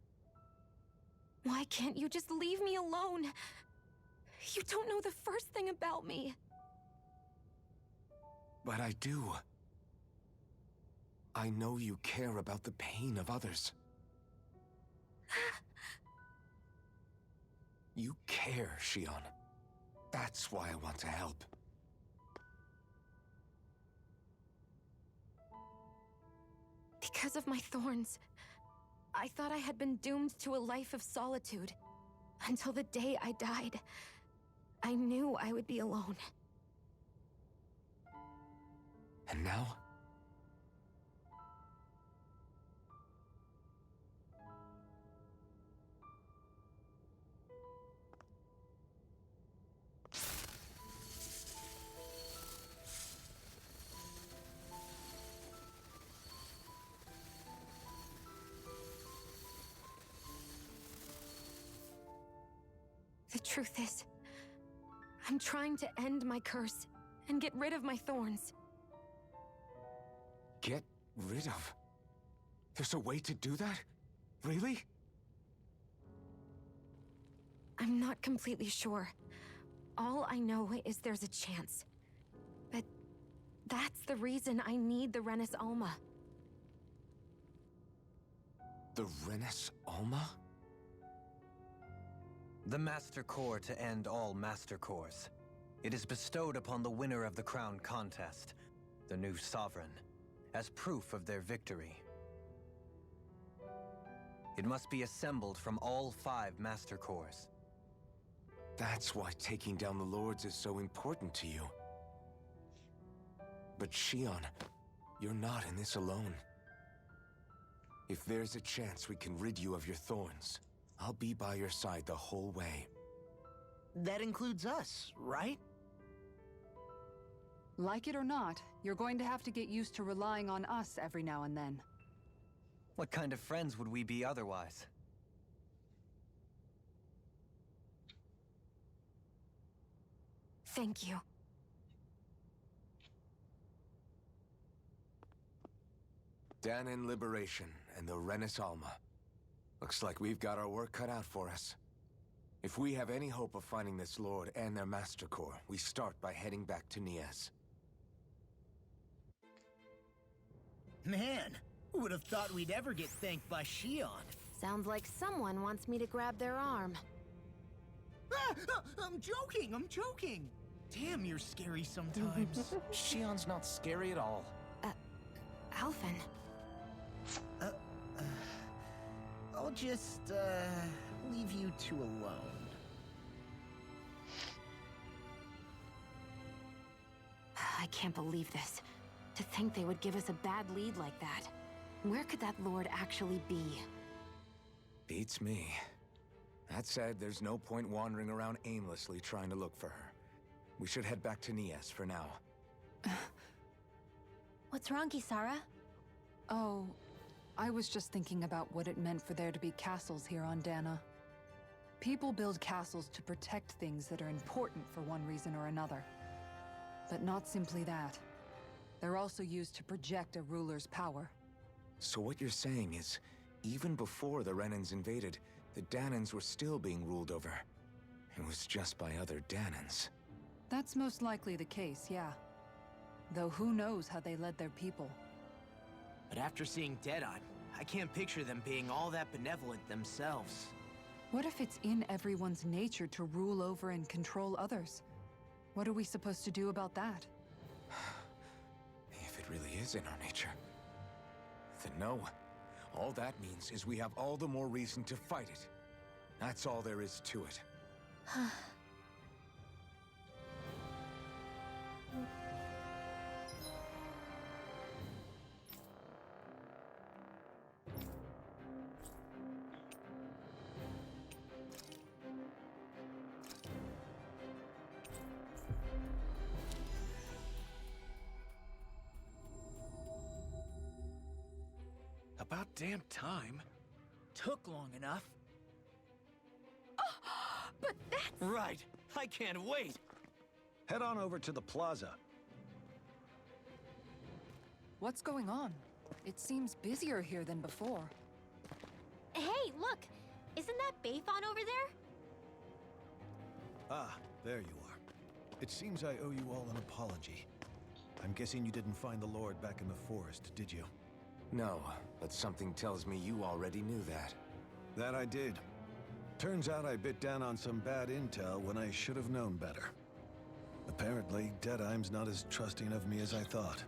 Speaker 2: Why can't you just leave me alone? You don't know the first thing about me.
Speaker 3: But I do. I know you care about the pain of others. You care, Shion. That's why I want to help.
Speaker 2: Because of my thorns, I thought I had been doomed to a life of solitude. Until the day I died, I knew I would be alone.
Speaker 3: And now?
Speaker 2: The truth is, I'm trying to end my curse and get rid of my thorns.
Speaker 3: Get rid of? There's a way to do that? Really?
Speaker 2: I'm not completely sure. All I know is there's a chance. But that's the reason I need the Renis Alma.
Speaker 3: The Renis Alma?
Speaker 8: The Master Core to end all Master Cores. It is bestowed upon the winner of the Crown Contest, the new Sovereign, as proof of their victory. It must be assembled from all 5 Master Cores.
Speaker 3: That's why taking down the Lords is so important to you. But Shion, you're not in this alone. If there's a chance we can rid you of your thorns, I'll be by your side the whole way.
Speaker 4: That includes us, right?
Speaker 6: Like it or not, you're going to have to get used to relying on us every now and then.
Speaker 8: What kind of friends would we be otherwise?
Speaker 2: Thank you.
Speaker 3: Dahnan Liberation and the Renis Alma. Looks like we've got our work cut out for us. If we have any hope of finding this Lord and their Master Core, we start by heading back to Nias.
Speaker 4: Man, who would have thought we'd ever get thanked by Shion?
Speaker 2: Sounds like someone wants me to grab their arm.
Speaker 4: I'm joking! Damn, you're scary sometimes.
Speaker 3: Shion's not scary at all.
Speaker 2: Alphen.
Speaker 4: I'll just, leave you two alone.
Speaker 2: I can't believe this. To think they would give us a bad lead like that. Where could that Lord actually be?
Speaker 3: Beats me. That said, there's no point wandering around aimlessly trying to look for her. We should head back to Nias for now.
Speaker 5: What's wrong, Kisara?
Speaker 6: Oh, I was just thinking about what it meant for there to be castles here on Dana. People build castles to protect things that are important for one reason or another. But not simply that. They're also used to project a ruler's power.
Speaker 3: So what you're saying is, even before the Renans invaded, the Dahnans were still being ruled over. It was just by other Dahnans.
Speaker 6: That's most likely the case, yeah. Though who knows how they led their people.
Speaker 4: But after seeing Deadeye, I can't picture them being all that benevolent themselves.
Speaker 6: What if it's in everyone's nature to rule over and control others? What are we supposed to do about that?
Speaker 3: If really is in our nature, then no. All that means is we have all the more reason to fight it. That's all there is to it.
Speaker 11: About damn time.
Speaker 12: Took long enough.
Speaker 5: But that's...
Speaker 11: Right. I can't wait.
Speaker 9: Head on over to the plaza.
Speaker 7: What's going on? It seems busier here than before.
Speaker 5: Hey, look! Isn't that Bayfon over there?
Speaker 9: Ah, there you are. It seems I owe you all an apology. I'm guessing you didn't find the Lord back in the forest, did you?
Speaker 3: No, but something tells me you already knew that.
Speaker 9: That I did. Turns out I bit down on some bad intel when I should have known better. Apparently, Deadeye's not as trusting of me as I thought.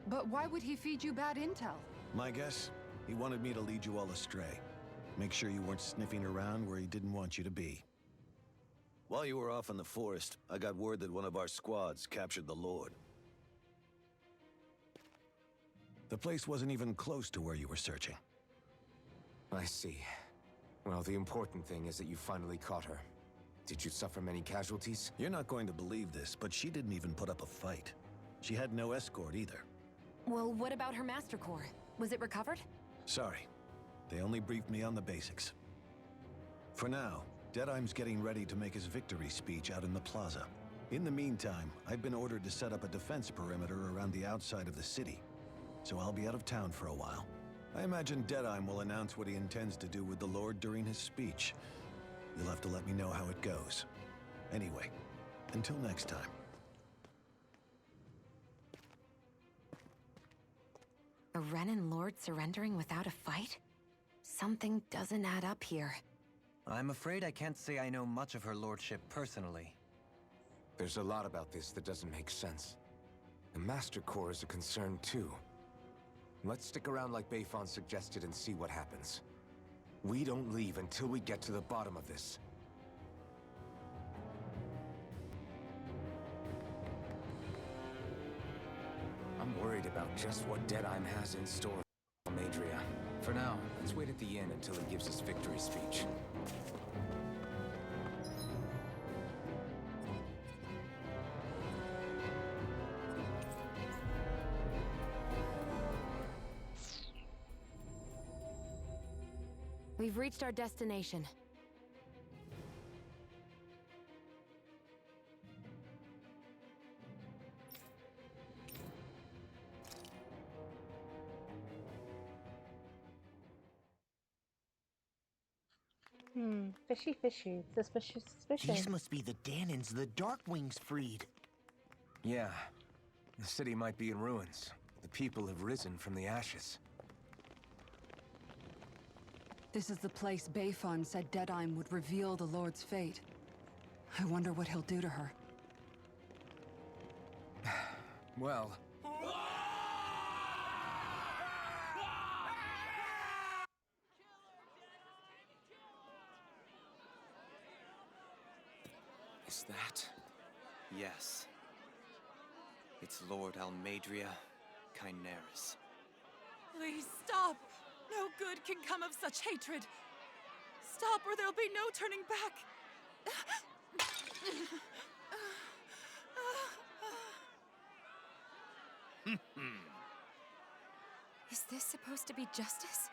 Speaker 6: But why would he feed you bad intel?
Speaker 9: My guess? He wanted me to lead you all astray. Make sure you weren't sniffing around where he didn't want you to be. While you were off in the forest, I got word that one of our squads captured the Lord. The place wasn't even close to where you were searching.
Speaker 3: I see. Well, the important thing is that you finally caught her. Did you suffer many casualties?
Speaker 9: You're not going to believe this, but she didn't even put up a fight. She had no escort either.
Speaker 2: Well, what about her Master Core? Was it recovered?
Speaker 9: Sorry. They only briefed me on the basics. For now, Deadeye's getting ready to make his victory speech out in the plaza. In the meantime, I've been ordered to set up a defense perimeter around the outside of the city. So I'll be out of town for a while. I imagine Deadeye will announce what he intends to do with the Lord during his speech. You'll have to let me know how it goes. Anyway, until next time.
Speaker 2: A Renin Lord surrendering without a fight? Something doesn't add up here.
Speaker 8: I'm afraid I can't say I know much of her lordship personally.
Speaker 3: There's a lot about this that doesn't make sense. The Master Core is a concern too. Let's stick around like Bayfon suggested and see what happens. We don't leave until we get to the bottom of this. I'm worried about just what Deadeye has in store for Madria. For now, let's wait at the inn until he gives his victory speech.
Speaker 2: We've reached our destination.
Speaker 1: Fishy, fishy. Suspicious, suspicious.
Speaker 4: These must be the Danins the Darkwings freed.
Speaker 3: Yeah. The city might be in ruins. The people have risen from the ashes.
Speaker 6: This is the place Bayfon said Deadeye would reveal the Lord's fate. I wonder what he'll do to her.
Speaker 3: Well... Is that...
Speaker 8: Yes. It's Lord Almadria Kynaris.
Speaker 13: Please stop! No good can come of such hatred. Stop or there'll be no turning back.
Speaker 2: Is this supposed to be justice?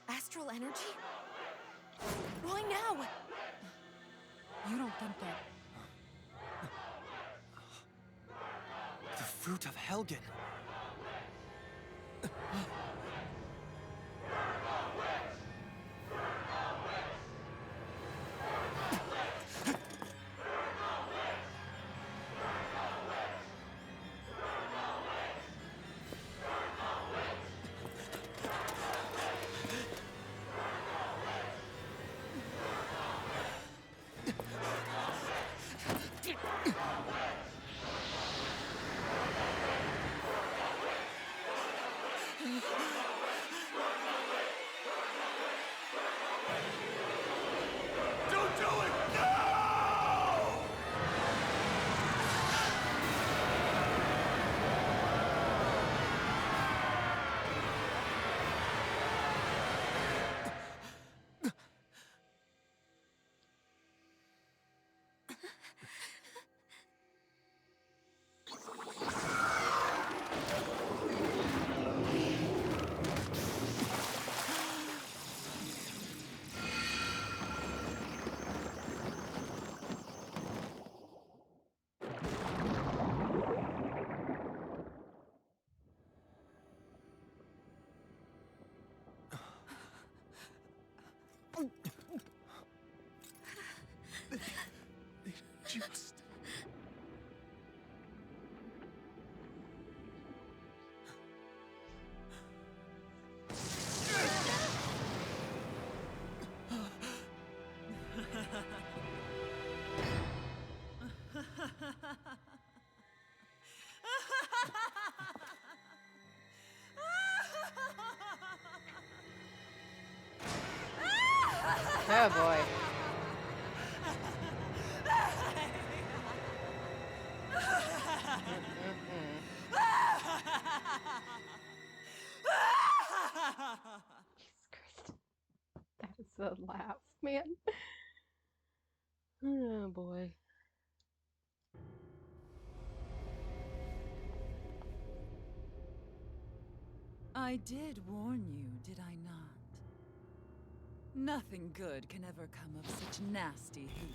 Speaker 2: Astral energy? Why now?
Speaker 6: You don't think that...
Speaker 8: The fruit of Helgen.
Speaker 4: Just...
Speaker 1: Oh boy. Jesus Christ. That is the laugh, man. Oh boy.
Speaker 13: I did warn you, did I not? Nothing good can ever come of such nasty hatred.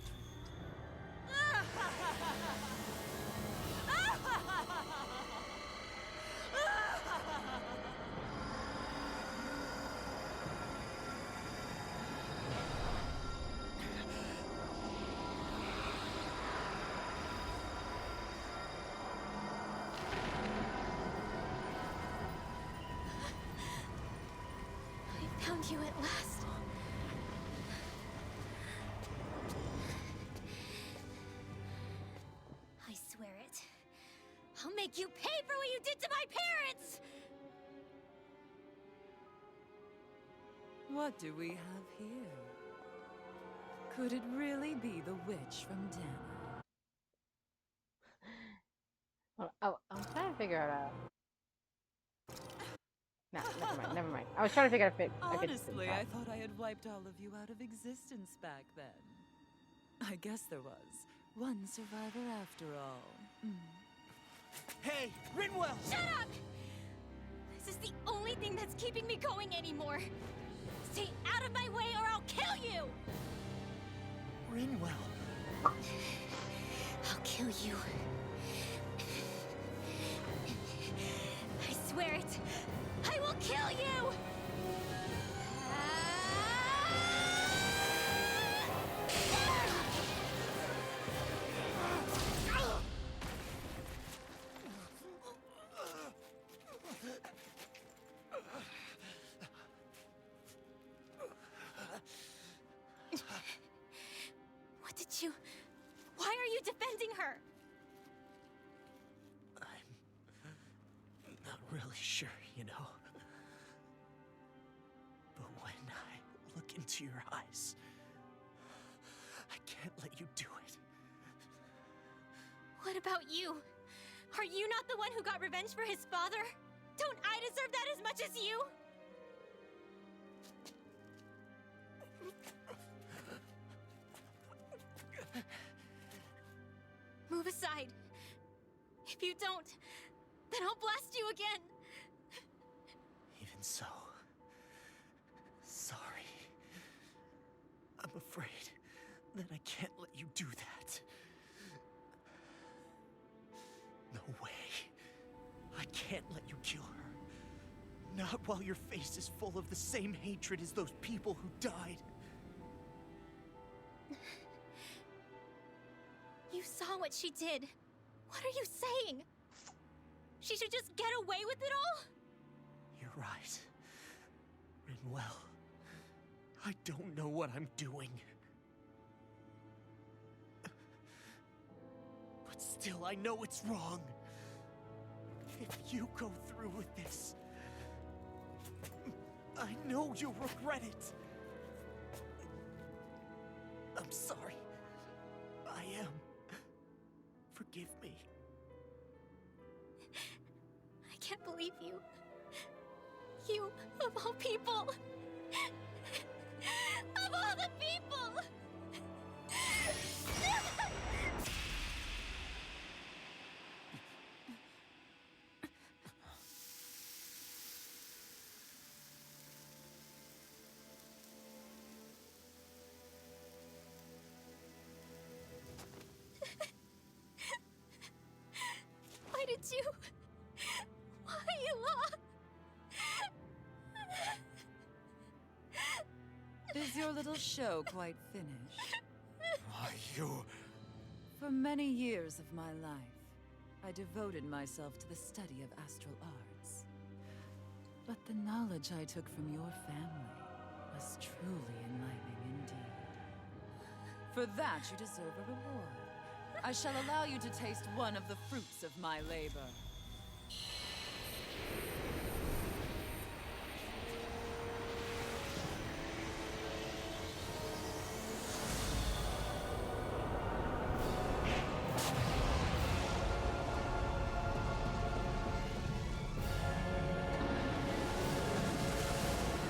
Speaker 5: I found you at last. I swear it. I'll make you pay for what you did to my parents!
Speaker 13: What do we have here? Could it really be the witch from Dana?
Speaker 1: Oh, I'm trying to figure out No, never mind. I was trying to figure out if I could
Speaker 13: Honestly, I thought I had wiped all of you out of existence back then. I guess there was one survivor after all.
Speaker 4: Hey, Rinwell!
Speaker 5: Shut up! This is the only thing that's keeping me going anymore. Stay out of my way or I'll kill you!
Speaker 4: Rinwell.
Speaker 5: I'll kill you. I swear it. I will kill you! What did you... Why are you defending her?
Speaker 4: I'm not really sure, you know. But when I look into your eyes, I can't let you do it.
Speaker 5: What about you? Are you not the one who got revenge for his father? Don't I deserve that as much as you? Move aside. If you don't, then I'll blast you again.
Speaker 4: Even so, sorry. I'm afraid that I can't let you do that. No way. I can't let you kill her. Not while your face is full of the same hatred as those people who died.
Speaker 5: You saw what she did. What are you saying? She should just get away with it all?
Speaker 4: You're right. Rinwell. I don't know what I'm doing. But still, I know it's wrong. If you go through with this, I know you'll regret it. I'm sorry. I am. Forgive me.
Speaker 5: I can't believe you. You, of all people. Of all the people!
Speaker 13: little show quite finished?
Speaker 3: Why, you...
Speaker 13: For many years of my life, I devoted myself to the study of astral arts. But the knowledge I took from your family was truly enlightening indeed. For that, you deserve a reward. I shall allow you to taste one of the fruits of my labor.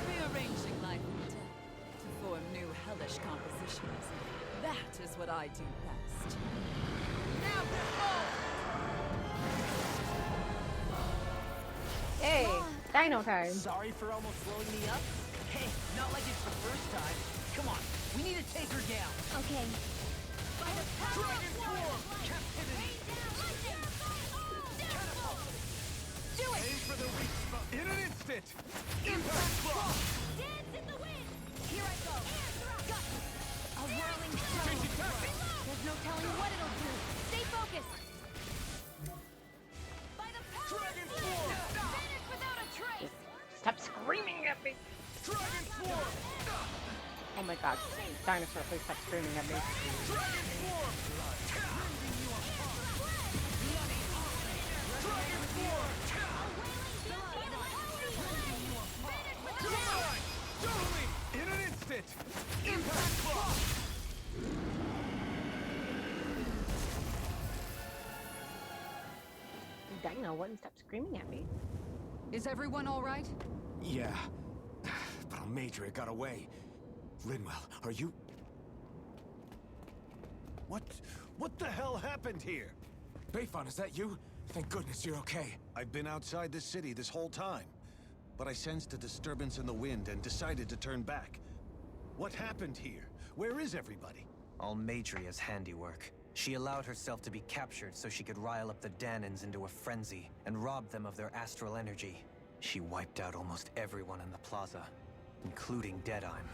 Speaker 13: Rearranging life and death to form new hellish compositions. That is what I do best. Now
Speaker 1: Hey, dino time.
Speaker 4: Sorry for almost blowing me up. Hey, not like it's the first time. Come on, we need to take her down.
Speaker 5: Okay.
Speaker 11: Dragon form! Captivity!
Speaker 5: Do it!
Speaker 11: Aim for the weak spot. In an instant! Impact block!
Speaker 5: Dance in the wind! Here I go! Gut! A whirling stone!
Speaker 11: Change attack!
Speaker 5: There's no telling what it'll do! Stay focused! By the power
Speaker 11: Dragon
Speaker 5: of
Speaker 11: form!
Speaker 5: Vanish without a trace!
Speaker 1: Stop screaming at me.
Speaker 11: Dragon form!
Speaker 1: Oh my god. Dinosaur, please stop screaming at me.
Speaker 11: Dragon form! Rending you apart! Dragon form! Come on! Totally! In an instant! Impact block!
Speaker 1: Dino wouldn't stop screaming at me.
Speaker 6: Is everyone all right?
Speaker 3: Yeah. But Almadria got away. Linwell, are you...
Speaker 9: What the hell happened here?
Speaker 3: Bayfon, is that you? Thank goodness you're okay.
Speaker 9: I've been outside the city this whole time, but I sensed a disturbance in the wind and decided to turn back. What happened here? Where is everybody?
Speaker 8: Almadria's handiwork. She allowed herself to be captured so she could rile up the Danans into a frenzy and rob them of their astral energy. She wiped out almost everyone in the plaza, including Deadheim.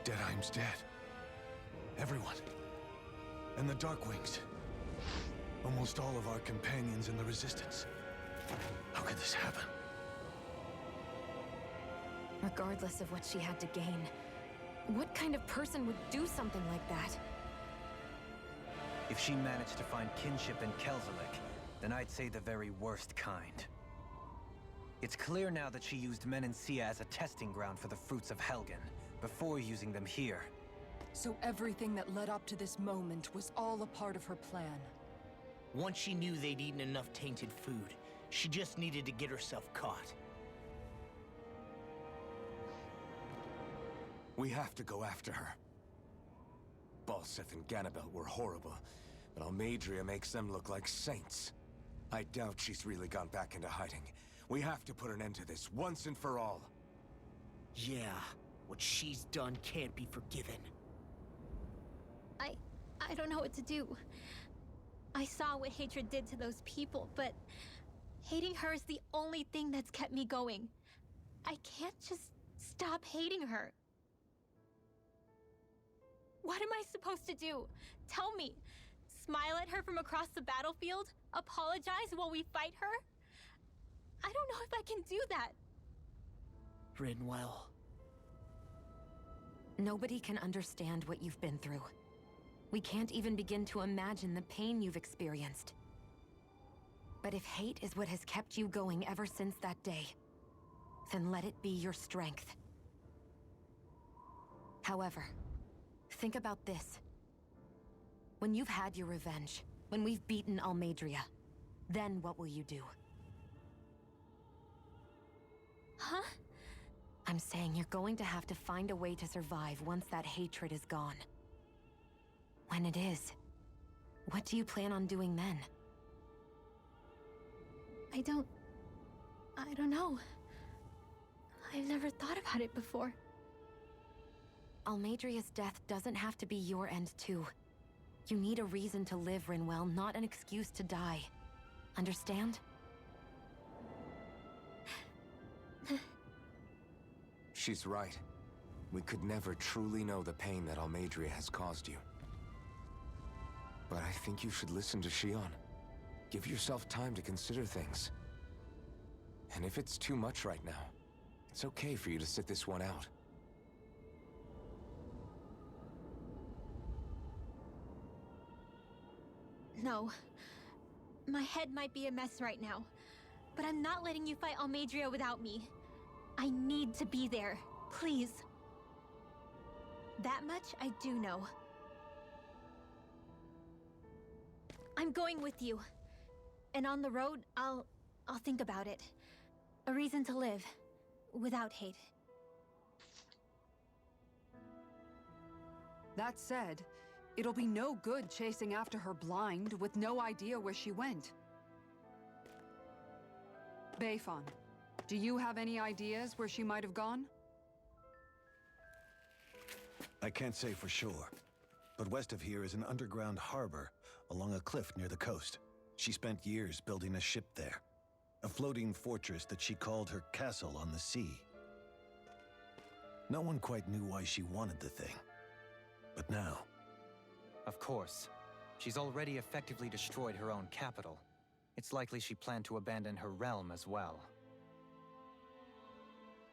Speaker 9: Deadheim's dead. Everyone. And the Darkwings. Almost all of our companions in the Resistance. How could this happen?
Speaker 2: Regardless of what she had to gain, what kind of person would do something like that?
Speaker 8: If she managed to find kinship in Kelzelik, then I'd say the very worst kind. It's clear now that she used Menancia as a testing ground for the fruits of Helgen, before using them here.
Speaker 7: So everything that led up to this moment was all a part of her plan.
Speaker 4: Once she knew they'd eaten enough tainted food, she just needed to get herself caught.
Speaker 3: We have to go after her. Balseth and Ganabelt were horrible, but Almadria makes them look like saints. I doubt she's really gone back into hiding. We have to put an end to this, once and for all.
Speaker 4: Yeah, what she's done can't be forgiven.
Speaker 5: I don't know what to do. I saw what hatred did to those people, but hating her is the only thing that's kept me going. I can't just stop hating her. What am I supposed to do? Tell me. Smile at her from across the battlefield? Apologize while we fight her? I don't know if I can do that.
Speaker 4: Rinwell.
Speaker 2: Nobody can understand what you've been through. We can't even begin to imagine the pain you've experienced. But if hate is what has kept you going ever since that day, then let it be your strength. However, think about this. When you've had your revenge, when we've beaten Almadria, then what will you do?
Speaker 5: Huh?
Speaker 2: I'm saying you're going to have to find a way to survive once that hatred is gone. When it is, what do you plan on doing then?
Speaker 5: I don't know. I've never thought about it before.
Speaker 2: Almadria's death doesn't have to be your end too. You need a reason to live, Rinwell, not an excuse to die. Understand?
Speaker 3: She's right. we could never truly know the pain that Almadria has caused you. But I think you should listen to Shion. Give yourself time to consider things. And if it's too much right now, it's okay for you to sit this one out.
Speaker 5: No. My head might be a mess right now, but I'm not letting you fight Almadria without me. I need to be there. Please. That much I do know. I'm going with you. And on the road, I'll think about it. A reason to live. Without hate.
Speaker 6: That said, it'll be no good chasing after her blind with no idea where she went. Beifan, do you have any ideas where she might have gone?
Speaker 9: I can't say for sure, but west of here is an underground harbor along a cliff near the coast. She spent years building a ship there, a floating fortress that she called her castle on the sea. No one quite knew why she wanted the thing, but now...
Speaker 8: Of course. She's already effectively destroyed her own capital. It's likely she planned to abandon her realm as well.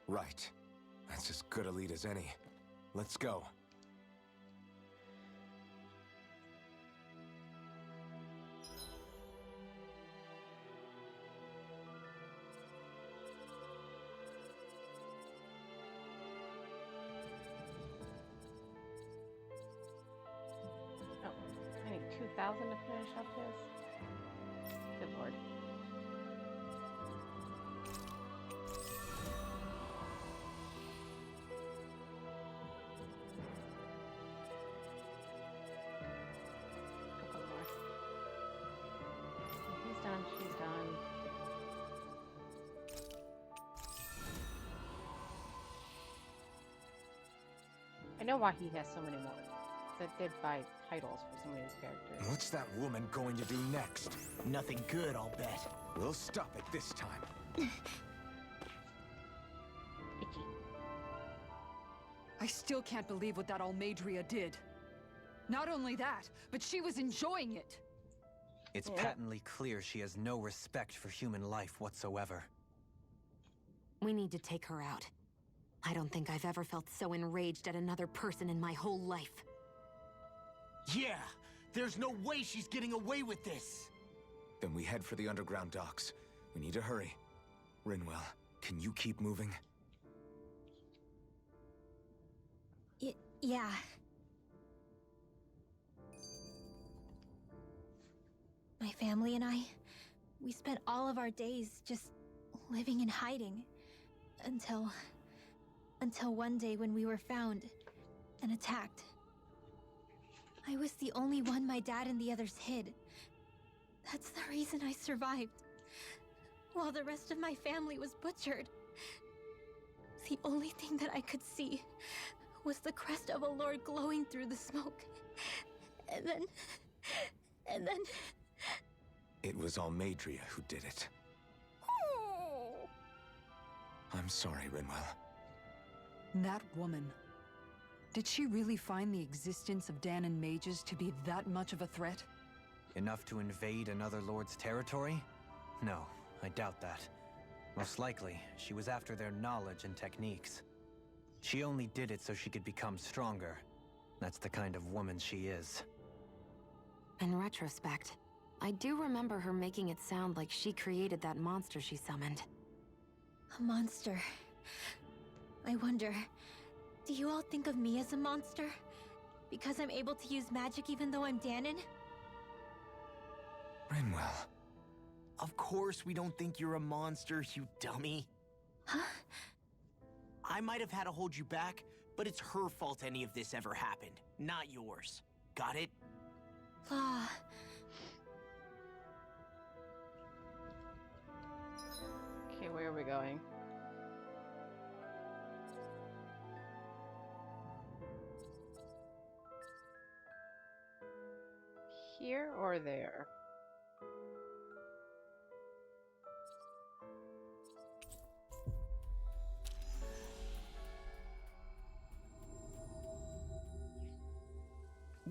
Speaker 3: Right. That's as good a lead as any. Let's go.
Speaker 1: Oh, I need 2,000 to finish up this. Good lord. Couple more. He's done, she's done. I know why he has so many more. That did buy titles for some of these characters.
Speaker 3: What's that woman going to do next?
Speaker 4: Nothing good, I'll bet.
Speaker 3: We'll stop it this time.
Speaker 1: Itchy.
Speaker 6: I still can't believe what that Almadria did. Not only that, but she was enjoying it.
Speaker 8: It's patently clear she has no respect for human life whatsoever.
Speaker 2: We need to take her out. I don't think I've ever felt so enraged at another person in my whole life.
Speaker 4: Yeah! There's no way she's getting away with this!
Speaker 3: Then we head for the underground docks. We need to hurry. Rinwell, can you keep moving?
Speaker 5: Yeah. My family and I, we spent all of our days just living in hiding. Until one day when we were found and attacked. I was the only one my dad and the others hid. That's the reason I survived. While the rest of my family was butchered. The only thing that I could see was the crest of a lord glowing through the smoke. And then...
Speaker 3: It was Almadria who did it. I'm sorry, Rinwell.
Speaker 6: That woman. Did she really find the existence of Dahnan mages to be that much of a threat?
Speaker 8: Enough to invade another lord's territory? No, I doubt that. Most likely, she was after their knowledge and techniques. She only did it so she could become stronger. That's the kind of woman she is.
Speaker 2: In retrospect, I do remember her making it sound like she created that monster she summoned.
Speaker 5: A monster. I wonder, do you all think of me as a monster? Because I'm able to use magic even though I'm Dahnan?
Speaker 3: Rinwell.
Speaker 4: Of course we don't think you're a monster, you dummy.
Speaker 5: Huh?
Speaker 4: I might have had to hold you back, but it's her fault any of this ever happened, not yours. Got it?
Speaker 5: Law.
Speaker 1: Okay, where are we going? Here or there?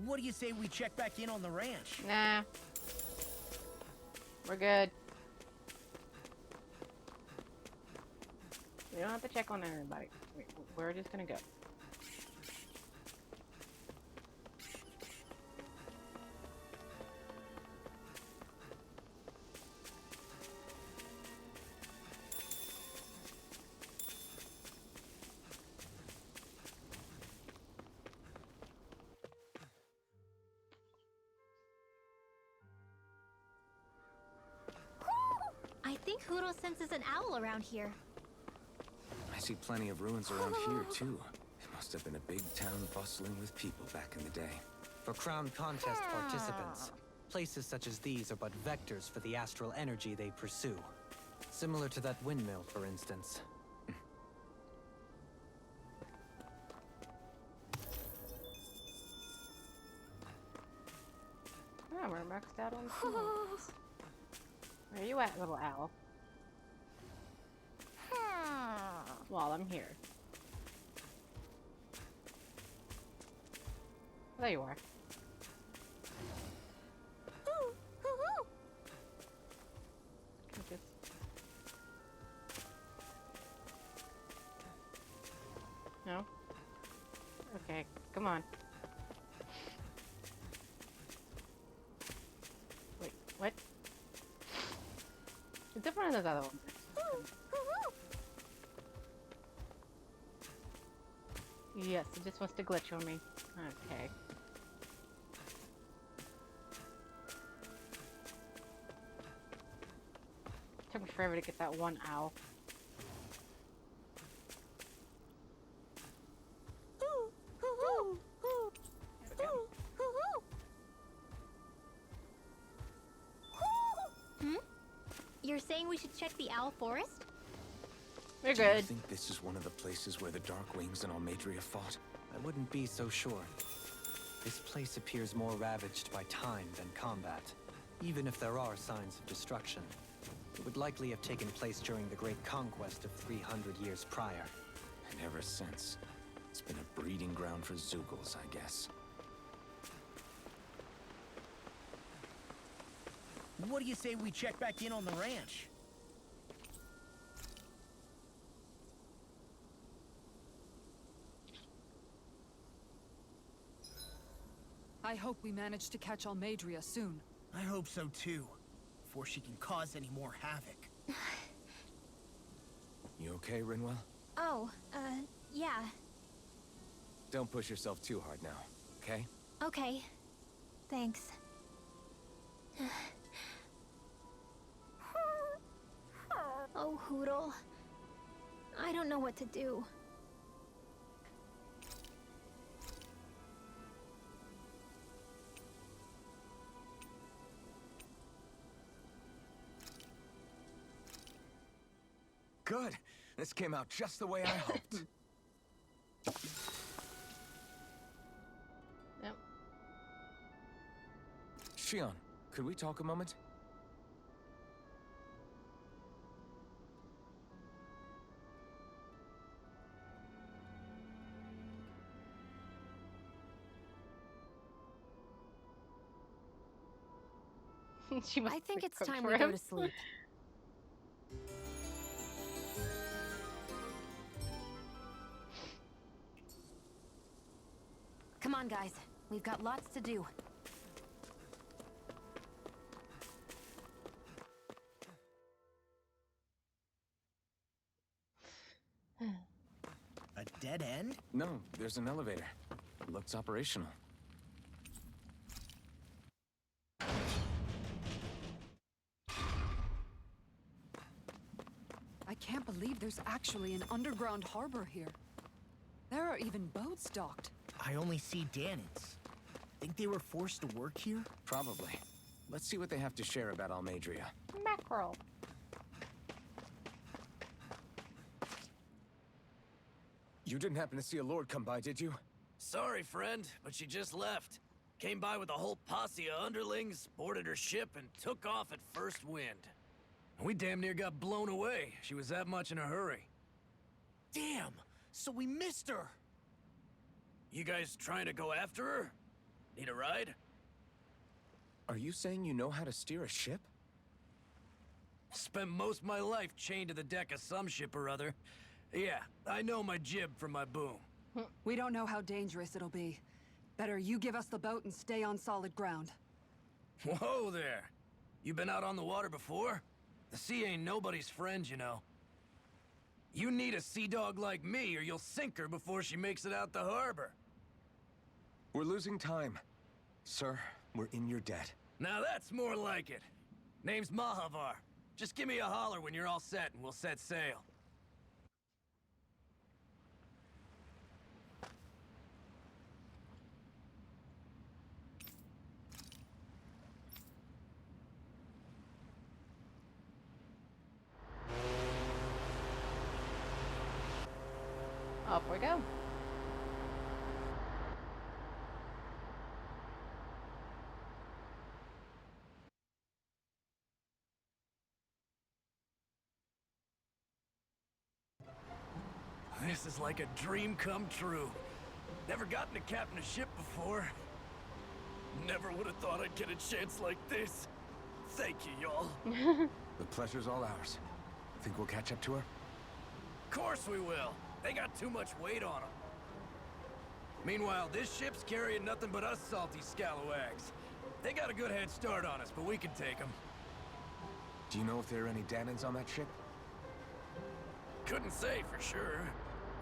Speaker 4: What do you say we check back in on the ranch?
Speaker 1: Nah. We're good. We don't have to check on everybody. We're just gonna go.
Speaker 5: I think Hoodle senses an owl around here.
Speaker 3: I see plenty of ruins around here, too. It must have been a big town bustling with people back in the day.
Speaker 8: For Crown Contest participants, places such as these are but vectors for the astral energy they pursue. Similar to that windmill, for instance.
Speaker 1: Oh, we're maxed out on tools. Where you at, little owl? While I'm here. There you are. Just... No? Okay, come on. Wait, what? It's different than those other ones. Yes, it just wants to glitch on me. Okay. Took me forever to get that one owl.
Speaker 5: You're saying we should check the owl forest?
Speaker 1: We're
Speaker 3: Do you
Speaker 1: good.
Speaker 3: think this is one of the places where the Darkwings and Almadria fought?
Speaker 8: I wouldn't be so sure. This place appears more ravaged by time than combat. Even if there are signs of destruction, it would likely have taken place during the Great Conquest of 300 years prior.
Speaker 3: And ever since, it's been a breeding ground for Zeugles, I guess.
Speaker 4: What do you say we check back in on the ranch?
Speaker 6: I hope we manage to catch Almadria soon.
Speaker 4: I hope so too, before she can cause any more havoc.
Speaker 3: You okay, Rinwell?
Speaker 5: Oh, yeah.
Speaker 3: Don't push yourself too hard now, okay?
Speaker 5: Okay. Thanks. Oh, Hoodle. I don't know what to do.
Speaker 3: Good. This came out just the way I hoped.
Speaker 1: Yep.
Speaker 3: Shion, could we talk a moment?
Speaker 1: She must
Speaker 2: I think
Speaker 1: have
Speaker 2: it's
Speaker 1: cooked
Speaker 2: time
Speaker 1: for
Speaker 2: we go
Speaker 1: him.
Speaker 2: to sleep. Come on, guys. We've got lots to do.
Speaker 4: A dead end?
Speaker 3: No, there's an elevator. Looks operational.
Speaker 6: I can't believe there's actually an underground harbor here. There are even boats docked.
Speaker 4: I only see Danans. Think they were forced to work here?
Speaker 3: Probably. Let's see what they have to share about Almadria.
Speaker 1: Mackerel.
Speaker 3: You didn't happen to see a lord come by, did you?
Speaker 14: Sorry, friend, but she just left. Came by with a whole posse of underlings, boarded her ship, and took off at first wind. We damn near got blown away. She was that much in a hurry.
Speaker 4: Damn! So we missed her!
Speaker 14: You guys trying to go after her? Need a ride?
Speaker 3: Are you saying you know how to steer a ship?
Speaker 14: Spent most of my life chained to the deck of some ship or other. Yeah, I know my jib from my boom.
Speaker 6: We don't know how dangerous it'll be. Better you give us the boat and stay on solid ground.
Speaker 14: Whoa there! You been out on the water before? The sea ain't nobody's friend, you know. You need a sea dog like me, or you'll sink her before she makes it out the harbor.
Speaker 3: We're losing time. Sir, we're in your debt.
Speaker 14: Now that's more like it. Name's Mahavar. Just give me a holler when you're all set, and we'll set sail.
Speaker 1: Off we go.
Speaker 14: This is like a dream come true. Never gotten to captain a ship before. Never would have thought I'd get a chance like this. Thank you, y'all.
Speaker 3: The pleasure's all ours. Think we'll catch up to her?
Speaker 14: Of course we will. They got too much weight on them. Meanwhile, this ship's carrying nothing but us salty scalawags. They got a good head start on us, but we can take them.
Speaker 3: Do you know if there are any Danans on that ship?
Speaker 14: Couldn't say for sure.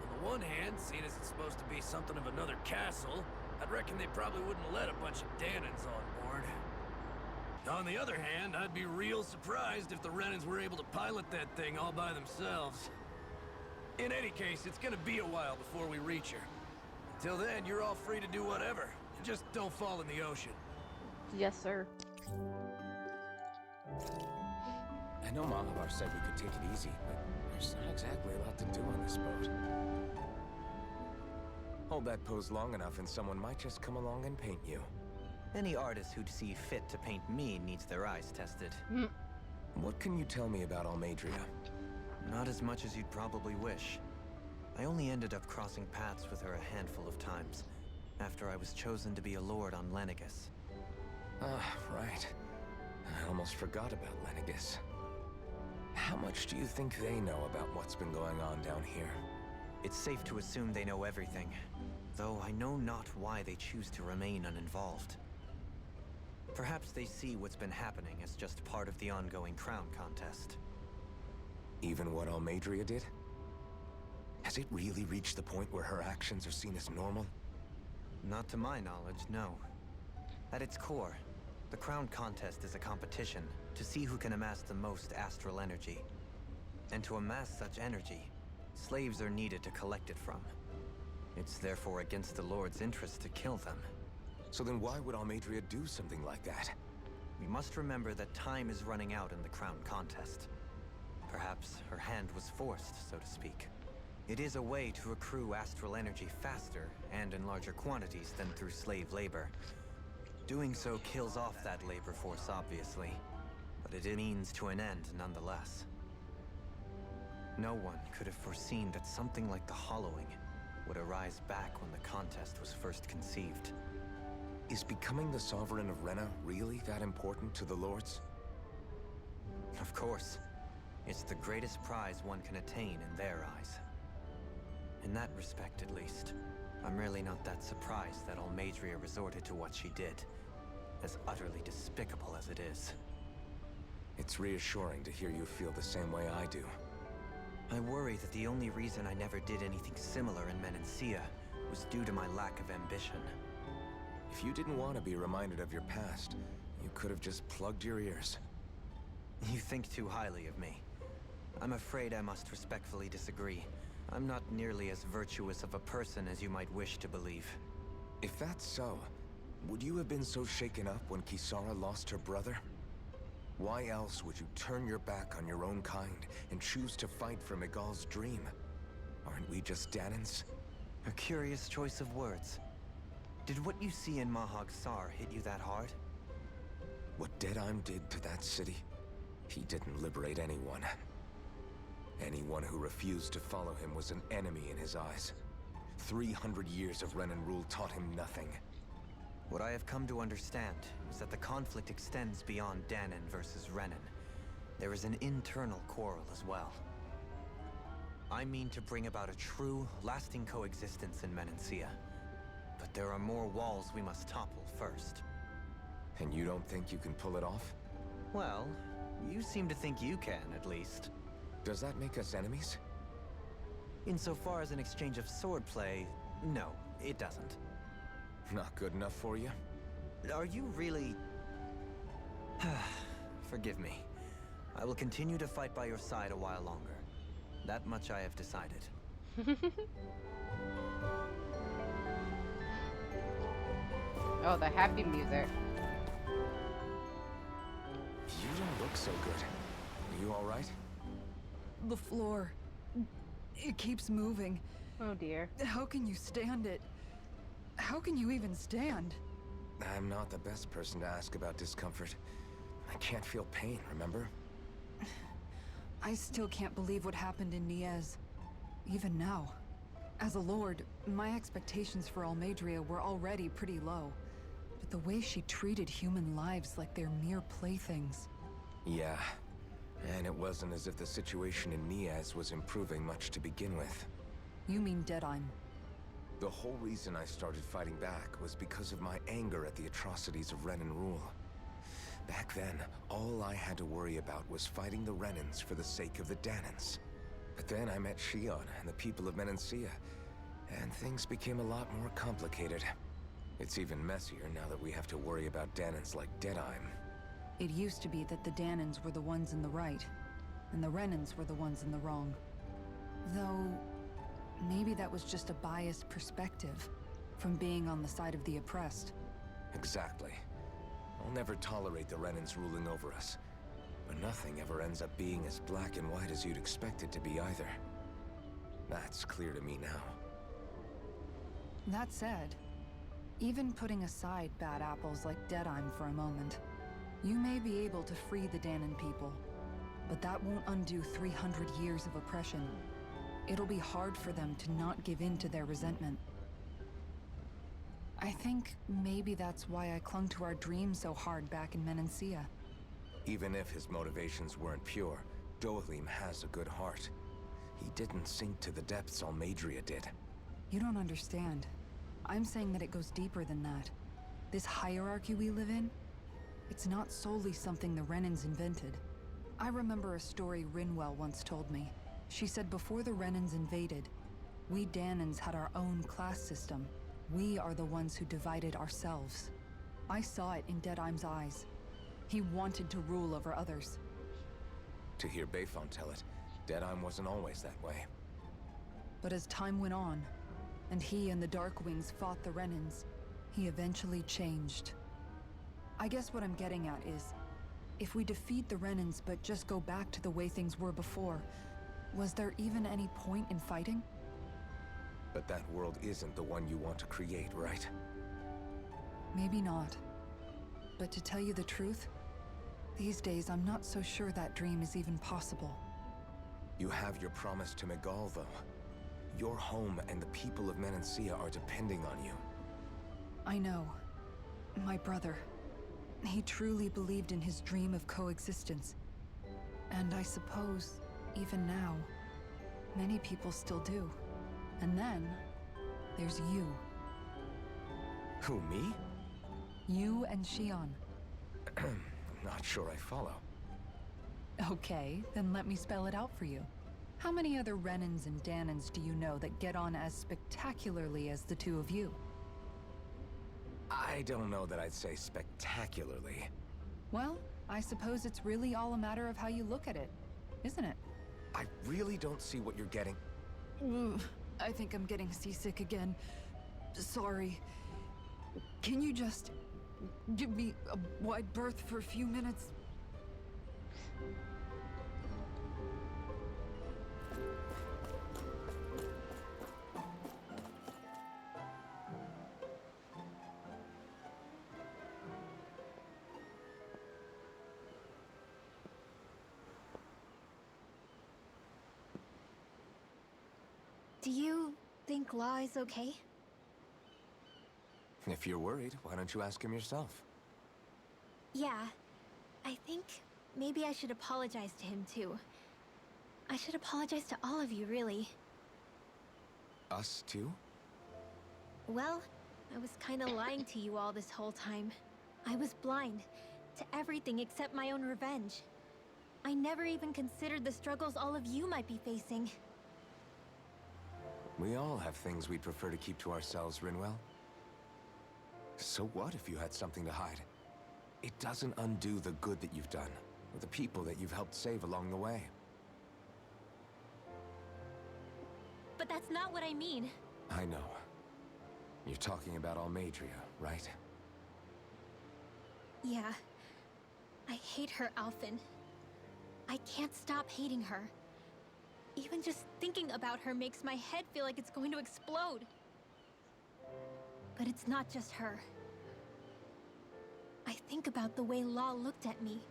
Speaker 14: On the one hand, seeing as it's supposed to be something of another castle, I'd reckon they probably wouldn't let a bunch of Danans on board. On the other hand, I'd be real surprised if the Renans were able to pilot that thing all by themselves. In any case, it's gonna be a while before we reach her. Till then, you're all free to do whatever. Just don't fall in the ocean.
Speaker 1: Yes, sir.
Speaker 3: I know Malabar said we could take it easy, but there's not exactly a lot to do on this boat. Hold that pose long enough and someone might just come along and paint you.
Speaker 8: Any artist who'd see fit to paint me needs their eyes tested.
Speaker 3: What can you tell me about Almadria?
Speaker 8: Not as much as you'd probably wish. I only ended up crossing paths with her a handful of times, after I was chosen to be a lord on Lenegus.
Speaker 3: Ah, right. I almost forgot about Lenegus. How much do you think they know about what's been going on down here?
Speaker 8: It's safe to assume they know everything, though I know not why they choose to remain uninvolved. Perhaps they see what's been happening as just part of the ongoing crown contest.
Speaker 3: Even what Almadria did? Has it really reached the point where her actions are seen as normal?
Speaker 8: Not to my knowledge, no. At its core, the crown contest is a competition to see who can amass the most astral energy. And to amass such energy, slaves are needed to collect it from. It's therefore against the Lord's interest to kill them.
Speaker 3: So then why would Almadria do something like that?
Speaker 8: We must remember that time is running out in the crown contest. Perhaps her hand was forced, so to speak. It is a way to accrue astral energy faster and in larger quantities than through slave labor. Doing so kills off that labor force, obviously, but it means to an end nonetheless. No one could have foreseen that something like the Hollowing would arise back when the contest was first conceived.
Speaker 3: Is becoming the Sovereign of Rena really that important to the Lords?
Speaker 8: Of course. It's the greatest prize one can attain in their eyes. In that respect, at least, I'm really not that surprised that Almadria resorted to what she did, as utterly despicable as it is.
Speaker 3: It's reassuring to hear you feel the same way I do.
Speaker 8: I worry that the only reason I never did anything similar in Menancia was due to my lack of ambition.
Speaker 3: If you didn't want to be reminded of your past, you could have just plugged your ears.
Speaker 8: You think too highly of me. I'm afraid I must respectfully disagree. I'm not nearly as virtuous of a person as you might wish to believe.
Speaker 3: If that's so, would you have been so shaken up when Kisara lost her brother? Why else would you turn your back on your own kind and choose to fight for Miguel's dream? Aren't we just Danans?
Speaker 8: A curious choice of words. Did what you see in Mahag Sar hit you that hard?
Speaker 3: What Deadheim did to that city, he didn't liberate anyone. Anyone who refused to follow him was an enemy in his eyes. 300 years of Renan rule taught him nothing.
Speaker 8: What I have come to understand is that the conflict extends beyond Danon versus Renan. There is an internal quarrel as well. I mean to bring about a true, lasting coexistence in Menancia. But there are more walls we must topple first.
Speaker 3: And you don't think you can pull it off?
Speaker 8: Well, you seem to think you can, at least.
Speaker 3: Does that make us enemies?
Speaker 8: Insofar as an exchange of swordplay, no, it doesn't.
Speaker 3: Not good enough for you?
Speaker 8: Are you really... Forgive me. I will continue to fight by your side a while longer. That much I have decided.
Speaker 1: Oh, the happy music.
Speaker 3: You don't look so good. Are you alright?
Speaker 6: The floor. It keeps moving.
Speaker 1: Oh dear.
Speaker 6: How can you stand it? How can you even stand?
Speaker 3: I'm not the best person to ask about discomfort. I can't feel pain, remember?
Speaker 6: I still can't believe what happened in Niez. Even now. As a lord, my expectations for Almeidrea were already pretty low. But the way she treated human lives like they're mere playthings.
Speaker 3: Yeah. And it wasn't as if the situation in Niez was improving much to begin with.
Speaker 6: You mean Deadheim?
Speaker 3: The whole reason I started fighting back was because of my anger at the atrocities of Renan rule. Back then, all I had to worry about was fighting the Renans for the sake of the Danans. But then I met Shion and the people of Menancia, and things became a lot more complicated. It's even messier now that we have to worry about Danans like Deadheim.
Speaker 6: It used to be that the Danans were the ones in the right, and the Renans were the ones in the wrong. Though, maybe that was just a biased perspective, from being on the side of the oppressed.
Speaker 3: Exactly. I'll never tolerate the Renans ruling over us. But nothing ever ends up being as black and white as you'd expect it to be either. That's clear to me now.
Speaker 6: That said, even putting aside bad apples like Deadheim for a moment, you may be able to free the Danon people, but that won't undo 300 years of oppression. It'll be hard for them to not give in to their resentment. I think maybe that's why I clung to our dream so hard back in Menancia.
Speaker 3: Even if his motivations weren't pure, Dohalim has a good heart. He didn't sink to the depths Almeidrea did.
Speaker 6: You don't understand. I'm saying that it goes deeper than that. This hierarchy we live in, it's not solely something the Renans invented. I remember a story Rinwell once told me. She said before the Renans invaded, we Danans had our own class system. We are the ones who divided ourselves. I saw it in Deadheim's eyes. He wanted to rule over others.
Speaker 3: To hear Bayfon tell it, Deadheim wasn't always that way.
Speaker 6: But as time went on, and he and the Darkwings fought the Renans, he eventually changed. I guess what I'm getting at is, if we defeat the Renans but just go back to the way things were before, was there even any point in fighting?
Speaker 3: But that world isn't the one you want to create, right?
Speaker 6: Maybe not. But to tell you the truth, these days I'm not so sure that dream is even possible.
Speaker 3: You have your promise to Megal, though. Your home and the people of Menancia are depending on you.
Speaker 6: I know. My brother. He truly believed in his dream of coexistence. And I suppose, even now, many people still do. And then, there's you.
Speaker 3: Who, me?
Speaker 6: You and Shion.
Speaker 3: Not sure I follow.
Speaker 6: Okay, then let me spell it out for you. How many other Renans and Danans do you know that get on as spectacularly as the two of you?
Speaker 3: I don't know that I'd say spectacularly.
Speaker 6: Well, I suppose it's really all a matter of how you look at it, isn't it?
Speaker 3: I really don't see what you're getting.
Speaker 6: I think I'm getting seasick again. Sorry. Can you just give me a wide berth for a few minutes?
Speaker 5: Do you think Law is okay?
Speaker 3: If you're worried, why don't you ask him yourself?
Speaker 5: Yeah, I think maybe I should apologize to him too. I should apologize to all of you, really.
Speaker 3: Us too?
Speaker 5: Well, I was kinda lying to you all this whole time. I was blind to everything except my own revenge. I never even considered the struggles all of you might be facing.
Speaker 3: We all have things we'd prefer to keep to ourselves, Rinwell. So what if you had something to hide? It doesn't undo the good that you've done, or the people that you've helped save along the way.
Speaker 5: But that's not what I mean.
Speaker 3: I know. You're talking about Almadria, right?
Speaker 5: Yeah. I hate her, Alphen. I can't stop hating her. Even just thinking about her makes my head feel like it's going to explode. But it's not just her. I think about the way Law looked at me.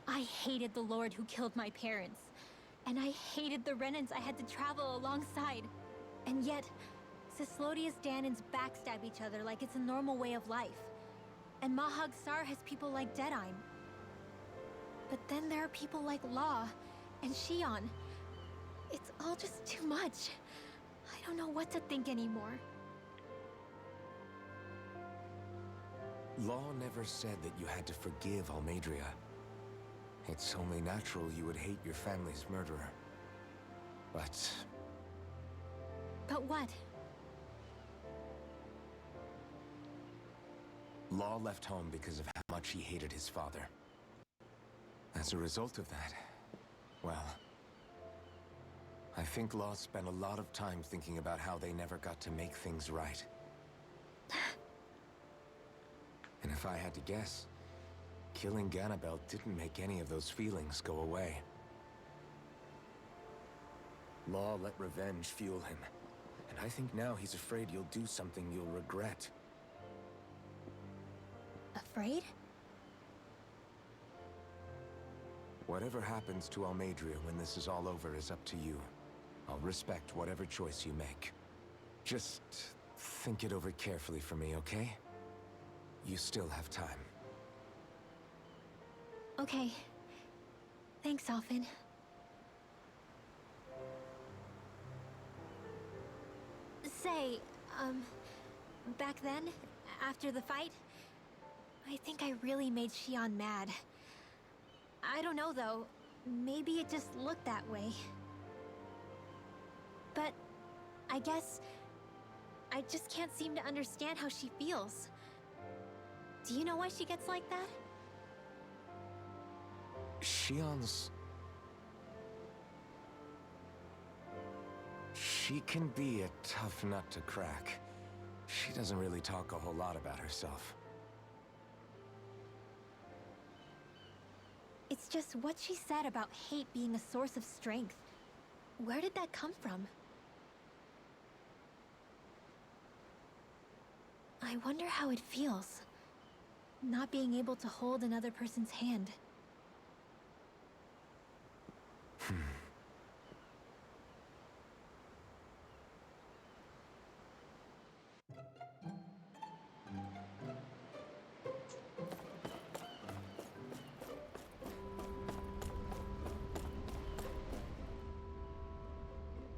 Speaker 5: I hated the Lord who killed my parents. And I hated the Renans I had to travel alongside. And yet, Cyslodia's Danans backstab each other like it's a normal way of life. And Mahag Sar has people like Deadime. But then there are people like Law and Shion. It's all just too much. I don't know what to think anymore.
Speaker 3: Law never said that you had to forgive Almadria. It's only natural you would hate your family's murderer. But
Speaker 5: what?
Speaker 3: Law left home because of how much he hated his father. As a result of that, well, I think Law spent a lot of time thinking about how they never got to make things right. And if I had to guess, killing Ganabel didn't make any of those feelings go away. Law let revenge fuel him, and I think now he's afraid you'll do something you'll regret.
Speaker 5: Afraid?
Speaker 3: Whatever happens to Almadria when this is all over is up to you. I'll respect whatever choice you make. Just think it over carefully for me, okay? You still have time.
Speaker 5: Okay. Thanks, Alphen. Say, back then, after the fight, I think I really made Shion mad. I don't know, though. Maybe it just looked that way. But I guess I just can't seem to understand how she feels. Do you know why she gets like that?
Speaker 3: Shion's... She can be a tough nut to crack. She doesn't really talk a whole lot about herself.
Speaker 5: It's just what she said about hate being a source of strength. Where did that come from? I wonder how it feels, not being able to hold another person's hand.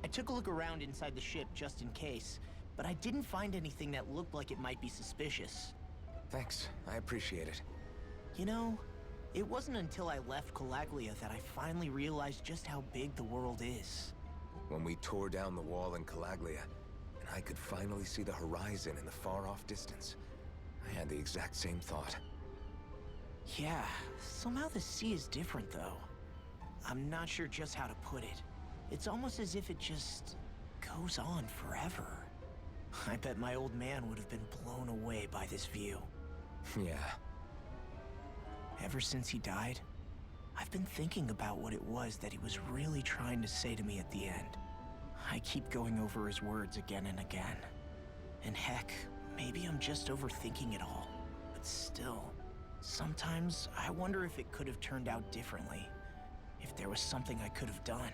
Speaker 4: I took a look around inside the ship just in case, but I didn't find anything that looked like it might be suspicious.
Speaker 3: Thanks, I appreciate it.
Speaker 4: You know, it wasn't until I left Calaglia that I finally realized just how big the world is.
Speaker 3: When we tore down the wall in Calaglia, and I could finally see the horizon in the far-off distance, I had the exact same thought.
Speaker 4: Yeah, somehow the sea is different, though. I'm not sure just how to put it. It's almost as if it just goes on forever. I bet my old man would have been blown away by this view.
Speaker 3: Yeah.
Speaker 4: Ever since he died, I've been thinking about what it was that he was really trying to say to me at the end. I keep going over his words again and again. And heck, maybe I'm just overthinking it all. But still, sometimes I wonder if it could have turned out differently. If there was something I could have done.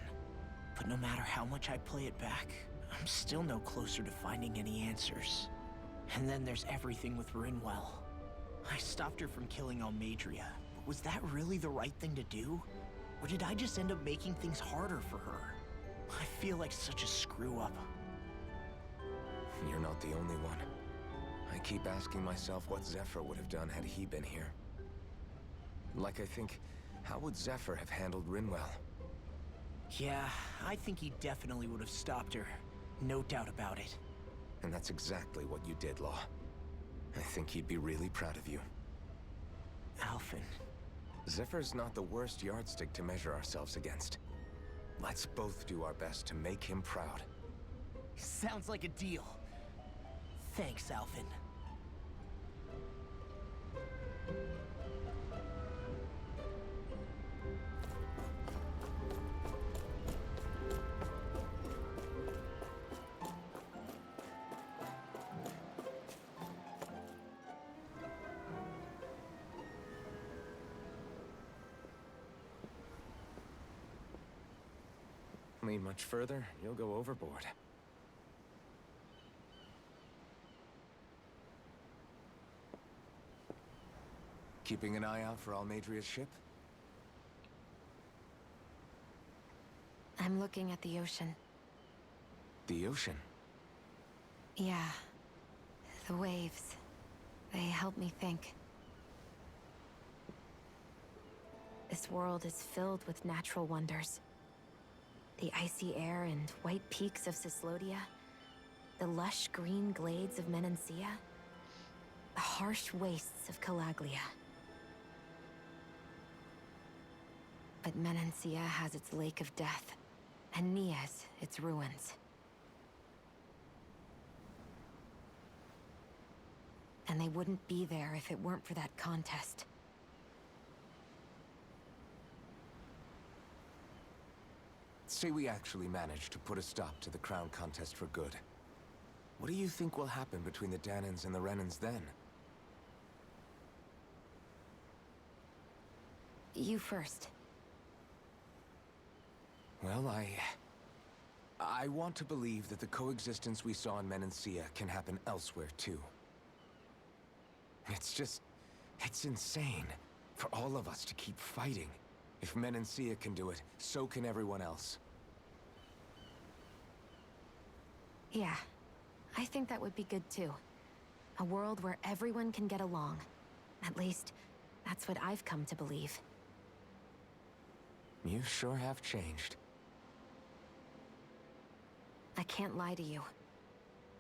Speaker 4: But no matter how much I play it back, I'm still no closer to finding any answers. And then there's everything with Rinwell. I stopped her from killing Almadria, but was that really the right thing to do? Or did I just end up making things harder for her? I feel like such a screw-up.
Speaker 3: You're not the only one. I keep asking myself what Zephyr would have done had he been here. Like, I think, how would Zephyr have handled Rinwell?
Speaker 4: Yeah, I think he definitely would have stopped her. No doubt about it.
Speaker 3: And that's exactly what you did, Law. I think he'd be really proud of you.
Speaker 4: Alphen.
Speaker 3: Zephyr's not the worst yardstick to measure ourselves against. Let's both do our best to make him proud.
Speaker 4: Sounds like a deal. Thanks, Alphen.
Speaker 3: Lean much further, you'll go overboard. Keeping an eye out for Almadria's ship?
Speaker 2: I'm looking at the ocean.
Speaker 3: The ocean?
Speaker 2: Yeah. The waves. They help me think. This world is filled with natural wonders. The icy air and white peaks of Cyslodia. The lush green glades of Menancia. The harsh wastes of Calaglia. But Menancia has its Lake of Death, and Nias its ruins. And they wouldn't be there if it weren't for that contest.
Speaker 3: Say we actually manage to put a stop to the crown contest for good. What do you think will happen between the Danans and the Renans then?
Speaker 2: You first.
Speaker 3: Well, I want to believe that the coexistence we saw in Menancia can happen elsewhere, too. It's insane for all of us to keep fighting. If Menancia can do it, so can everyone else.
Speaker 2: Yeah, I think that would be good too. A world where everyone can get along. At least, that's what I've come to believe.
Speaker 3: You sure have changed.
Speaker 2: I can't lie to you.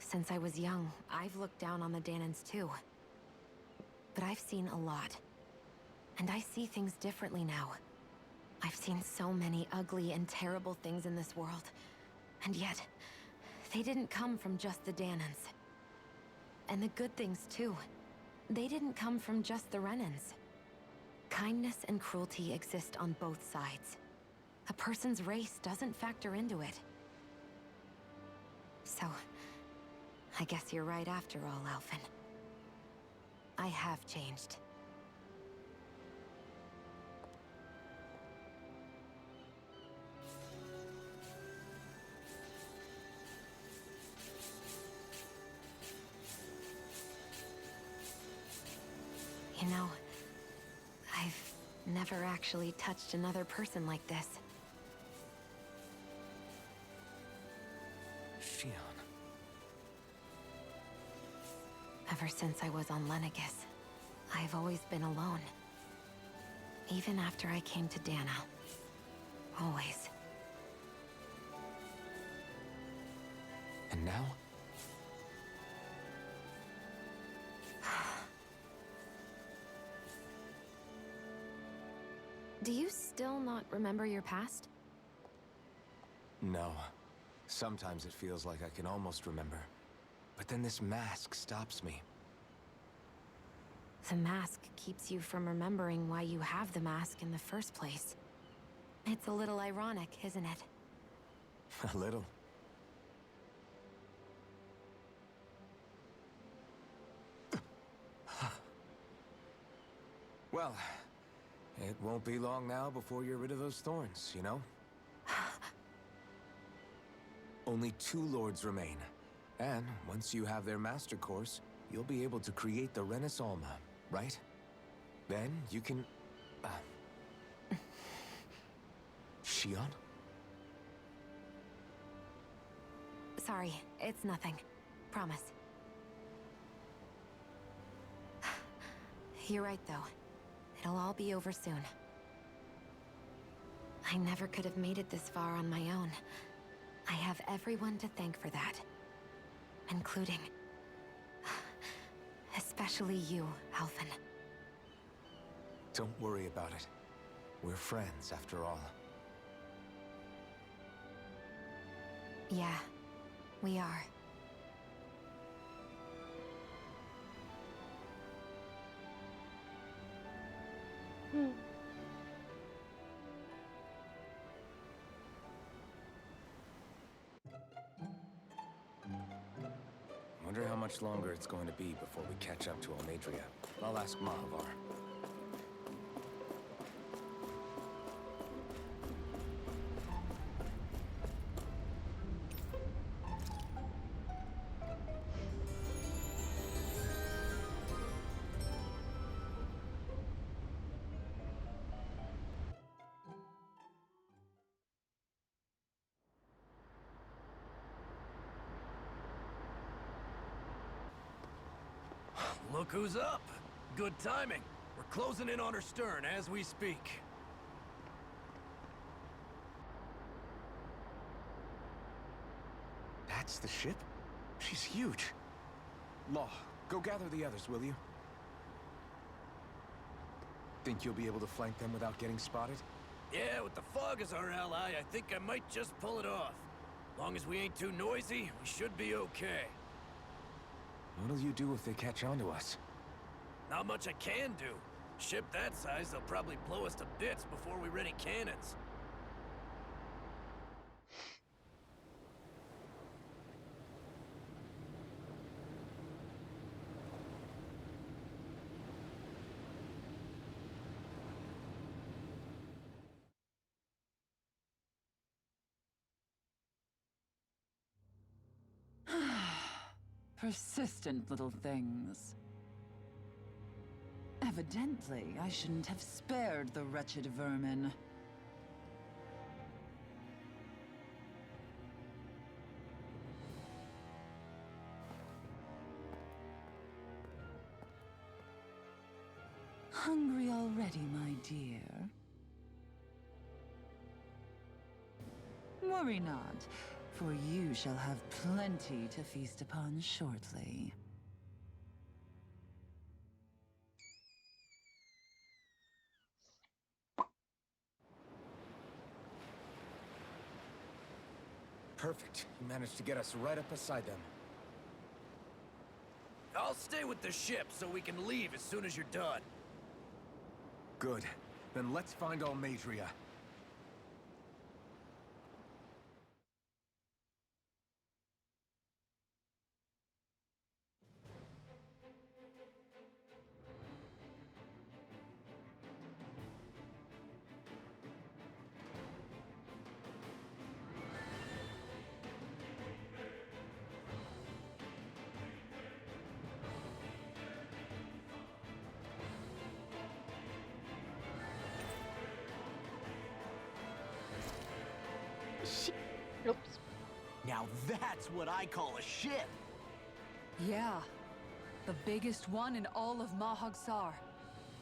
Speaker 2: Since I was young, I've looked down on the Danans too. But I've seen a lot. And I see things differently now. I've seen so many ugly and terrible things in this world. And yet, they didn't come from just the Danans. And the good things too. They didn't come from just the Renans. Kindness and cruelty exist on both sides. A person's race doesn't factor into it. So, I guess you're right after all, Alphen. I have changed. You know, I've never actually touched another person like this.
Speaker 3: Shion.
Speaker 2: Ever since I was on Lenegis, I've always been alone. Even after I came to Dana. Always.
Speaker 3: And now?
Speaker 2: Do you still not remember your past?
Speaker 3: No. Sometimes it feels like I can almost remember. But then this mask stops me.
Speaker 2: The mask keeps you from remembering why you have the mask in the first place. It's a little ironic, isn't it?
Speaker 3: A little. Well, it won't be long now before you're rid of those thorns, you know? Only 2 lords remain. And once you have their master course, you'll be able to create the Renis Alma, right? Then you can... Shion?
Speaker 2: Sorry, it's nothing. Promise. You're right, though. It'll all be over soon. I never could have made it this far on my own. I have everyone to thank for that. Including... especially you, Alphen.
Speaker 3: Don't worry about it. We're friends, after all.
Speaker 2: Yeah, we are.
Speaker 3: Wonder how much longer it's going to be before we catch up to Almadria. I'll ask Mahavar.
Speaker 14: Look who's up! Good timing. We're closing in on her stern as we speak.
Speaker 3: That's the ship? She's huge. Law, go gather the others, will you? Think you'll be able to flank them without getting spotted?
Speaker 14: Yeah, with the fog as our ally, I think I might just pull it off. Long as we ain't too noisy, we should be okay.
Speaker 3: What'll you do if they catch on to us?
Speaker 14: Not much I can do. Ship that size, they'll probably blow us to bits before we ready cannons.
Speaker 13: Persistent little things. Evidently, I shouldn't have spared the wretched vermin. Hungry already, my dear? Worry not, for you shall have plenty to feast upon shortly.
Speaker 3: Perfect. You managed to get us right up beside them.
Speaker 14: I'll stay with the ship so we can leave as soon as you're done.
Speaker 3: Good. Then let's find Almadria.
Speaker 1: Oops.
Speaker 4: Now that's what I call a ship!
Speaker 6: Yeah. The biggest one in all of Mahag-Sar.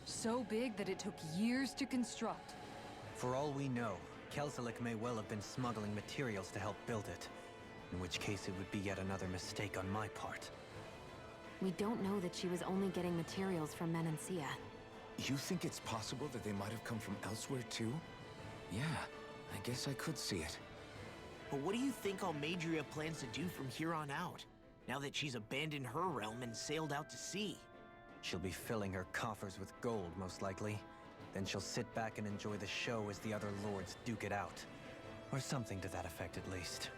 Speaker 6: So big that it took years to construct.
Speaker 8: For all we know, Kelselik may well have been smuggling materials to help build it. In which case it would be yet another mistake on my part.
Speaker 2: We don't know that she was only getting materials from Menancia.
Speaker 3: You think it's possible that they might have come from elsewhere too? Yeah, I guess I could see it.
Speaker 4: But what do you think Almadria plans to do from here on out, now that she's abandoned her realm and sailed out to sea?
Speaker 8: She'll be filling her coffers with gold, most likely. Then she'll sit back and enjoy the show as the other lords duke it out. Or something to that effect, at least.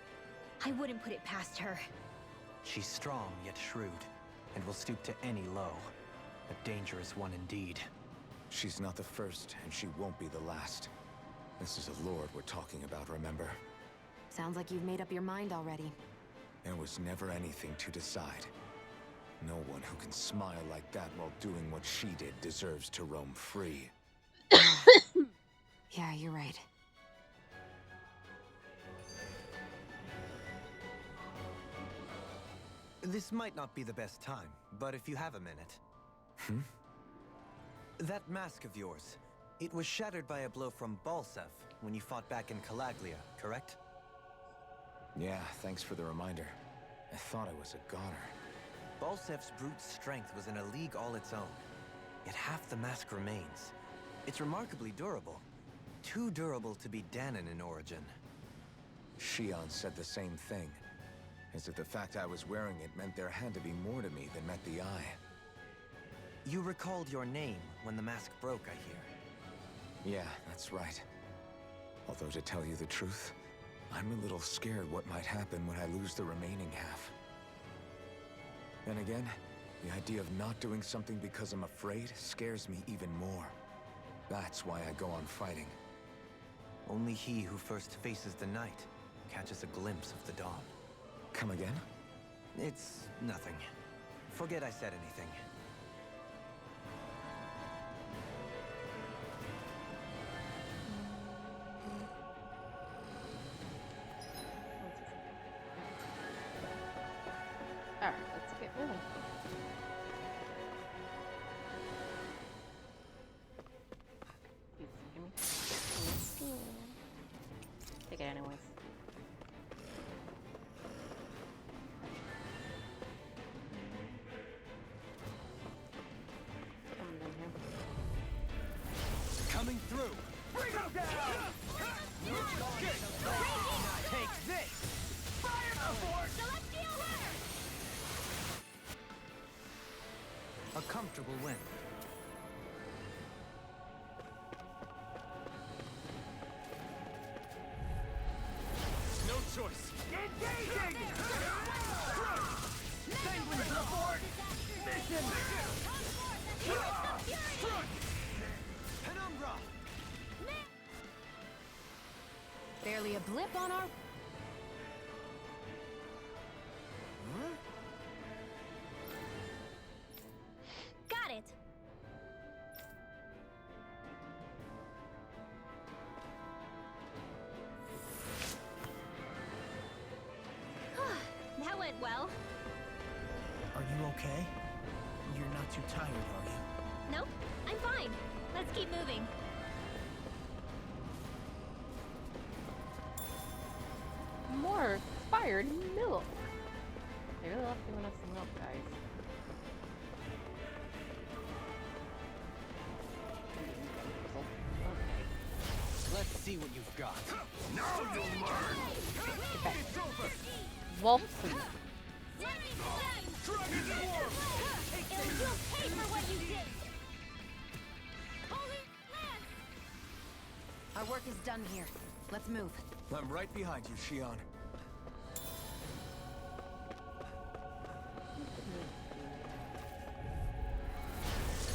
Speaker 5: I wouldn't put it past her.
Speaker 8: She's strong, yet shrewd, and will stoop to any low. A dangerous one indeed.
Speaker 3: She's not the first, and she won't be the last. This is a lord we're talking about, remember?
Speaker 2: Sounds like you've made up your mind already.
Speaker 3: There was never anything to decide. No one who can smile like that while doing what she did deserves to roam free.
Speaker 2: Yeah, you're right.
Speaker 8: This might not be the best time, but if you have a minute.
Speaker 3: Hmm?
Speaker 8: That mask of yours, it was shattered by a blow from Balsev when you fought back in Calaglia, correct?
Speaker 3: Yeah, thanks for the reminder. I thought I was a goner.
Speaker 8: Balsev's brute strength was in a league all its own. Yet half the mask remains. It's remarkably durable. Too durable to be Danon in origin.
Speaker 3: Shion said the same thing. As if the fact I was wearing it meant there had to be more to me than met the eye.
Speaker 8: You recalled your name when the mask broke, I hear.
Speaker 3: Yeah, that's right. Although to tell you the truth, I'm a little scared what might happen when I lose the remaining half. Then again, the idea of not doing something because I'm afraid scares me even more. That's why I go on fighting.
Speaker 8: Only he who first faces the night catches a glimpse of the dawn.
Speaker 3: Come again?
Speaker 8: It's nothing. Forget I said anything.
Speaker 1: Alright, let's get moving. Take it anyways.
Speaker 11: Coming through. Bring him down! Take this! Fire support! Celestial ladder!
Speaker 8: A comfortable win.
Speaker 11: No choice. Engaging! Sanguine report! Mission! Penumbra!
Speaker 2: Barely a blip on our...
Speaker 5: Got it! That went well.
Speaker 12: Are you okay? You're not too tired, are you?
Speaker 5: Nope, I'm fine. Let's keep moving.
Speaker 1: More expired milk. They really love giving us some milk, guys.
Speaker 8: Let's see what you've got.
Speaker 11: Now you'll learn! It's over!
Speaker 1: Wolfson.
Speaker 11: Dragon Dwarf!
Speaker 5: You'll pay for what you did! Holy Lance!
Speaker 2: Our work is done here. Let's move.
Speaker 3: I'm right behind you, Shion.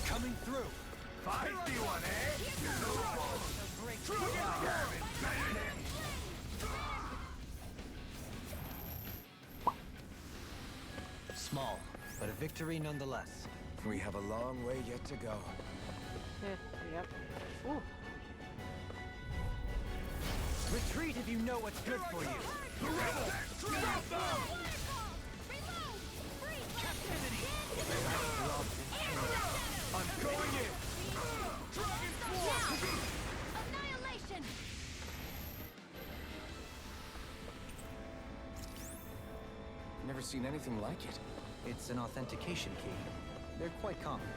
Speaker 11: Coming through! Feisty one, eh?
Speaker 8: Small, but a victory nonetheless.
Speaker 3: We have a long way yet to go.
Speaker 1: Yep. Ooh.
Speaker 8: Retreat if you know what's good for you.
Speaker 11: The rebels! Drop them! I'm going in! Dragon Dwarf!
Speaker 5: Annihilation!
Speaker 3: Never seen anything like it.
Speaker 8: It's an authentication key. They're quite common.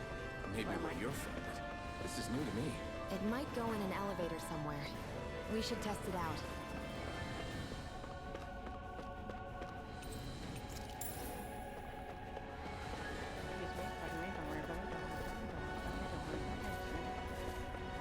Speaker 3: Maybe where you're from, but this is new to me.
Speaker 2: It might go in an elevator somewhere. We should test it out.
Speaker 1: Excuse me, pardon me, don't worry about it, don't worry about it, don't worry about it, don't worry about it.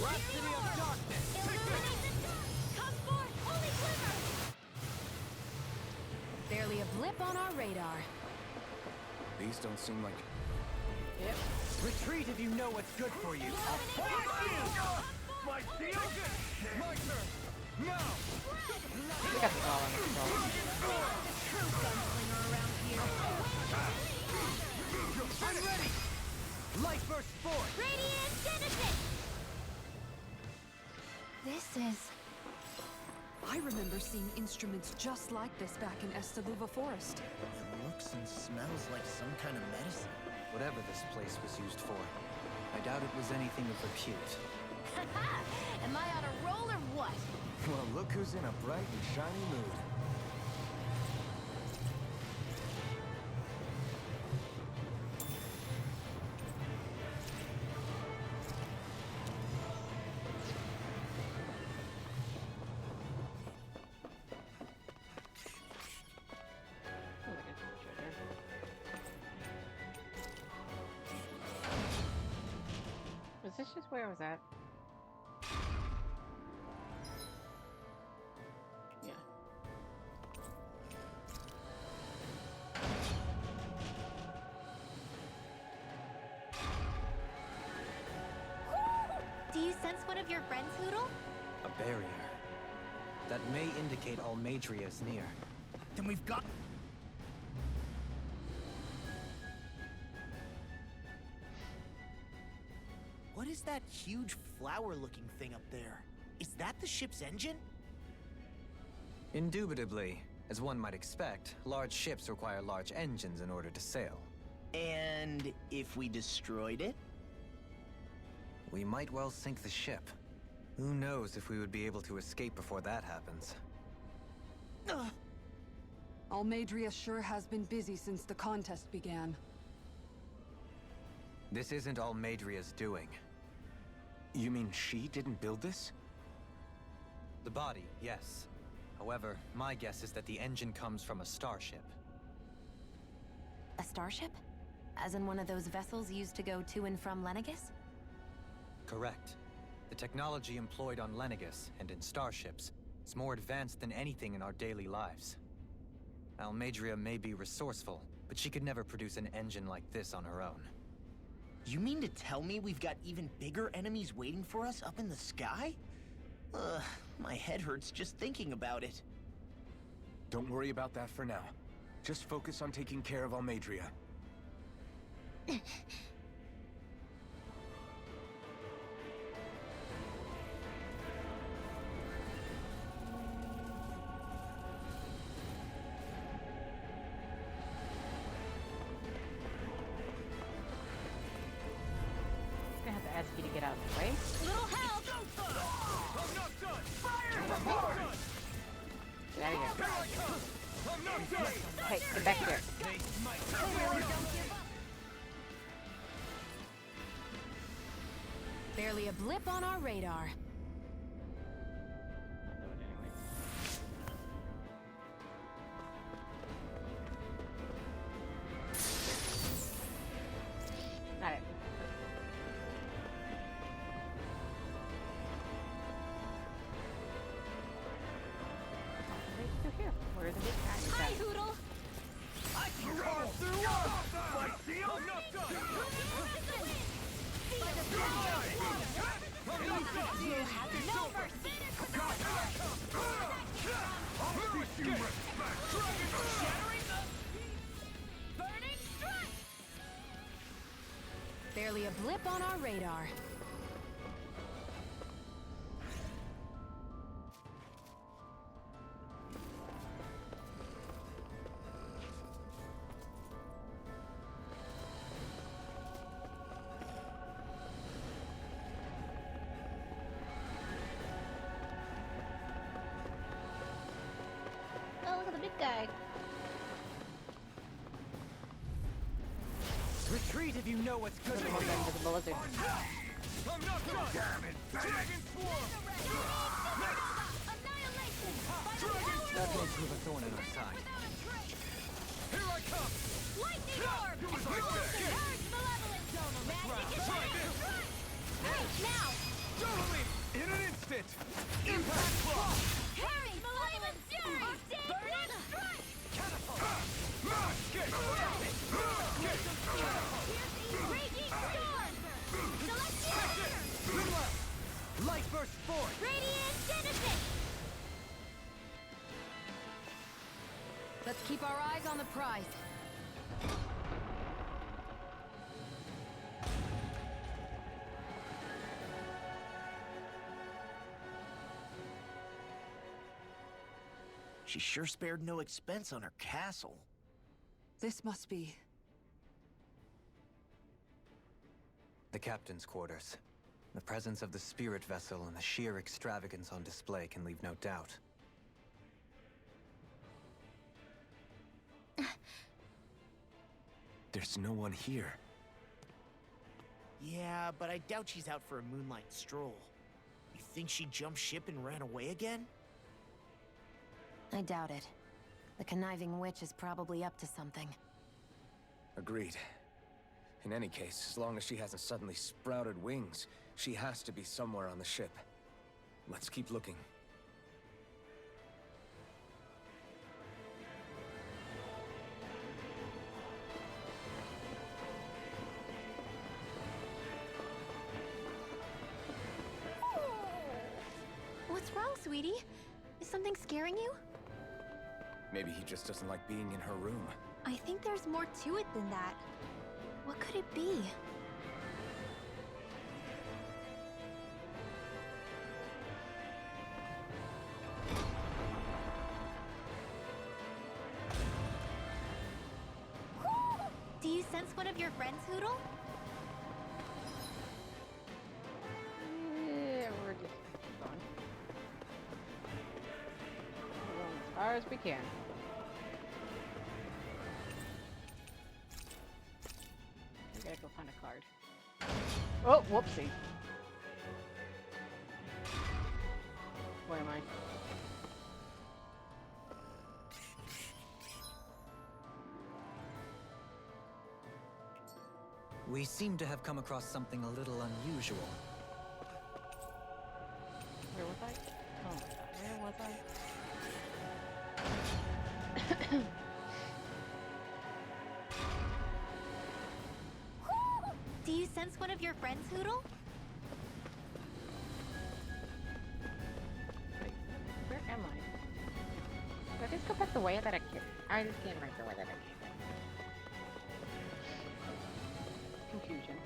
Speaker 11: Rhapsody of Darkness!
Speaker 5: Illuminate the dark! Come forth, holy glimmer!
Speaker 2: Barely a blip on our radar.
Speaker 3: These don't seem like...
Speaker 1: Yep.
Speaker 11: Retreat if you know what's good for you. My shield! My turn! Now!
Speaker 1: We got the ball under control.
Speaker 2: True gunslinger around here.
Speaker 11: I'm ready! Light burst forth!
Speaker 5: Radiant Genesis! This is...
Speaker 6: I remember seeing instruments just like this back in Estaluva Forest.
Speaker 4: It looks and smells like some kind of medicine.
Speaker 8: Whatever this place was used for, I doubt it was anything of repute.
Speaker 5: Am I on a roll or what?
Speaker 3: Well, look who's in a bright and shiny mood.
Speaker 1: Was this just where I was at? Yeah.
Speaker 5: Do you sense one of your friends, Hoodle?
Speaker 8: A barrier. That may indicate Almadria is near.
Speaker 4: Then we've got... What is that huge flower-looking thing up there? Is that the ship's engine?
Speaker 8: Indubitably. As one might expect, large ships require large engines in order to sail.
Speaker 4: And if we destroyed it?
Speaker 8: We might well sink the ship. Who knows if we would be able to escape before that happens.
Speaker 6: Almadria sure has been busy since the contest began.
Speaker 8: This isn't Almadria's doing.
Speaker 3: You mean she didn't build this?
Speaker 8: The body, yes. However, my guess is that the engine comes from a starship.
Speaker 2: A starship? As in one of those vessels used to go to and from Lenegus?
Speaker 8: Correct. The technology employed on Lenegus and in starships is more advanced than anything in our daily lives. Almadria may be resourceful, but she could never produce an engine like this on her own.
Speaker 4: You mean to tell me we've got even bigger enemies waiting for us up in the sky? Ugh, my head hurts just thinking about it.
Speaker 3: Don't worry about that for now. Just focus on taking care of Almadria.
Speaker 1: I'm gonna have to ask you to get out of the way.
Speaker 5: Little help!
Speaker 11: I'm not done! Fire!
Speaker 1: Get out of here.
Speaker 11: Here I come! I'm not done!
Speaker 1: Hey, get back here.
Speaker 2: Barely a blip on our radar.
Speaker 1: Got it. Right through here. Where are the big guys
Speaker 5: Hi,
Speaker 1: at?
Speaker 5: Hoodle!
Speaker 11: I can carve through all! My shield! I'm not done!
Speaker 5: By the
Speaker 11: I'm not done!
Speaker 5: You have no mercy!
Speaker 11: I'll teach you respect!
Speaker 5: Shattering the... Burning strike!
Speaker 2: Barely a blip on our radar.
Speaker 1: Oh, look at the big guy.
Speaker 11: Retreat if you know what's good
Speaker 1: Put him over into the blizzard.
Speaker 11: I'm not done! Damn it! Dragon Swarm!
Speaker 5: Annihilation!
Speaker 8: That may prove a thorn in our side.
Speaker 11: Here I come!
Speaker 5: Lightning orb!
Speaker 11: Do as I say!
Speaker 5: Purge malevolence! Magic is
Speaker 11: Try
Speaker 5: here!
Speaker 11: this!
Speaker 5: Right now!
Speaker 11: it! Impact Claw!
Speaker 5: Harry, Malevolent Fury! Burning Strike!
Speaker 11: Catapult! Get!
Speaker 5: Raging Storm! Celestial!
Speaker 11: Grimlock! Light Burst Force!
Speaker 5: Radiant Genesis!
Speaker 2: Let's keep our eyes on the prize.
Speaker 4: She sure spared no expense on her castle.
Speaker 6: This must be...
Speaker 8: The captain's quarters. The presence of the spirit vessel and the sheer extravagance on display can leave no doubt.
Speaker 3: There's no one here.
Speaker 4: Yeah, but I doubt she's out for a moonlight stroll. You think she jumped ship and ran away again?
Speaker 2: I doubt it. The conniving witch is probably up to something.
Speaker 3: Agreed. In any case, as long as she hasn't suddenly sprouted wings, she has to be somewhere on the ship. Let's keep looking.
Speaker 5: What's wrong, sweetie? Is something scaring you?
Speaker 3: Maybe he just doesn't like being in her room.
Speaker 5: I think there's more to it than that. What could it be? Do you sense one of your friends, Hoodle?
Speaker 1: Yeah, we're just going. We're going as far as we can. We gotta go find a card. Oh, whoopsie. Where am I?
Speaker 8: We seem to have come across something a little unusual.
Speaker 1: Where was I? Oh my god, where was I?
Speaker 5: Do you sense one of your friends, Hoodle?
Speaker 1: Wait, where am I? Did I just go back the way that I came? I just can't remember the way that I came. Confusion.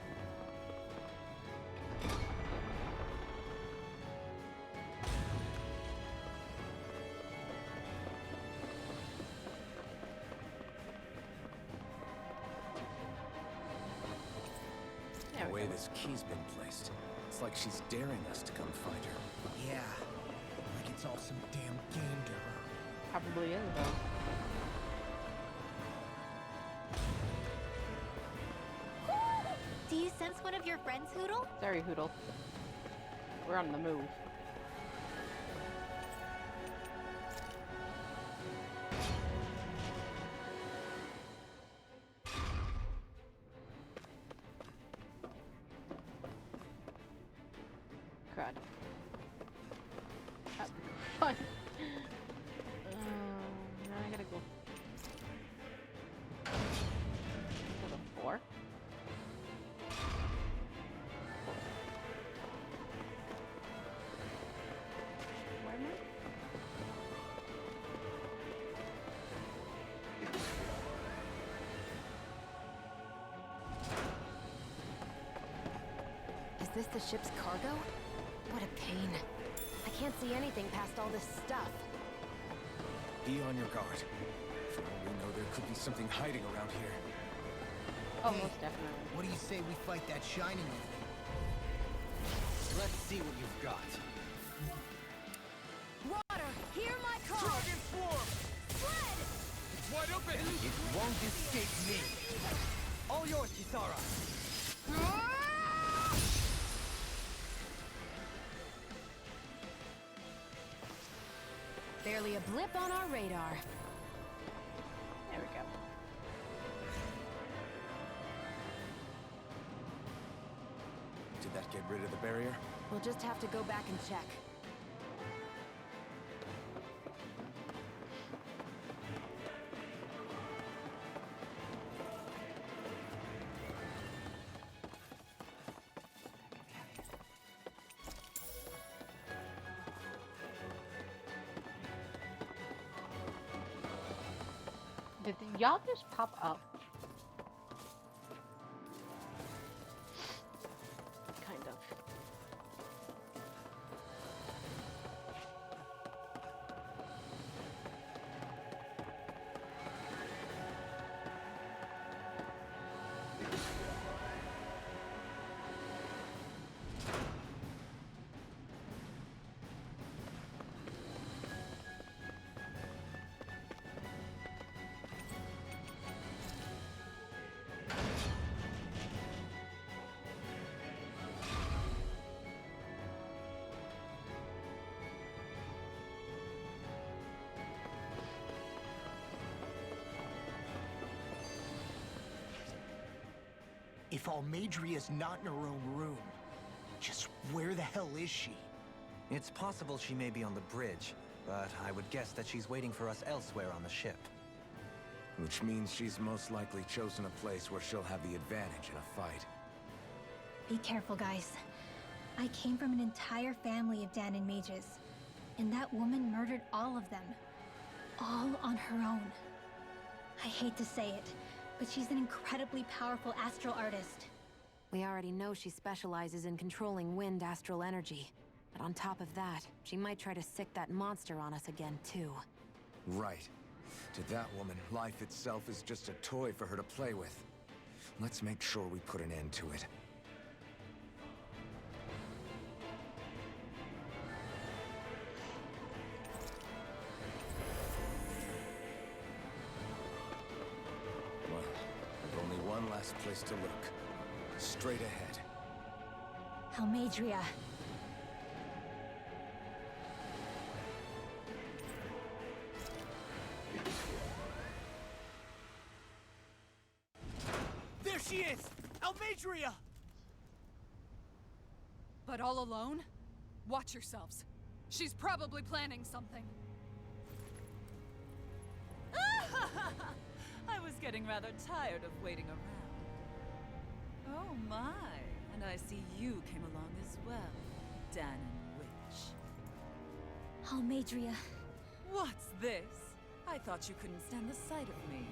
Speaker 3: The way this key's been placed, it's like she's daring us to come find her.
Speaker 12: Yeah. Like it's all some damn game to her.
Speaker 1: Probably is, though.
Speaker 5: Do you sense one of your friends, Hoodle?
Speaker 1: Sorry, Hoodle. We're on the move. Crud. Fun. Now I gotta go. Level 4. Where am I?
Speaker 2: Is this the ship's cargo? What a pain. I can't see anything past all this stuff.
Speaker 3: Be on your guard. For all we know, there could be something hiding around here.
Speaker 1: Oh, most definitely.
Speaker 12: What do you say we fight that shining one?
Speaker 8: Let's see what you've got.
Speaker 2: Water, hear my call!
Speaker 11: Dragon Swarm!
Speaker 5: Sled!
Speaker 11: It's wide open!
Speaker 8: It won't escape me. All yours, Kisara.
Speaker 2: Barely a blip on our radar.
Speaker 1: There we go.
Speaker 3: Did that get rid of the barrier?
Speaker 2: We'll just have to go back and check.
Speaker 1: Did y'all just pop up? Kind of.
Speaker 4: If Almadria's not in her own room, just where the hell is she?
Speaker 8: It's possible she may be on the bridge, but I would guess that she's waiting for us elsewhere on the ship.
Speaker 3: Which means she's most likely chosen a place where she'll have the advantage in a fight.
Speaker 5: Be careful, guys. I came from an entire family of Danon mages, and that woman murdered all of them. All on her own. I hate to say it, but she's an incredibly powerful astral artist.
Speaker 2: We already know she specializes in controlling wind astral energy. But on top of that, she might try to sick that monster on us again, too.
Speaker 3: Right. To that woman, life itself is just a toy for her to play with. Let's make sure we put an end to it. Well, I've only one last place to look. Straight ahead.
Speaker 5: Almadria.
Speaker 11: There she is! Almadria!
Speaker 6: But all alone? Watch yourselves. She's probably planning something.
Speaker 13: I was getting rather tired of waiting around. Oh my, and I see you came along as well, Danon Witch.
Speaker 5: Almadria.
Speaker 13: What's this? I thought you couldn't stand the sight of me.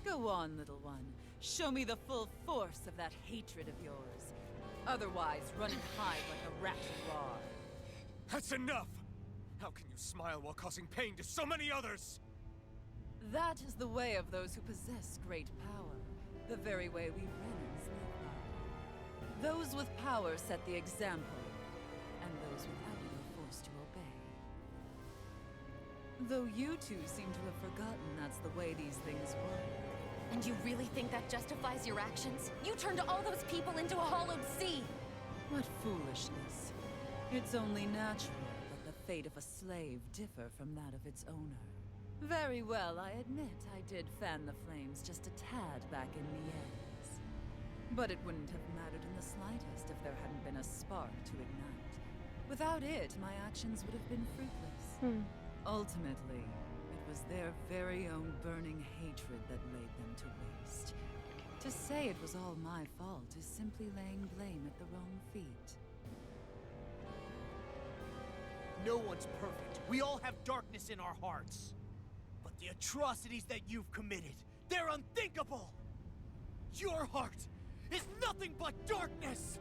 Speaker 13: Go on, little one. Show me the full force of that hatred of yours. Otherwise, run and hide like a rat you are.
Speaker 11: That's enough! How can you smile while causing pain to so many others?
Speaker 13: That is the way of those who possess great power. The very way we Renans live by. Those with power set the example, and those without it are forced to obey. Though you two seem to have forgotten that's the way these things work.
Speaker 2: And you really think that justifies your actions? You turned all those people into a hollowed sea!
Speaker 13: What foolishness. It's only natural that the fate of a slave differ from that of its owner. Very well, I admit I did fan the flames just a tad back in Mies. But it wouldn't have mattered in the slightest if there hadn't been a spark to ignite. Without it, my actions would have been fruitless. Ultimately, it was their very own burning hatred that laid them to waste. To say it was all my fault is simply laying blame at the wrong feet.
Speaker 11: No one's perfect. We all have darkness in our hearts. But the atrocities that you've committed, they're unthinkable! Your heart is nothing but darkness!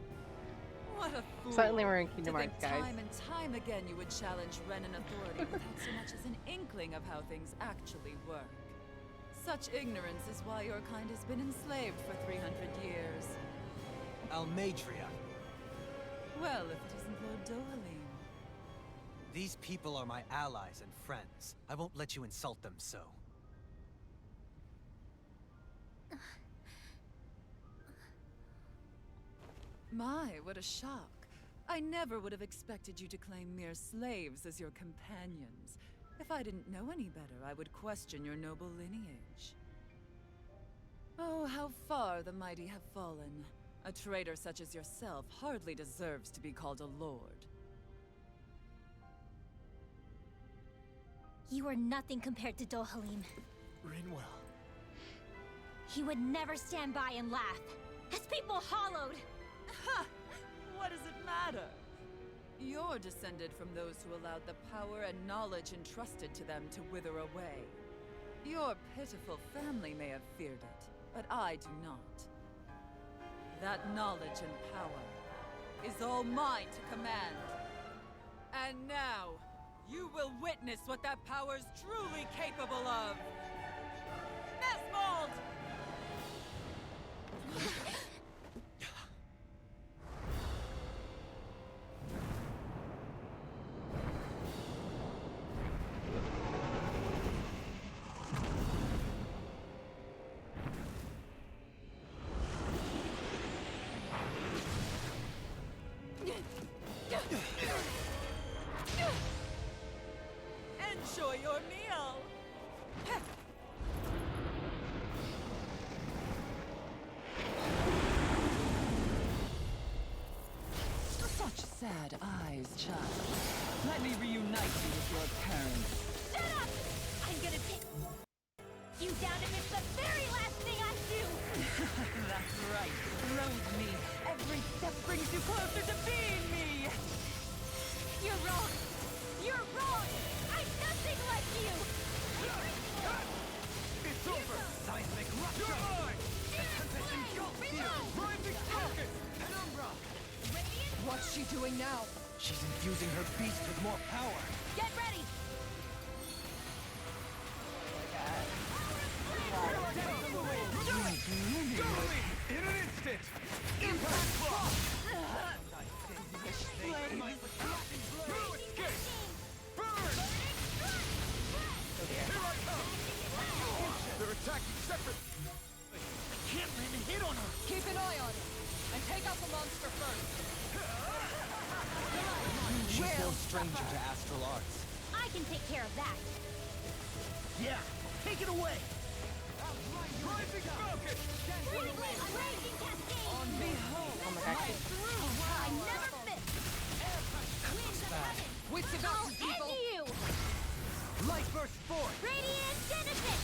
Speaker 13: What a fool!
Speaker 1: Certainly we're in Kingdom
Speaker 13: to
Speaker 1: Hearts,
Speaker 13: think
Speaker 1: guys.
Speaker 13: time and time again you would challenge Renan authority without so much as an inkling of how things actually work. Such ignorance is why your kind has been enslaved for 300 years.
Speaker 8: Almadria.
Speaker 13: Well, if it isn't Lord Dohalim.
Speaker 8: These people are my allies and friends. I won't let you insult them so.
Speaker 13: My, what a shock. I never would have expected you to claim mere slaves as your companions. If I didn't know any better, I would question your noble lineage. Oh, how far the mighty have fallen. A traitor such as yourself hardly deserves to be called a lord.
Speaker 5: You are nothing compared to Dohalim.
Speaker 11: Rinwell.
Speaker 5: He would never stand by and laugh. His people hollowed!
Speaker 13: Ha! What does it matter? You're descended from those who allowed the power and knowledge entrusted to them to wither away. Your pitiful family may have feared it, but I do not. That knowledge and power is all mine to command. And now, you will witness what that power's truly capable of. Nesmold! Enjoy your meal! Such sad eyes, child. Let me reunite you with your parents.
Speaker 5: Shut up! I'm gonna take you down to miss the very last thing I do!
Speaker 13: That's right. Rose me. Every step brings you closer to being me!
Speaker 5: You're wrong! You're wrong! I'm nothing like you!
Speaker 8: It's over! Seismic rupture!
Speaker 10: You're mine!
Speaker 8: Tempest engulfs you!
Speaker 10: Rising focus!
Speaker 8: Penumbra!
Speaker 7: What's she doing now?
Speaker 8: She's infusing her beast with more power!
Speaker 5: Get ready!
Speaker 8: In an instant! Impact block!
Speaker 10: They're attacking separate.
Speaker 11: I can't land a hit on her!
Speaker 7: Keep an eye on it, and take out the monster first.
Speaker 8: She's no stranger to astral arts.
Speaker 5: I can take care of that.
Speaker 11: Yeah, take it away!
Speaker 10: Rising focus!
Speaker 5: Raging cascade!
Speaker 13: On me home!
Speaker 1: Oh my gosh.
Speaker 5: I never miss! Winds of heaven!
Speaker 7: Wits
Speaker 5: I'll
Speaker 7: about
Speaker 5: end
Speaker 7: you, people!
Speaker 5: you!
Speaker 8: Light burst forth!
Speaker 5: Radiant Genesis!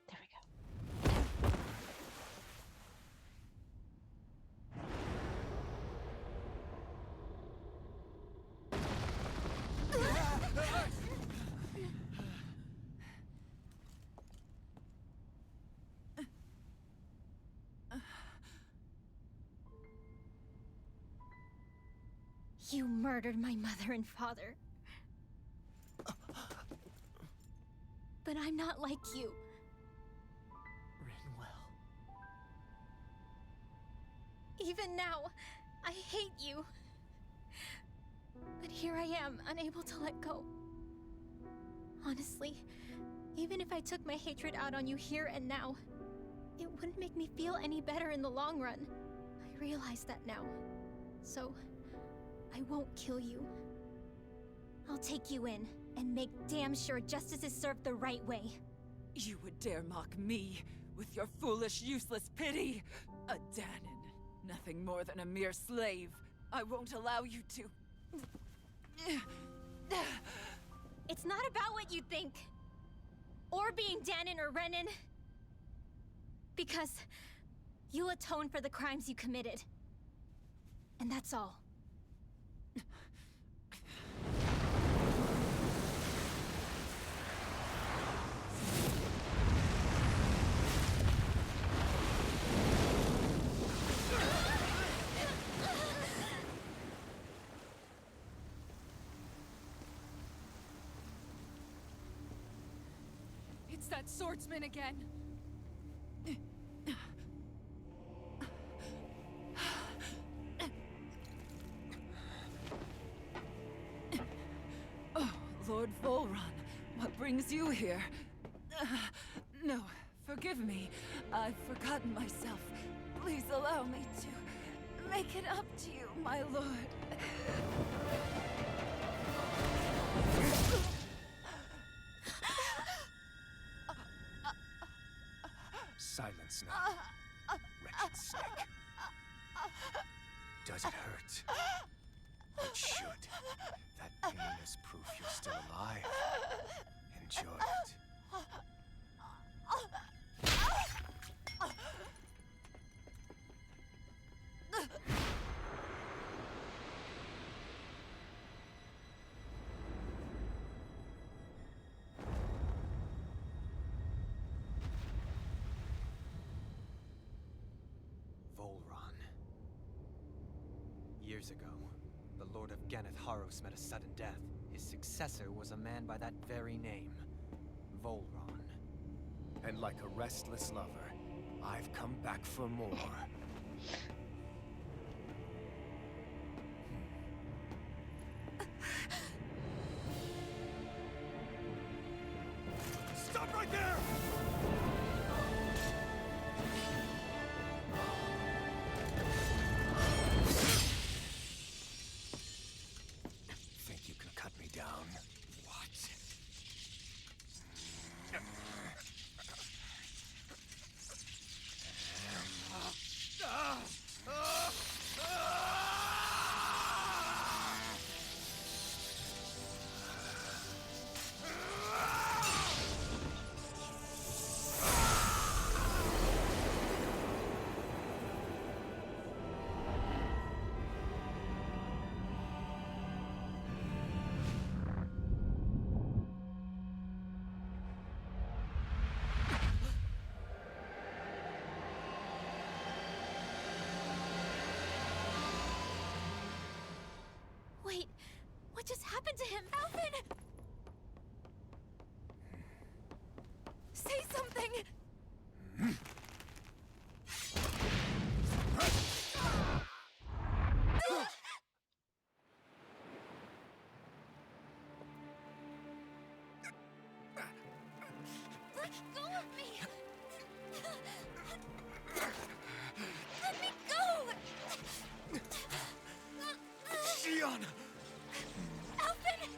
Speaker 1: There we go.
Speaker 5: You murdered my mother and father. But I'm not like you.
Speaker 11: Rinwell.
Speaker 5: Even now, I hate you. But here I am, unable to let go. Honestly, even if I took my hatred out on you here and now, it wouldn't make me feel any better in the long run. I realize that now. So, I won't kill you. I'll take you in and make damn sure justice is served the right way.
Speaker 13: You would dare mock me with your foolish, useless pity? A Danon, nothing more than a mere slave. I won't allow you to.
Speaker 5: It's not about what you think. Or being Danon or Renan. Because you'll atone for the crimes you committed. And that's all.
Speaker 7: It's that swordsman again.
Speaker 13: Oh, Lord Volron, what brings you here? No, forgive me. I've forgotten myself. Please allow me to make it up to you, my lord.
Speaker 3: Silence now, wretched snake. Does it hurt? It should. That pain is proof you're still alive. Enjoy it.
Speaker 8: Years ago, the Lord of Ganeth Haros met a sudden death. His successor was a man by that very name, Volron.
Speaker 15: And like a restless lover, I've come back for more.
Speaker 10: Stop right there!
Speaker 15: Think you can cut me down? What?
Speaker 5: Wait, what just happened to him? Alvin! Say something! Let go of me! Let me go!
Speaker 10: Xion!
Speaker 5: Alvin!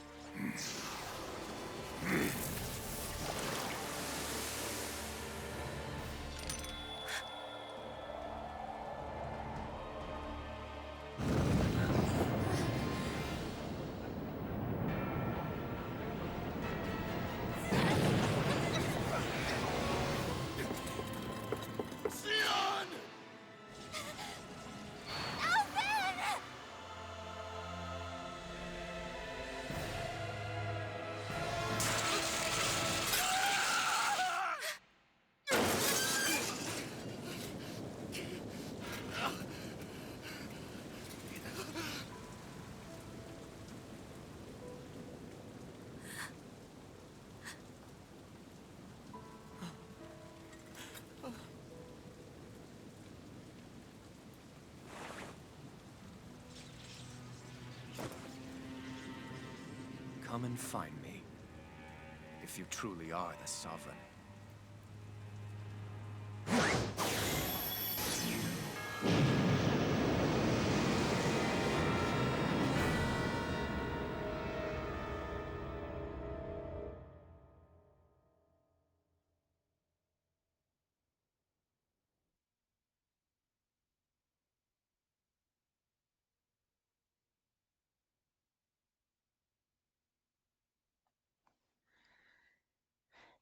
Speaker 10: Xion!
Speaker 5: Alvin!
Speaker 15: Come and find me, if you truly are the Sovereign.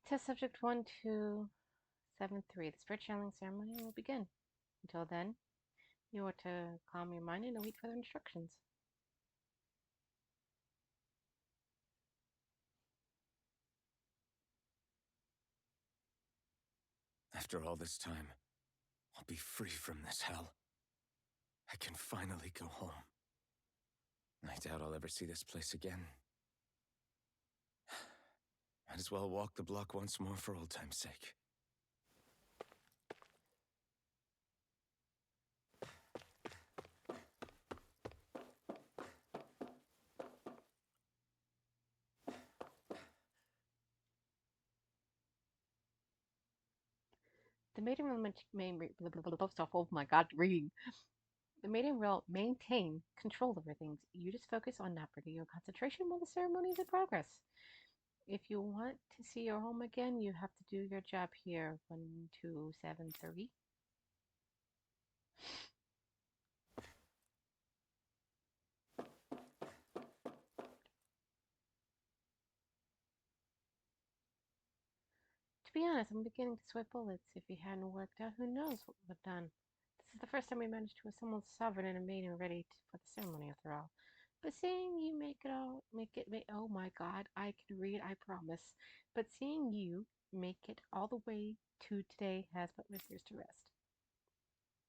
Speaker 1: Test subject 1273. The spirit channeling ceremony will begin. Until then, you are to calm your mind and await further instructions.
Speaker 3: After all this time, I'll be free from this hell. I can finally go home. I doubt I'll ever see this place again. Might as well walk the block once more for old time's sake.
Speaker 1: The maiden will oh my god, reading. The maiden will maintain control over things. You just focus on not breaking your concentration while the ceremony is in progress. If you want to see your home again, you have to do your job here. 1273. To be honest, I'm beginning to sweat bullets. If you hadn't worked out, who knows what would have done. This is the first time we managed to assemble a sovereign and a maiden ready for the ceremony, after all. But seeing you oh my god, I can read, I promise. But seeing you make it all the way to today has put my fears to rest.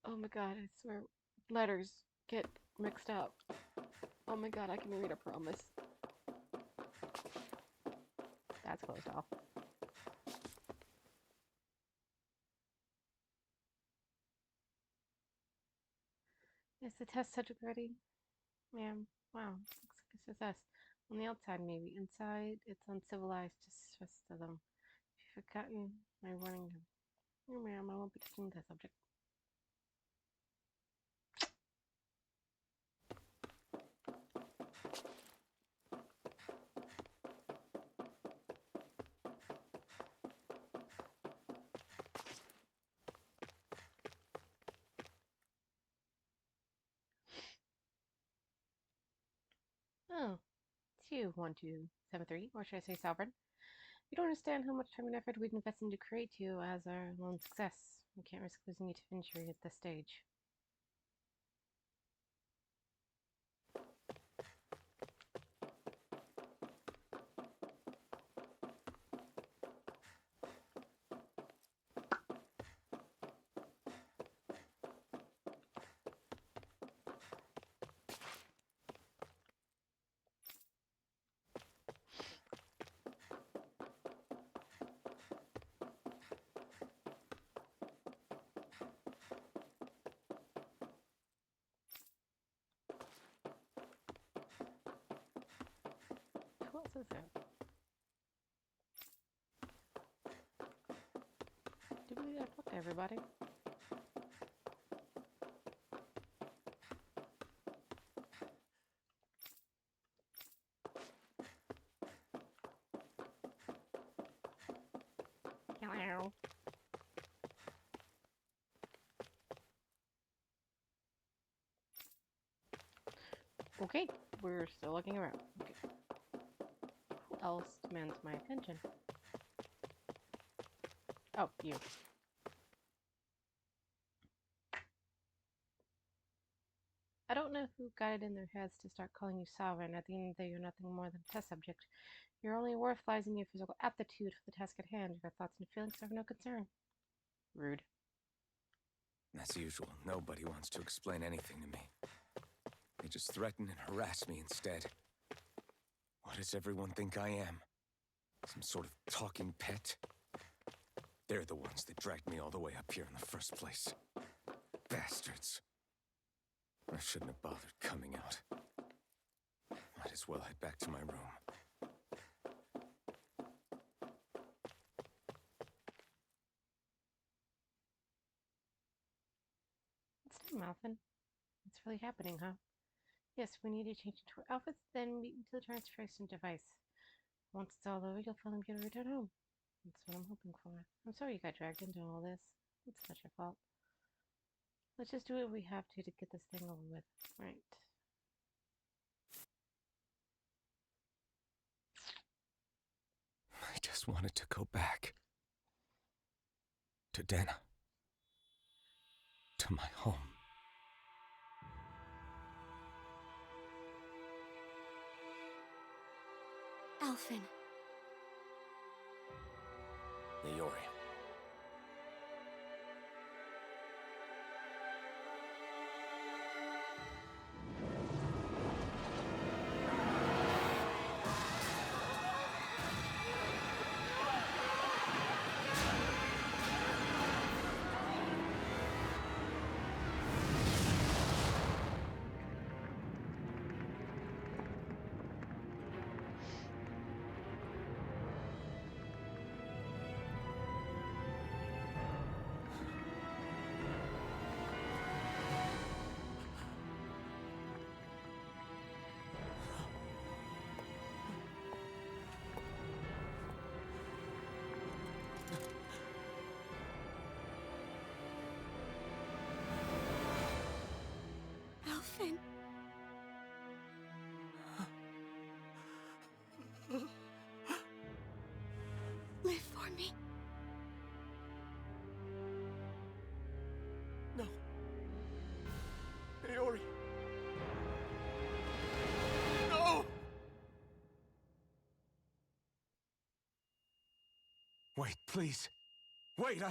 Speaker 1: Oh my god, I swear, letters get mixed up. Oh my god, I can read, I promise. That's closed off. Is the test subject ready? Ma'am, wow, looks like a success. On the outside, maybe. Inside, it's uncivilized to stress to them. If you've forgotten my warning, no, ma'am, I won't be touching the subject. Oh, it's you, 1273, or should I say sovereign? You don't understand how much time and effort we'd invested to create you as our lone success. We can't risk losing you to injury at this stage. Who else is there? Do we gotta talk to everybody? Hello. Okay, we're still looking around. Okay. Who else demands my attention? Oh, you. I don't know who got it in their heads to start calling you sovereign. At the end of the day, you're nothing more than a test subject. Your only worth lies in your physical aptitude for the task at hand. Your thoughts and feelings are of no concern. Rude.
Speaker 3: As usual, nobody wants to explain anything to me. They just threaten and harass me instead. What does everyone think I am? Some sort of talking pet? They're the ones that dragged me all the way up here in the first place. Bastards. I shouldn't have bothered coming out. Might as well head back to my room.
Speaker 1: It's time, Malvin. It's really happening, huh? Yes, we need to change into our outfits, then meet until the transformation device. Once it's all over, you'll finally be able to return home. That's what I'm hoping for. I'm sorry you got dragged into all this. It's not your fault. Let's just do what we have to get this thing over with. Right.
Speaker 3: I just wanted to go back. To Dana. To my home.
Speaker 5: Alphen.
Speaker 15: Leori.
Speaker 5: Alphen. Live for me.
Speaker 15: No. Leori. No!
Speaker 3: Wait, please. Wait,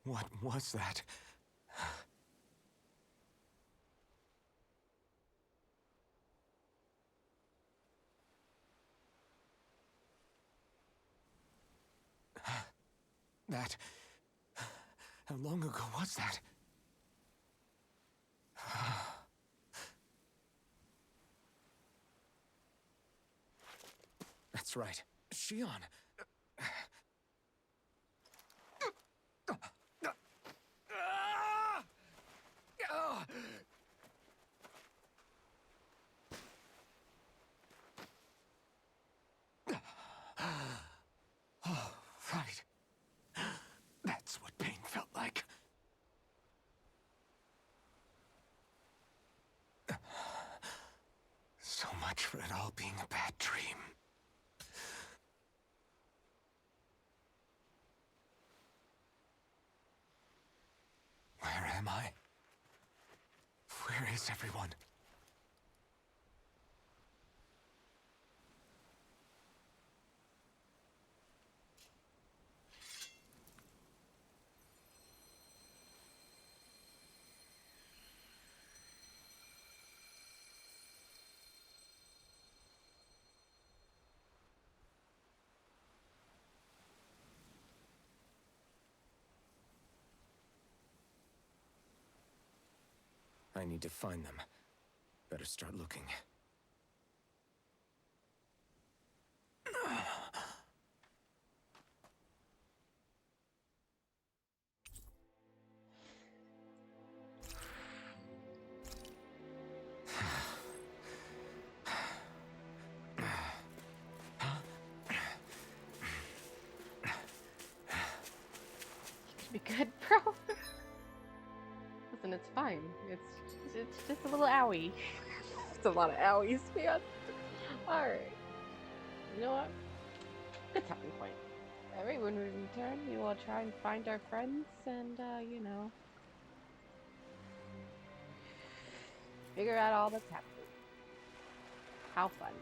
Speaker 3: What was that? That... How long ago was that? That's right. Shion. Oh, right. That's what pain felt like. So much for it all being a bad dream. Where am I? Where is everyone? I need to find them. Better start looking.
Speaker 1: You gonna be good, bro? Listen, it's fine. It's just a little owie. It's a lot of owies, man. Alright. You know what? Good stopping point. Alright, when we return, we will try and find our friends and, you know, figure out all that's happening. How fun.